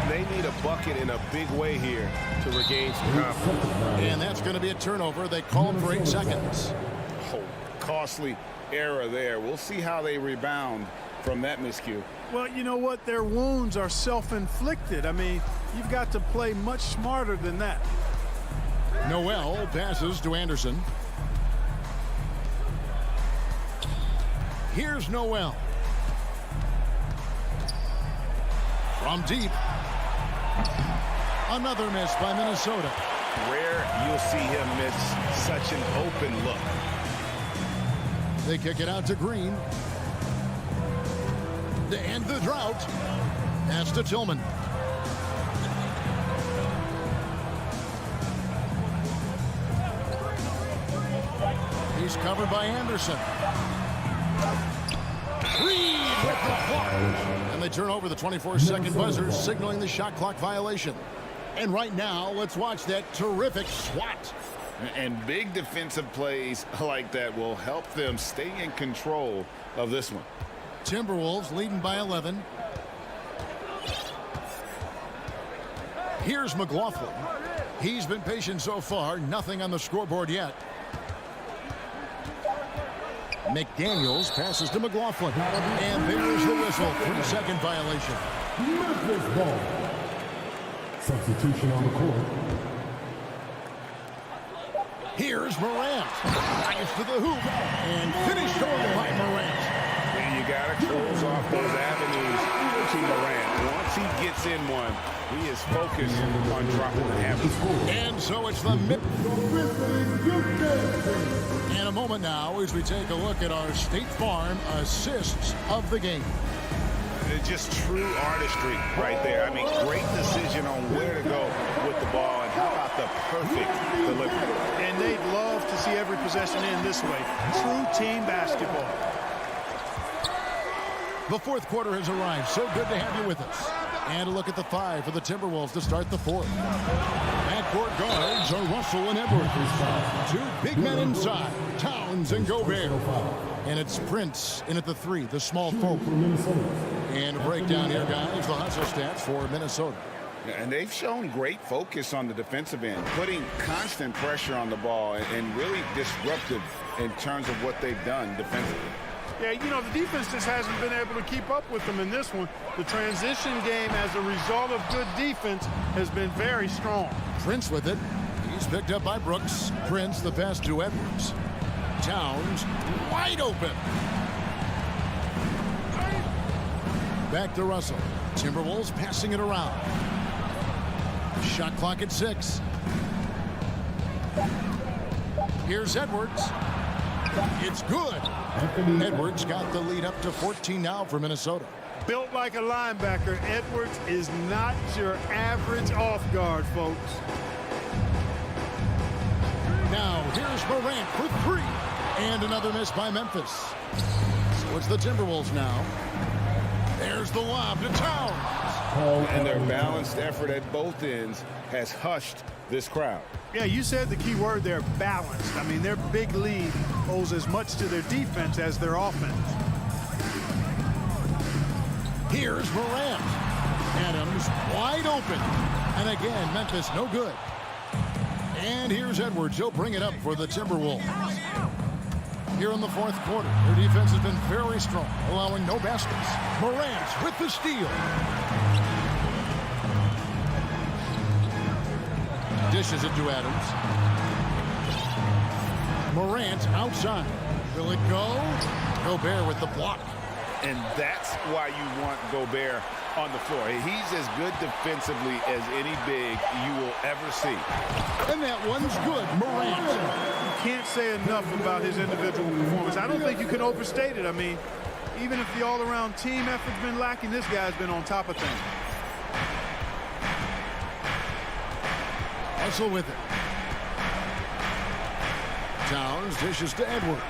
They need a bucket in a big way here to regain some confidence. And that's going to be a turnover. They called for 8 seconds. Oh, costly error there. We'll see how they rebound from that miscue. Well, you know what? Their wounds are self-inflicted. I mean, you've got to play much smarter than that. Noel passes to Anderson. Here's Noel. From deep. Another miss by Minnesota. Rare you'll see him miss such an open look. They kick it out to Green. To end the drought. Pass to Tillman. He's covered by Anderson. Reed with the block. And they turn over the 24-second buzzer, signaling the shot clock violation. And right now, let's watch that terrific swat. And big defensive plays like that will help them stay in control of this one. Timberwolves leading by 11. Here's McLaughlin. He's been patient so far. Nothing on the scoreboard yet. McDaniels passes to McLaughlin. And there's the whistle. 3-second violation. Memphis ball. Substitution on the court. Here's Morant. Nice to the hoop. And finished over by Morant. And you got to close off those avenues to Morant. Once he gets in one, he is focused on dropping the hammer. And so it's the in a moment now as we take a look at our State Farm assists of the game. It's just true artistry right there. I mean, great decision on where to go with the ball, and how about the perfect delivery. And they'd love to see every possession end this way. True team basketball. The fourth quarter has arrived. So good to have you with us. And a look at the 5 for the Timberwolves to start the fourth. Backcourt guards are Russell and Edwards. 2 big men inside, Towns and Gobert. And it's Prince in at the 3, the small forward. And a breakdown here, guys, the hustle stats for Minnesota. And they've shown great focus on the defensive end, putting constant pressure on the ball and really disruptive in terms of what they've done defensively. Yeah, you know, the defense just hasn't been able to keep up with them in this one. The transition game, as a result of good defense, has been very strong. Prince with it. He's picked up by Brooks. Prince, the pass to Edwards. Towns, wide open. Back to Russell. Timberwolves passing it around. Shot clock at 6. Here's Edwards. It's good. Edwards got the lead up to 14 now for Minnesota. Built like a linebacker, Edwards is not your average off guard, folks. Now here's Morant for 3. And another miss by Memphis. So it's the Timberwolves now. There's the lob to Towns. And their balanced effort at both ends has hushed this crowd. Yeah, you said the key word there, balanced. I mean, their big lead owes as much to their defense as their offense. Here's Morant. Adams wide open. And again, Memphis no good. And here's Edwards. He'll bring it up for the Timberwolves. Here in the fourth quarter, their defense has been very strong, allowing no baskets. Morant with the steal. Dishes it to Adams. Morant outside. Will it go? Gobert with the block. And that's why you want Gobert on the floor. He's as good defensively as any big you will ever see. And that one's good. Morant. You can't say enough about his individual performance. I don't think you can overstate it. I mean, even if the all-around team effort's been lacking, this guy's been on top of things. Russell with it. Towns dishes to Edwards.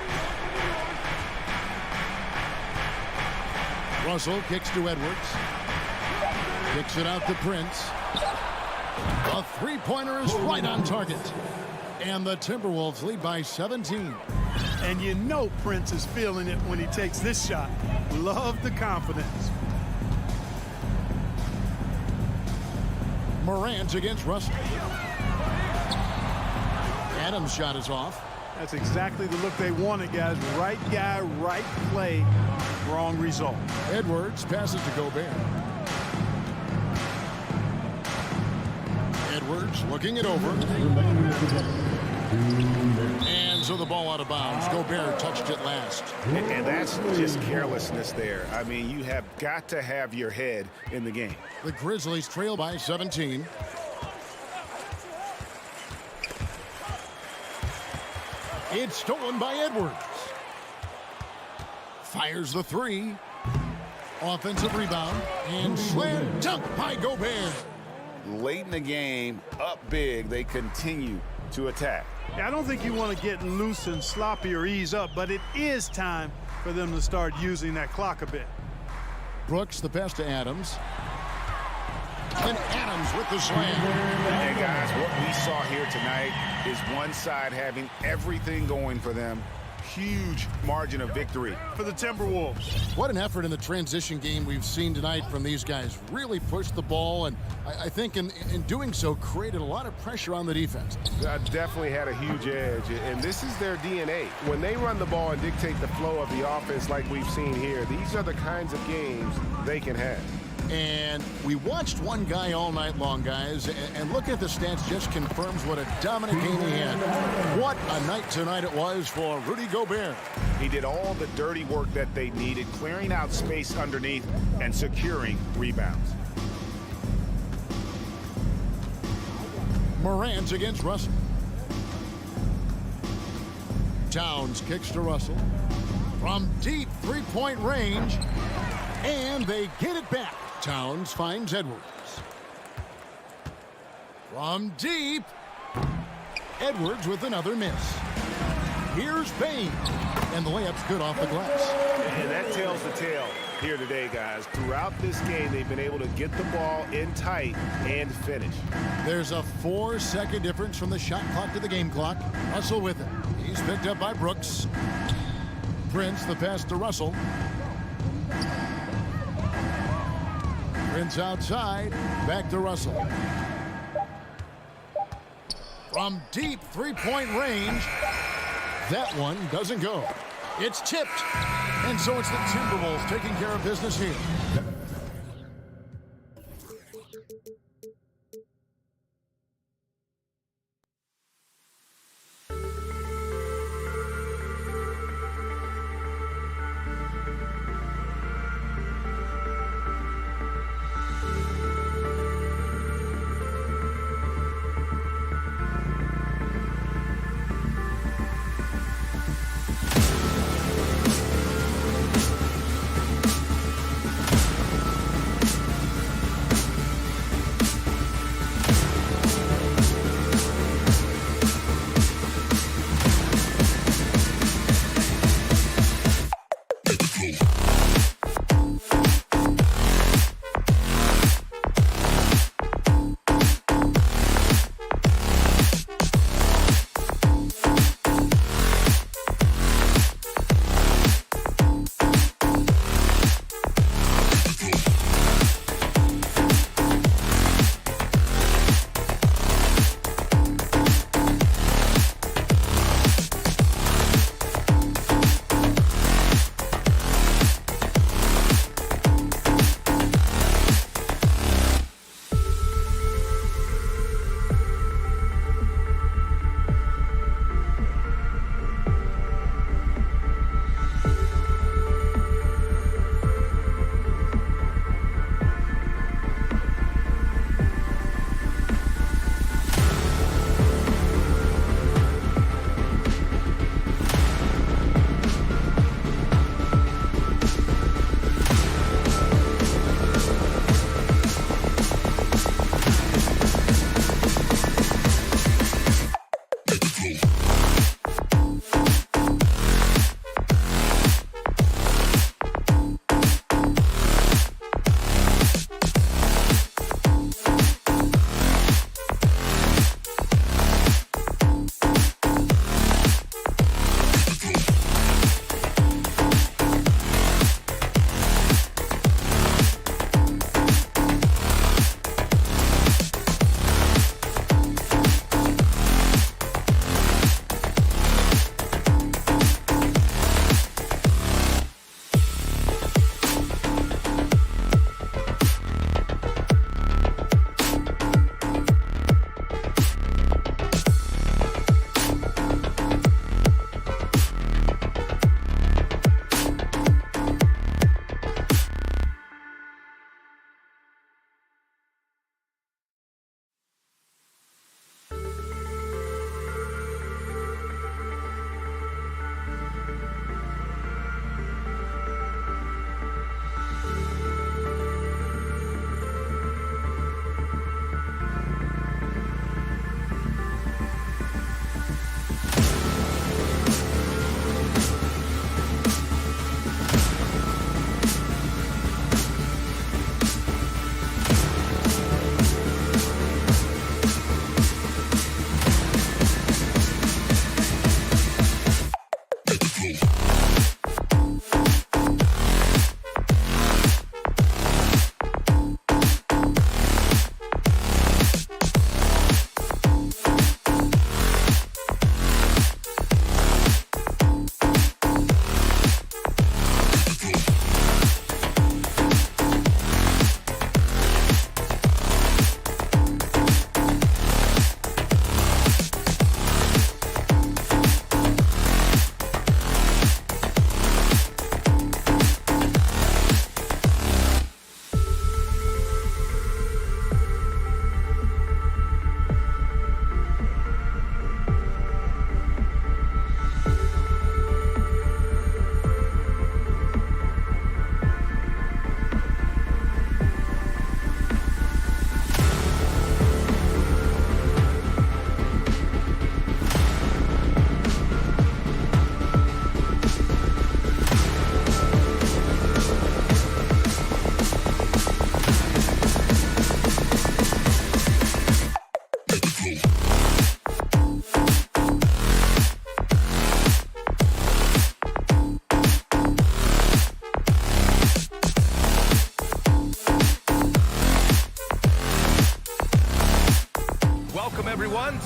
Russell kicks to Edwards. Kicks it out to Prince. A three-pointer is right on target. And the Timberwolves lead by 17. And you know Prince is feeling it when he takes this shot. Love the confidence. Morant against Russell. Adams' shot is off. That's exactly the look they wanted, guys. Right guy, right play, wrong result. Edwards passes to Gobert. Edwards looking it over. And so the ball out of bounds. Gobert touched it last. And that's just carelessness there. I mean, you have got to have your head in the game. The Grizzlies trail by 17. It's stolen by Edwards. Fires the 3. Offensive rebound. And slam dunk by Gobert. Late in the game, up big, they continue to attack. Yeah, I don't think you want to get loose and sloppy or ease up, but it is time for them to start using that clock a bit. Brooks, the pass to Adams. And Adams with the slam. And guys, what we saw here tonight is one side having everything going for them. Huge margin of victory for the Timberwolves. What an effort in the transition game we've seen tonight from these guys. Really pushed the ball, and I think in doing so created a lot of pressure on the defense. Definitely had a huge edge, and this is their DNA. When they run the ball and dictate the flow of the offense like we've seen here, these are the kinds of games they can have. And we watched one guy all night long, guys, and look at the stats, just confirms what a dominant game he had. What a night tonight it was for Rudy Gobert. He did all the dirty work that they needed, clearing out space underneath and securing rebounds. Morant against Russell. Towns kicks to Russell. From deep three-point range, and they get it back. Towns finds Edwards. From deep, Edwards with another miss. Here's Payne, and the layup's good off the glass. And that tells the tale here today, guys. Throughout this game, they've been able to get the ball in tight and finish. There's a 4-second difference from the shot clock to the game clock. Russell with it. He's picked up by Brooks. Prince, the pass to Russell. Prince outside. Back to Russell. From deep three-point range, that one doesn't go. It's tipped. And so it's the Timberwolves taking care of business here.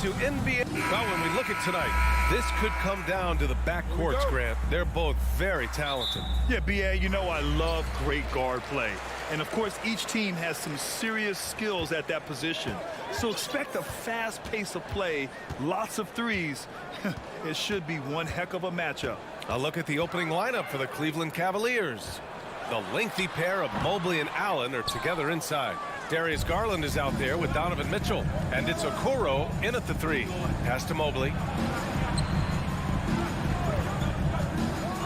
to NBA. Well, when we look at tonight, this could come down to the backcourts, Grant. They're both very talented. Yeah, B.A., you know I love great guard play. And, of course, each team has some serious skills at that position. So expect a fast pace of play, lots of threes. It should be one heck of a matchup. A look at the opening lineup for the Cleveland Cavaliers. The lengthy pair of Mobley and Allen are together inside. Darius Garland is out there with Donovan Mitchell. And it's Okoro in at the 3. Pass to Mobley.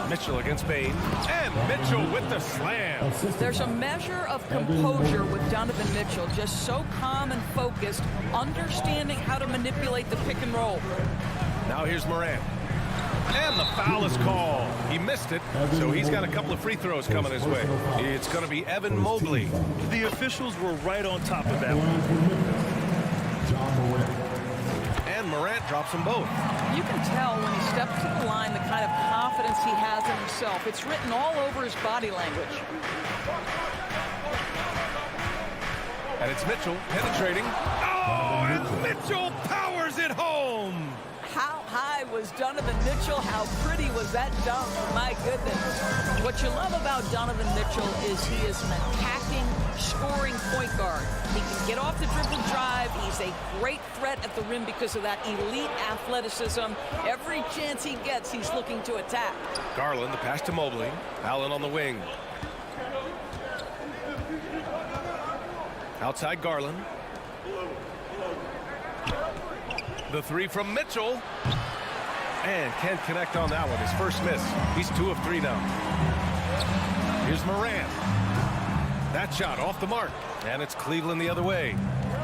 Mitchell against Bain. And Mitchell with the slam. There's a measure of composure with Donovan Mitchell. Just so calm and focused, understanding how to manipulate the pick and roll. Now here's Morant. And the foul is called. He missed it, so he's got a couple of free throws coming his way. It's going to be Evan Mobley. The officials were right on top of that one. And Morant drops them both. You can tell when he steps to the line the kind of confidence he has in himself. It's written all over his body language. And it's Mitchell penetrating. Oh, and Mitchell powers it home. How high was Donovan Mitchell? How pretty was that dunk? My goodness. What you love about Donovan Mitchell is he is an attacking, scoring point guard. He can get off the dribble drive. He's a great threat at the rim because of that elite athleticism. Every chance he gets, he's looking to attack. Garland, the pass to Mobley. Allen on the wing. Outside Garland. The 3 from Mitchell. And can't connect on that one. His first miss. He's 2 of 3 now. Here's Morant. That shot off the mark. And it's Cleveland the other way.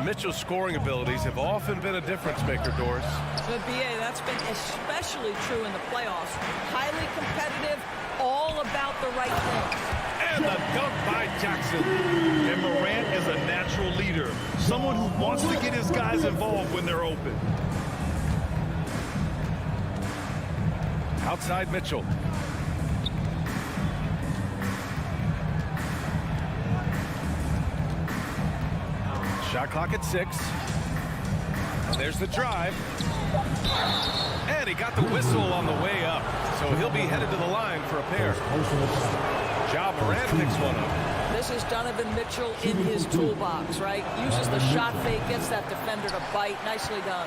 Mitchell's scoring abilities have often been a difference maker, Doris. But B.A., that's been especially true in the playoffs. Highly competitive, all about the right things. And the dunk by Jackson. And Morant is a natural leader. Someone who wants to get his guys involved when they're open. Outside Mitchell. Shot clock at 6. And there's the drive. And he got the whistle on the way up. So he'll be headed to the line for a pair. Ja Morant picks one up. This is Donovan Mitchell in his toolbox, right? Uses the shot fake, gets that defender to bite. Nicely done.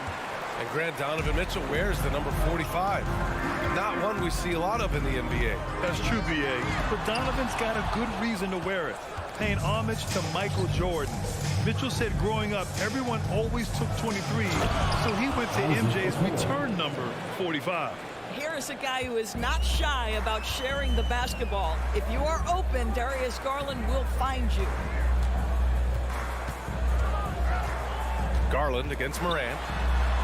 And Grant, Donovan Mitchell wears the number 45. Not one we see a lot of in the NBA. That's true, B.A. But Donovan's got a good reason to wear it. Paying homage to Michael Jordan. Mitchell said growing up, everyone always took 23, so he went to MJ's return number 45. Here is a guy who is not shy about sharing the basketball. If you are open, Darius Garland will find you. Garland against Morant.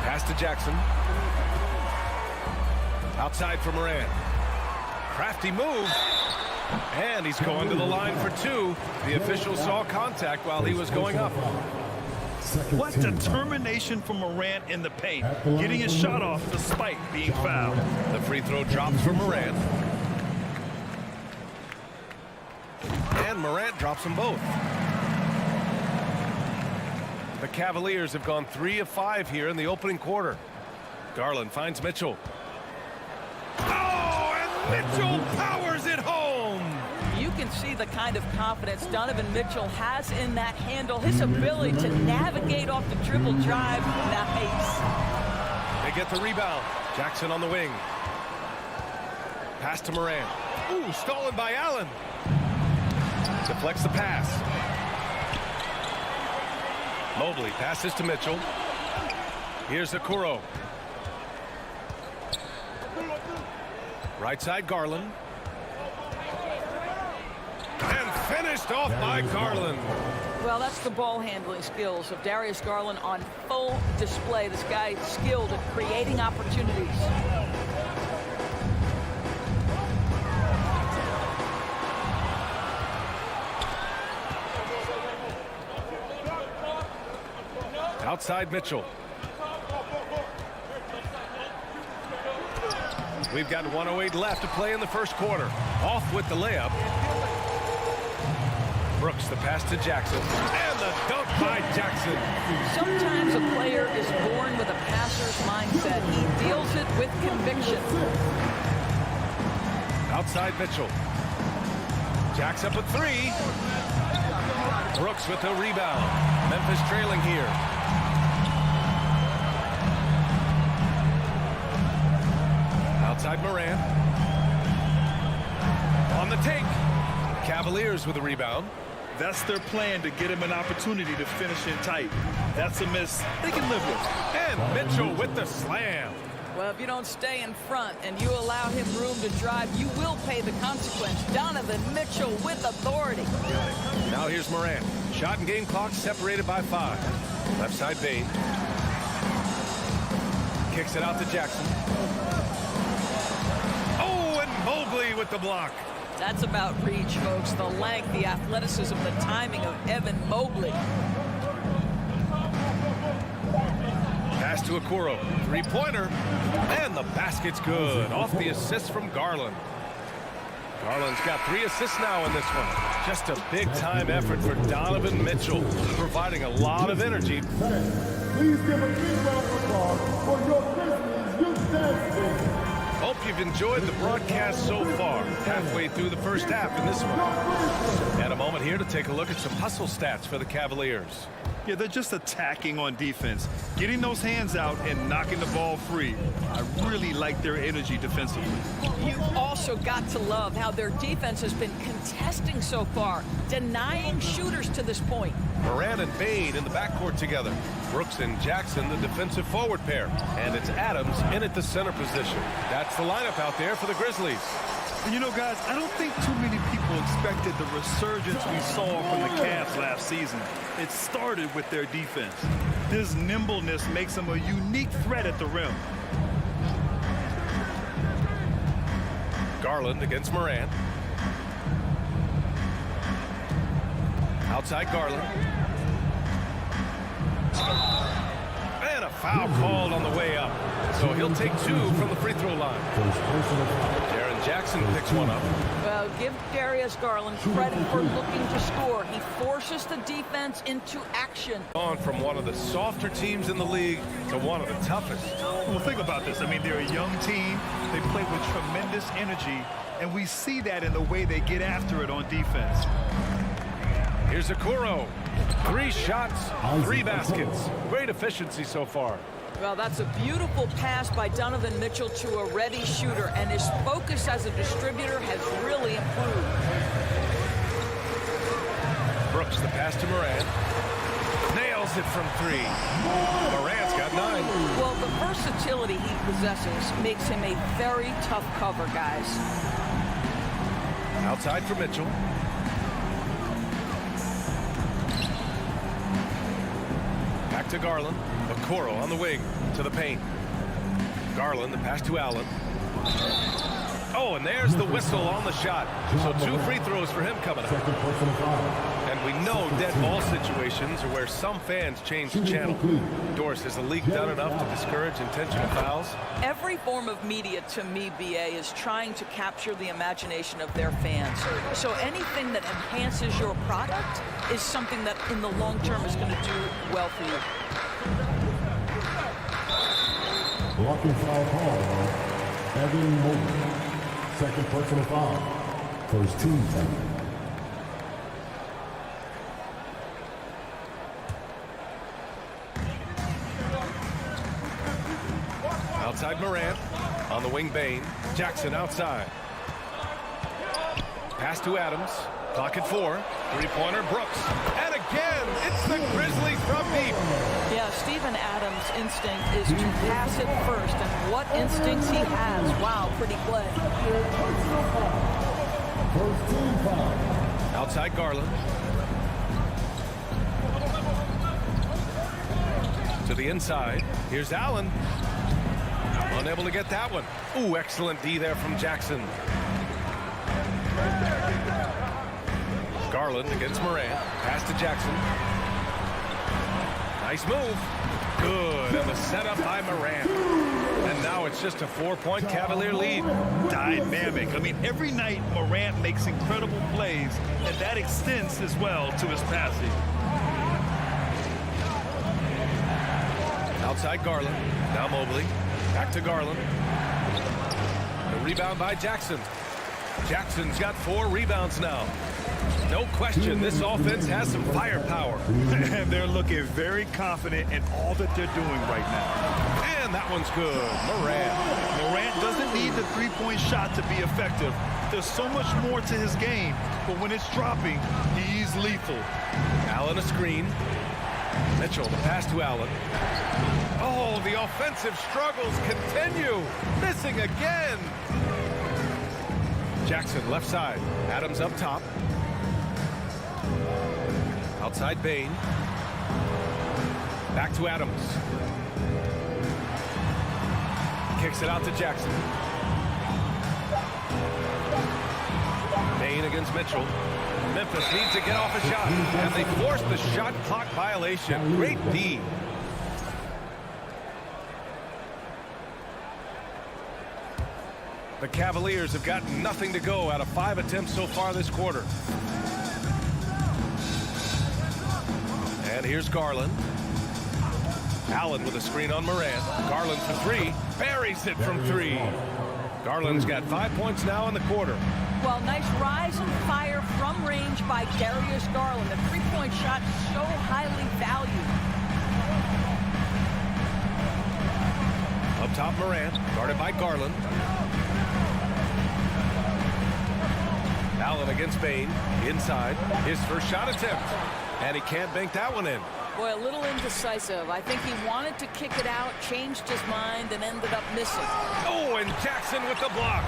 Pass to Jackson. Outside for Morant. Crafty move. And he's going to the line for 2. The official saw contact while he was going up. What determination from Morant in the paint. Getting his shot off despite being fouled. The free throw drops for Morant. And Morant drops them both. The Cavaliers have gone 3 of 5 here in the opening quarter. Garland finds Mitchell. Oh, and Mitchell powers it home. You can see the kind of confidence Donovan Mitchell has in that handle. His ability to navigate off the dribble drive. Nice. They get the rebound. Jackson on the wing. Pass to Morant. Ooh, stolen by Allen. Deflects the pass. Mobley passes to Mitchell. Here's Okoro. Right side Garland. And finished off by Garland. Well, that's the ball handling skills of Darius Garland on full display. This guy is skilled at creating opportunities. Outside Mitchell. We've got 1:08 left to play in the first quarter. Off with the layup. Brooks the pass to Jackson. And the dunk by Jackson. Sometimes a player is born with a passer's mindset. He deals it with conviction. Outside Mitchell. Jacks up a three. Brooks with the rebound. Memphis trailing here. Outside Morant. On the take. Cavaliers with a rebound. That's their plan, to get him an opportunity to finish in tight. That's a miss they can live with. And Mitchell with the slam. Well, if you don't stay in front and you allow him room to drive, you will pay the consequence. Donovan Mitchell with authority. Now here's Morant. Shot and game clock separated by 5. Left side Bane. Kicks it out to Jackson. Oh, and Mobley with the block. That's about reach, folks. The length, the athleticism, the timing of Evan Mobley. Pass to Okoro. Three-pointer. And the basket's good. Off the assist from Garland. Garland's got 3 assists now in this one. Just a big-time effort for Donovan Mitchell, providing a lot of energy. Please give a big round of applause for your Grizzlies youth dance team. Hope you've enjoyed the broadcast so far. Halfway through the first half in this one. And a moment here to take a look at some hustle stats for the Cavaliers. Yeah, they're just attacking on defense, getting those hands out and knocking the ball free. I really like their energy defensively. You've also got to love how their defense has been contesting so far, denying shooters to this point. Morant and Bane in the backcourt together. Brooks and Jackson, the defensive forward pair. And it's Adams in at the center position. That's the lineup out there for the Grizzlies. And you know, guys, I don't think too many people expected the resurgence we saw from the Cavs last season. It started with their defense. This nimbleness makes them a unique threat at the rim. Garland against Morant. Outside Garland. And a foul called on the way up. So he'll take 2 from the free throw line. Jaren Jackson picks one up. Well, give Darius Garland credit for looking to score. He forces the defense into action. On from one of the softer teams in the league to one of the toughest. Well, think about this. I mean, they're a young team. They play with tremendous energy, and we see that in the way they get after it on defense. Here's Okoro. 3 shots, 3 baskets. Great efficiency so far. Well, that's a beautiful pass by Donovan Mitchell to a ready shooter, and his focus as a distributor has really improved. Brooks, the pass to Morant. Nails it from 3. Morant's got 9. Well, the versatility he possesses makes him a very tough cover, guys. Outside for Mitchell. Back to Garland. Okoro on the wing to the paint. Garland, the pass to Allen. Oh, and there's the whistle on the shot. So 2 free throws for him coming up. And we know dead ball situations are where some fans change the channel. Doris, has the league done enough to discourage intentional fouls? Every form of media, to me, BA, is trying to capture the imagination of their fans. So anything that enhances your product is something that in the long term is going to do well for you. Blocking foul call. Evan Mobley. Second personal foul. First team foul. Outside Morant. On the wing Bane. Jackson outside. Pass to Adams. Clock at 4. Three-pointer Brooks. And again, it's the Grizzlies from deep. Yeah, Steven Adams' instinct is to pass it first, and what instincts he has. Wow, pretty play. First team foul. Outside Garland. To the inside. Here's Allen. Unable to get that one. Ooh, excellent D there from Jackson. Garland against Morant. Pass to Jackson. Nice move. Good. And the setup by Morant. And now it's just a 4-point Cavalier lead. Dynamic. I mean, every night Morant makes incredible plays, and that extends as well to his passing. Outside Garland. Now Mobley. Back to Garland. The rebound by Jackson. Jackson's got 4 rebounds now. No question, this offense has some firepower. And they're looking very confident in all that they're doing right now. And that one's good. Morant doesn't need the three-point shot to be effective. There's so much more to his game, but when it's dropping, he's lethal. Allen a screen. Mitchell, the pass to Allen. Oh, the offensive struggles continue. Missing again. Jackson, left side. Adams up top. Outside Bain. Back to Adams. Kicks it out to Jackson. Bain against Mitchell. Memphis needs to get off a shot, and they force the shot clock violation. Great D. The Cavaliers have got nothing to go out of 5 attempts so far this quarter. And here's Garland. Allen with a screen on Morant. Garland for 3. Buries it from 3. Garland's got 5 points now in the quarter. Well, nice rise and fire from range by Darius Garland. The three-point shot so highly valued. Up top, Morant, guarded by Garland. Allen against Bain, inside. His first shot attempt, and he can't bank that one in. Boy, a little indecisive. I think he wanted to kick it out, changed his mind, and ended up missing. Oh, and Jackson with the block.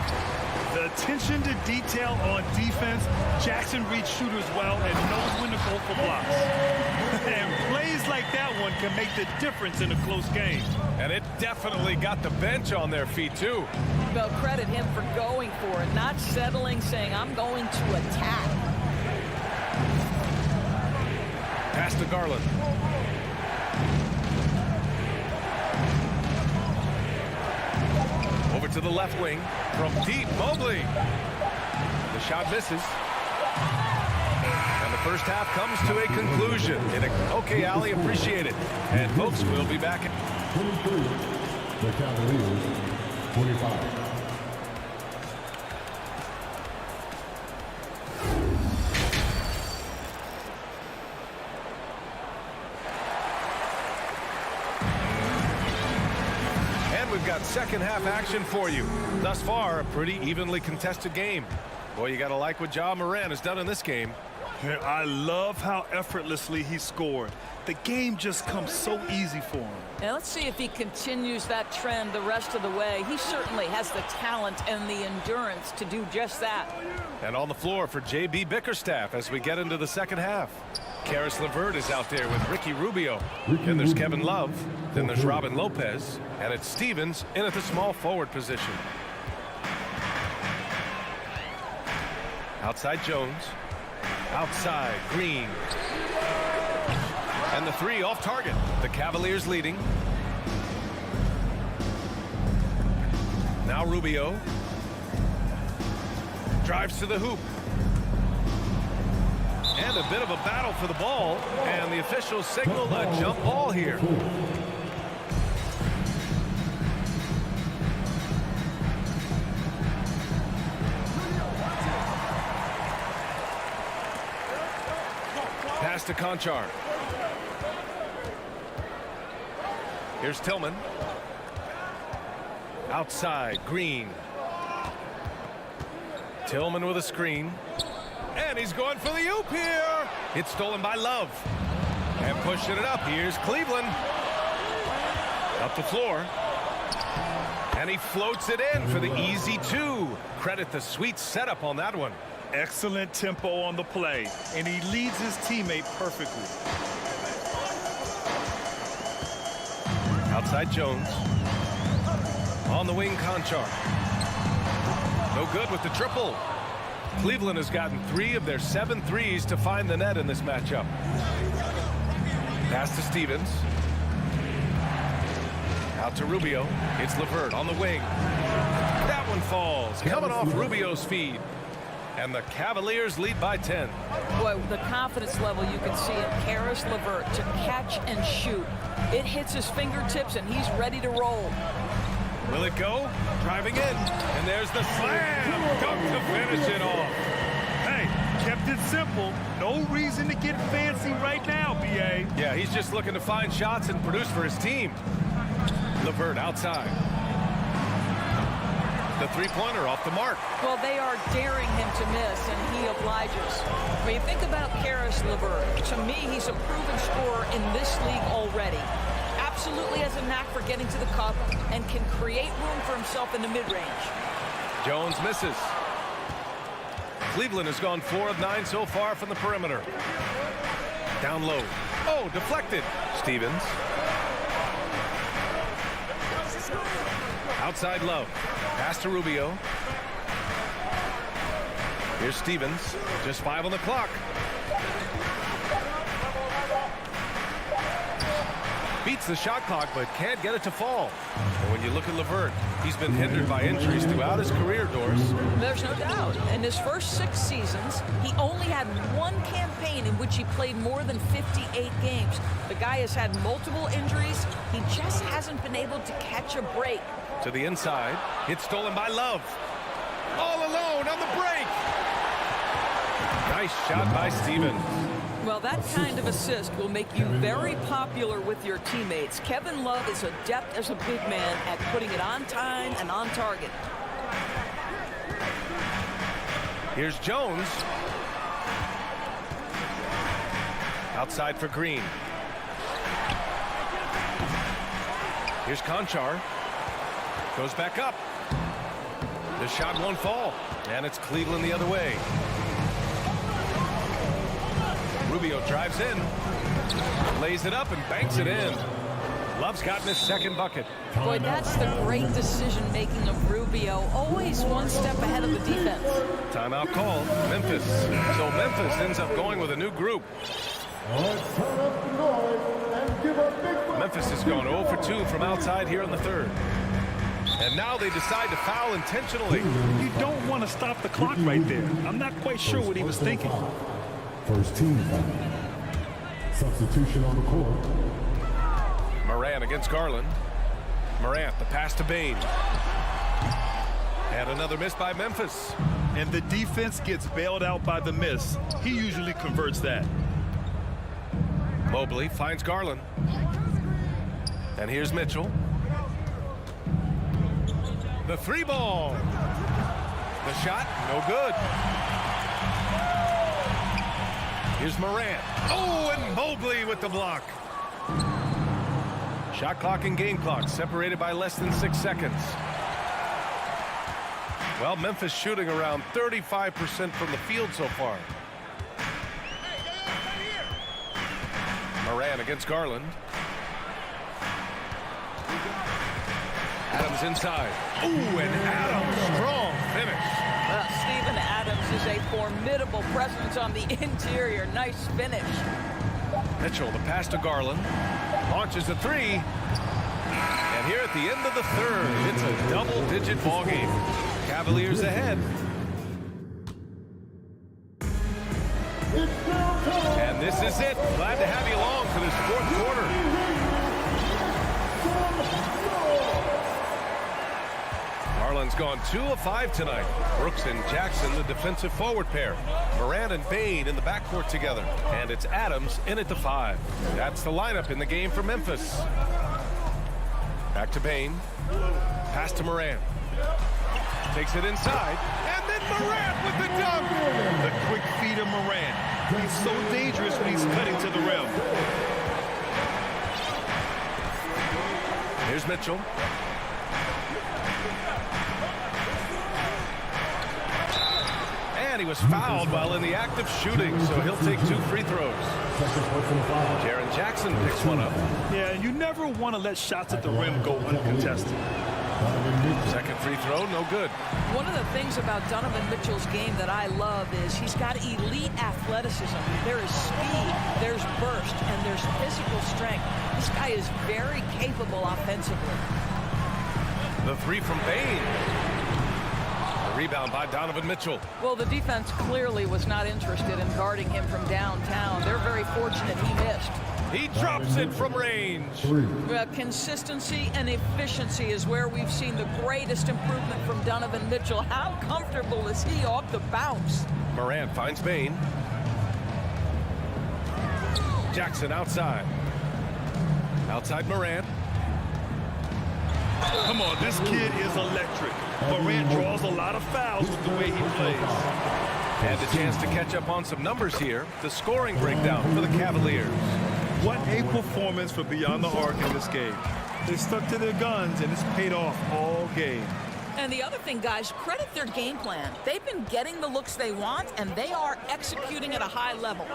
The attention to detail on defense. Jackson reads shooters well and knows when to go for blocks. And plays like that one can make the difference in a close game. And it definitely got the bench on their feet, too. Well, credit him for going for it, not settling, saying, I'm going to attack. Pass to Garland. Over to the left wing. From deep, Mobley. The shot misses. And the first half comes to a conclusion. Okay, Ali, appreciate it. And folks, we'll be back. 23, the Cavaliers, 25. We've got second half action for you. Thus far, a pretty evenly contested game. Boy, you got to like what Ja Morant has done in this game. I love how effortlessly he scored. The game just comes so easy for him. Now let's see if he continues that trend the rest of the way. He certainly has the talent and the endurance to do just that. And on the floor for J.B. Bickerstaff as we get into the second half. Karis LeVert is out there with Ricky Rubio. Then there's Kevin Love. Then there's Robin Lopez. And it's Stevens in at the small forward position. Outside Jones. Outside Green. And the 3 off target. The Cavaliers leading. Now Rubio. Drives to the hoop. And a bit of a battle for the ball. And the officials signal a jump ball here. Pass to Conchar. Here's Tillman. Outside, Green. Tillman with a screen. And he's going for the oop here. It's stolen by Love. And pushing it up. Here's Cleveland. Up the floor. And he floats it in for the easy 2. Credit the sweet setup on that one. Excellent tempo on the play, and he leads his teammate perfectly. Outside Jones. On the wing, Conchar. No good with the triple. Cleveland has gotten 3 of their 7 threes to find the net in this matchup. Pass to Stevens. Out to Rubio. It's LeVert on the wing. That one falls. Coming off Rubio's feed. And the Cavaliers lead by 10. Boy, the confidence level you can see in Caris LeVert to catch and shoot. It hits his fingertips, and he's ready to roll. Will it go? Driving in. And there's the slam. Dunk to finish it off. Hey, kept it simple. No reason to get fancy right now, B.A. Yeah, he's just looking to find shots and produce for his team. LeVert outside. The three-pointer off the mark. Well, they are daring him to miss, and he obliges. When you think about Caris LeVert, to me, he's a proven scorer in this league already. Absolutely has a knack for getting to the cup and can create room for himself in the mid-range. Jones misses. Cleveland has gone 4 of 9 so far from the perimeter. Down low. Oh, deflected. Stevens. Outside Love. Pass to Rubio. Here's Stevens. Just 5 on the clock. Beats the shot clock, but can't get it to fall. And when you look at LeVert, he's been hindered by injuries throughout his career, Doris. There's no doubt. In his first 6 seasons, he only had 1 campaign in which he played more than 58 games. The guy has had multiple injuries. He just hasn't been able to catch a break. To the inside. It's stolen by Love. All alone on the break. Nice shot by Stevens. Well, that kind of assist will make you very popular with your teammates. Kevin Love is adept as a big man at putting it on time and on target. Here's Jones. Outside for Green. Here's Conchar. Goes back up. The shot won't fall. And it's Cleveland the other way. Rubio drives in. Lays it up and banks it in. Love's gotten his second bucket. Boy, that's the great decision-making of Rubio. Always one step ahead of the defense. Timeout call. Memphis. So Memphis ends up going with a new group. Memphis has gone 0 for 2 from outside here in the third. And now they decide to foul intentionally. You don't want to stop the clock right there. I'm not quite sure what he was thinking. First team foul. Substitution on the court. Morant against Garland. Morant, the pass to Bain. And another miss by Memphis. And the defense gets bailed out by the miss. He usually converts that. Mobley finds Garland. And here's Mitchell. The 3-ball. The shot, no good. Here's Morant. Oh, and Mobley with the block. Shot clock and game clock separated by less than 6 seconds. Well, Memphis shooting around 35% from the field so far. Morant against Garland. Adams inside. Ooh, and Adams, strong finish. Steven Adams is a formidable presence on the interior. Nice finish. Mitchell, the pass to Garland. Launches a 3. And here at the end of the third, it's a double-digit ball game. Cavaliers ahead. And this is it. Glad to have you along for this fourth quarter. Garland's gone 2 of 5 tonight. Brooks and Jackson, the defensive forward pair. Morant and Bain in the backcourt together. And it's Adams in at the 5. That's the lineup in the game for Memphis. Back to Bain. Pass to Morant. Takes it inside. And then Morant with the dunk. The quick feed of Morant. He's so dangerous when he's cutting to the rim. Here's Mitchell. And he was fouled while in the act of shooting, so he'll take 2 free throws. Jaren Jackson picks one up. Yeah, you never want to let shots at the rim go uncontested. Second free throw, no good. One of the things about Donovan Mitchell's game that I love is he's got elite athleticism. There is speed, there's burst, and there's physical strength. This guy is very capable offensively. The 3 from Bain. rebound by Donovan Mitchell. Well, the defense clearly was not interested in guarding him from downtown. They're very fortunate he missed. He drops it from range. Well, consistency and efficiency is where we've seen the greatest improvement from Donovan Mitchell. How comfortable is he off the bounce? Morant finds Bane. Jackson outside. Outside Morant. Come on, this kid is electric. Morant draws a lot of fouls with the way he plays. And a chance to catch up on some numbers here. The scoring breakdown for the Cavaliers. What a performance for Beyond the Arc in this game. They stuck to their guns, and it's paid off all game. And the other thing, guys, credit their game plan. They've been getting the looks they want, and they are executing at a high level.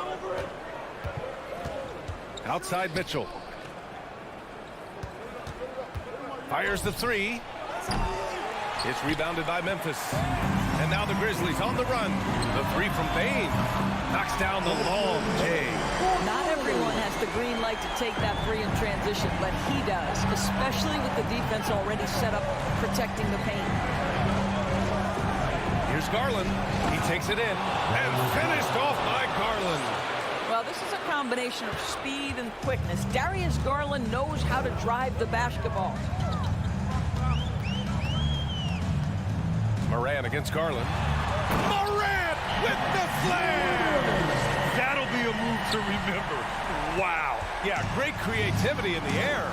Outside Mitchell. Fires the three. It's rebounded by Memphis. And now the Grizzlies on the run. The three from Bane. Knocks down the long J. Not everyone has the green light to take that three in transition, but he does, especially with the defense already set up protecting the paint. Here's Garland. He takes it in. And finished off by Garland. Well, this is a combination of speed and quickness. Darius Garland knows how to drive the basketball. Morant against Garland. Morant with the slam! That'll be a move to remember. Wow. Yeah, great creativity in the air.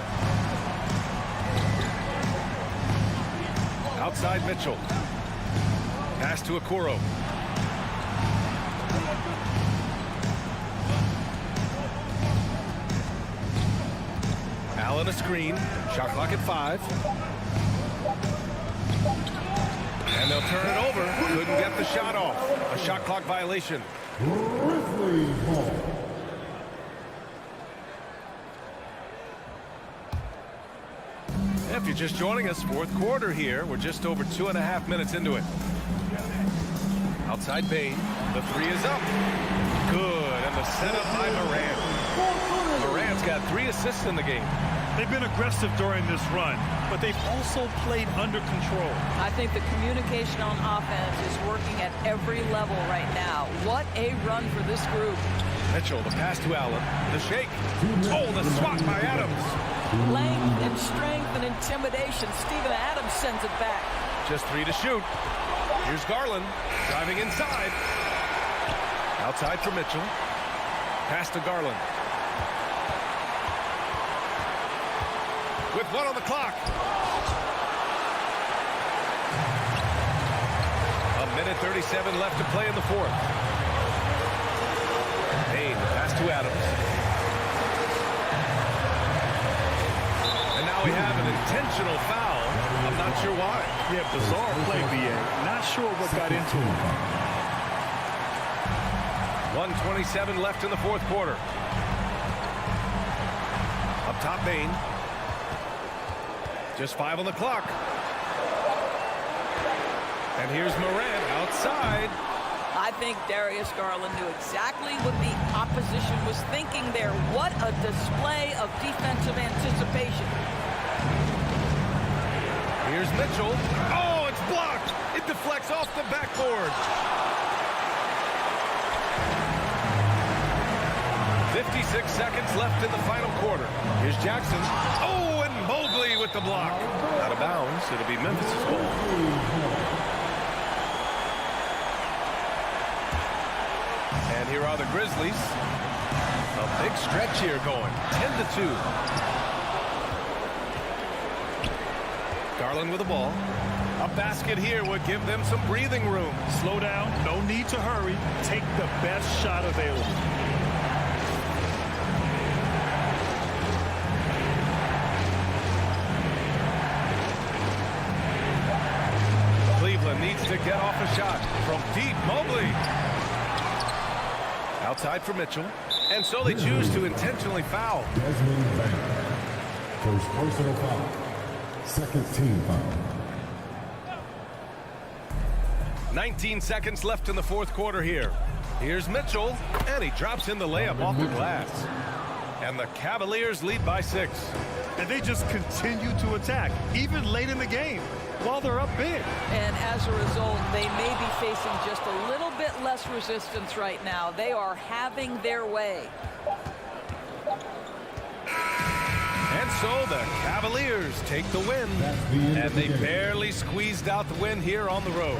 Outside Mitchell. Pass to Okoro. Allen a screen. Shot clock at 5. And they'll turn it over. Couldn't get the shot off. A shot clock violation. Grizzlies ball. If you're just joining us, fourth quarter here. We're just over 2.5 minutes into it. Outside Bane. The three is up. Good. And the setup by Morant. Morant's got 3 assists in the game. They've been aggressive during this run, but they've also played under control. I think the communication on offense is working at every level right now. What a run for this group. Mitchell, the pass to Allen. The shake. Oh, the swat by Adams. Length and strength and intimidation. Steven Adams sends it back. Just 3 to shoot. Here's Garland driving inside. Outside for Mitchell. Pass to Garland. With 1 on the clock. A minute 37 left to play in the fourth. Payne, pass to Adams. And now we have an intentional foul. I'm not sure why. Yeah, bizarre play, B.A. Not sure what got into him. 1:27 left in the fourth quarter. Up top, Bane. Just 5 on the clock. And here's Morant outside. I think Darius Garland knew exactly what the opposition was thinking there. What a display of defensive anticipation. Here's Mitchell. Oh, it's blocked. It deflects off the backboard. 56 seconds left in the final quarter. Here's Jackson. Oh, and Mobley with the block. Out of bounds. It'll be Memphis' ball. And here are the Grizzlies. A big stretch here going. 10-2. Garland with the ball. A basket here would give them some breathing room. Slow down. No need to hurry. Take the best shot available. Needs to get off a shot from deep. Mobley outside for Mitchell, and so they choose to intentionally foul. Desmond Bain. First personal foul. Second team foul. 19 seconds left in the fourth quarter here. Here's Mitchell, and he drops in the layup off the glass. And the Cavaliers lead by 6. And they just continue to attack, even late in the game. while they're up big. And as a result, they may be facing just a little bit less resistance right now. They are having their way. And so the Cavaliers take the win. And they barely squeezed out the win here on the road.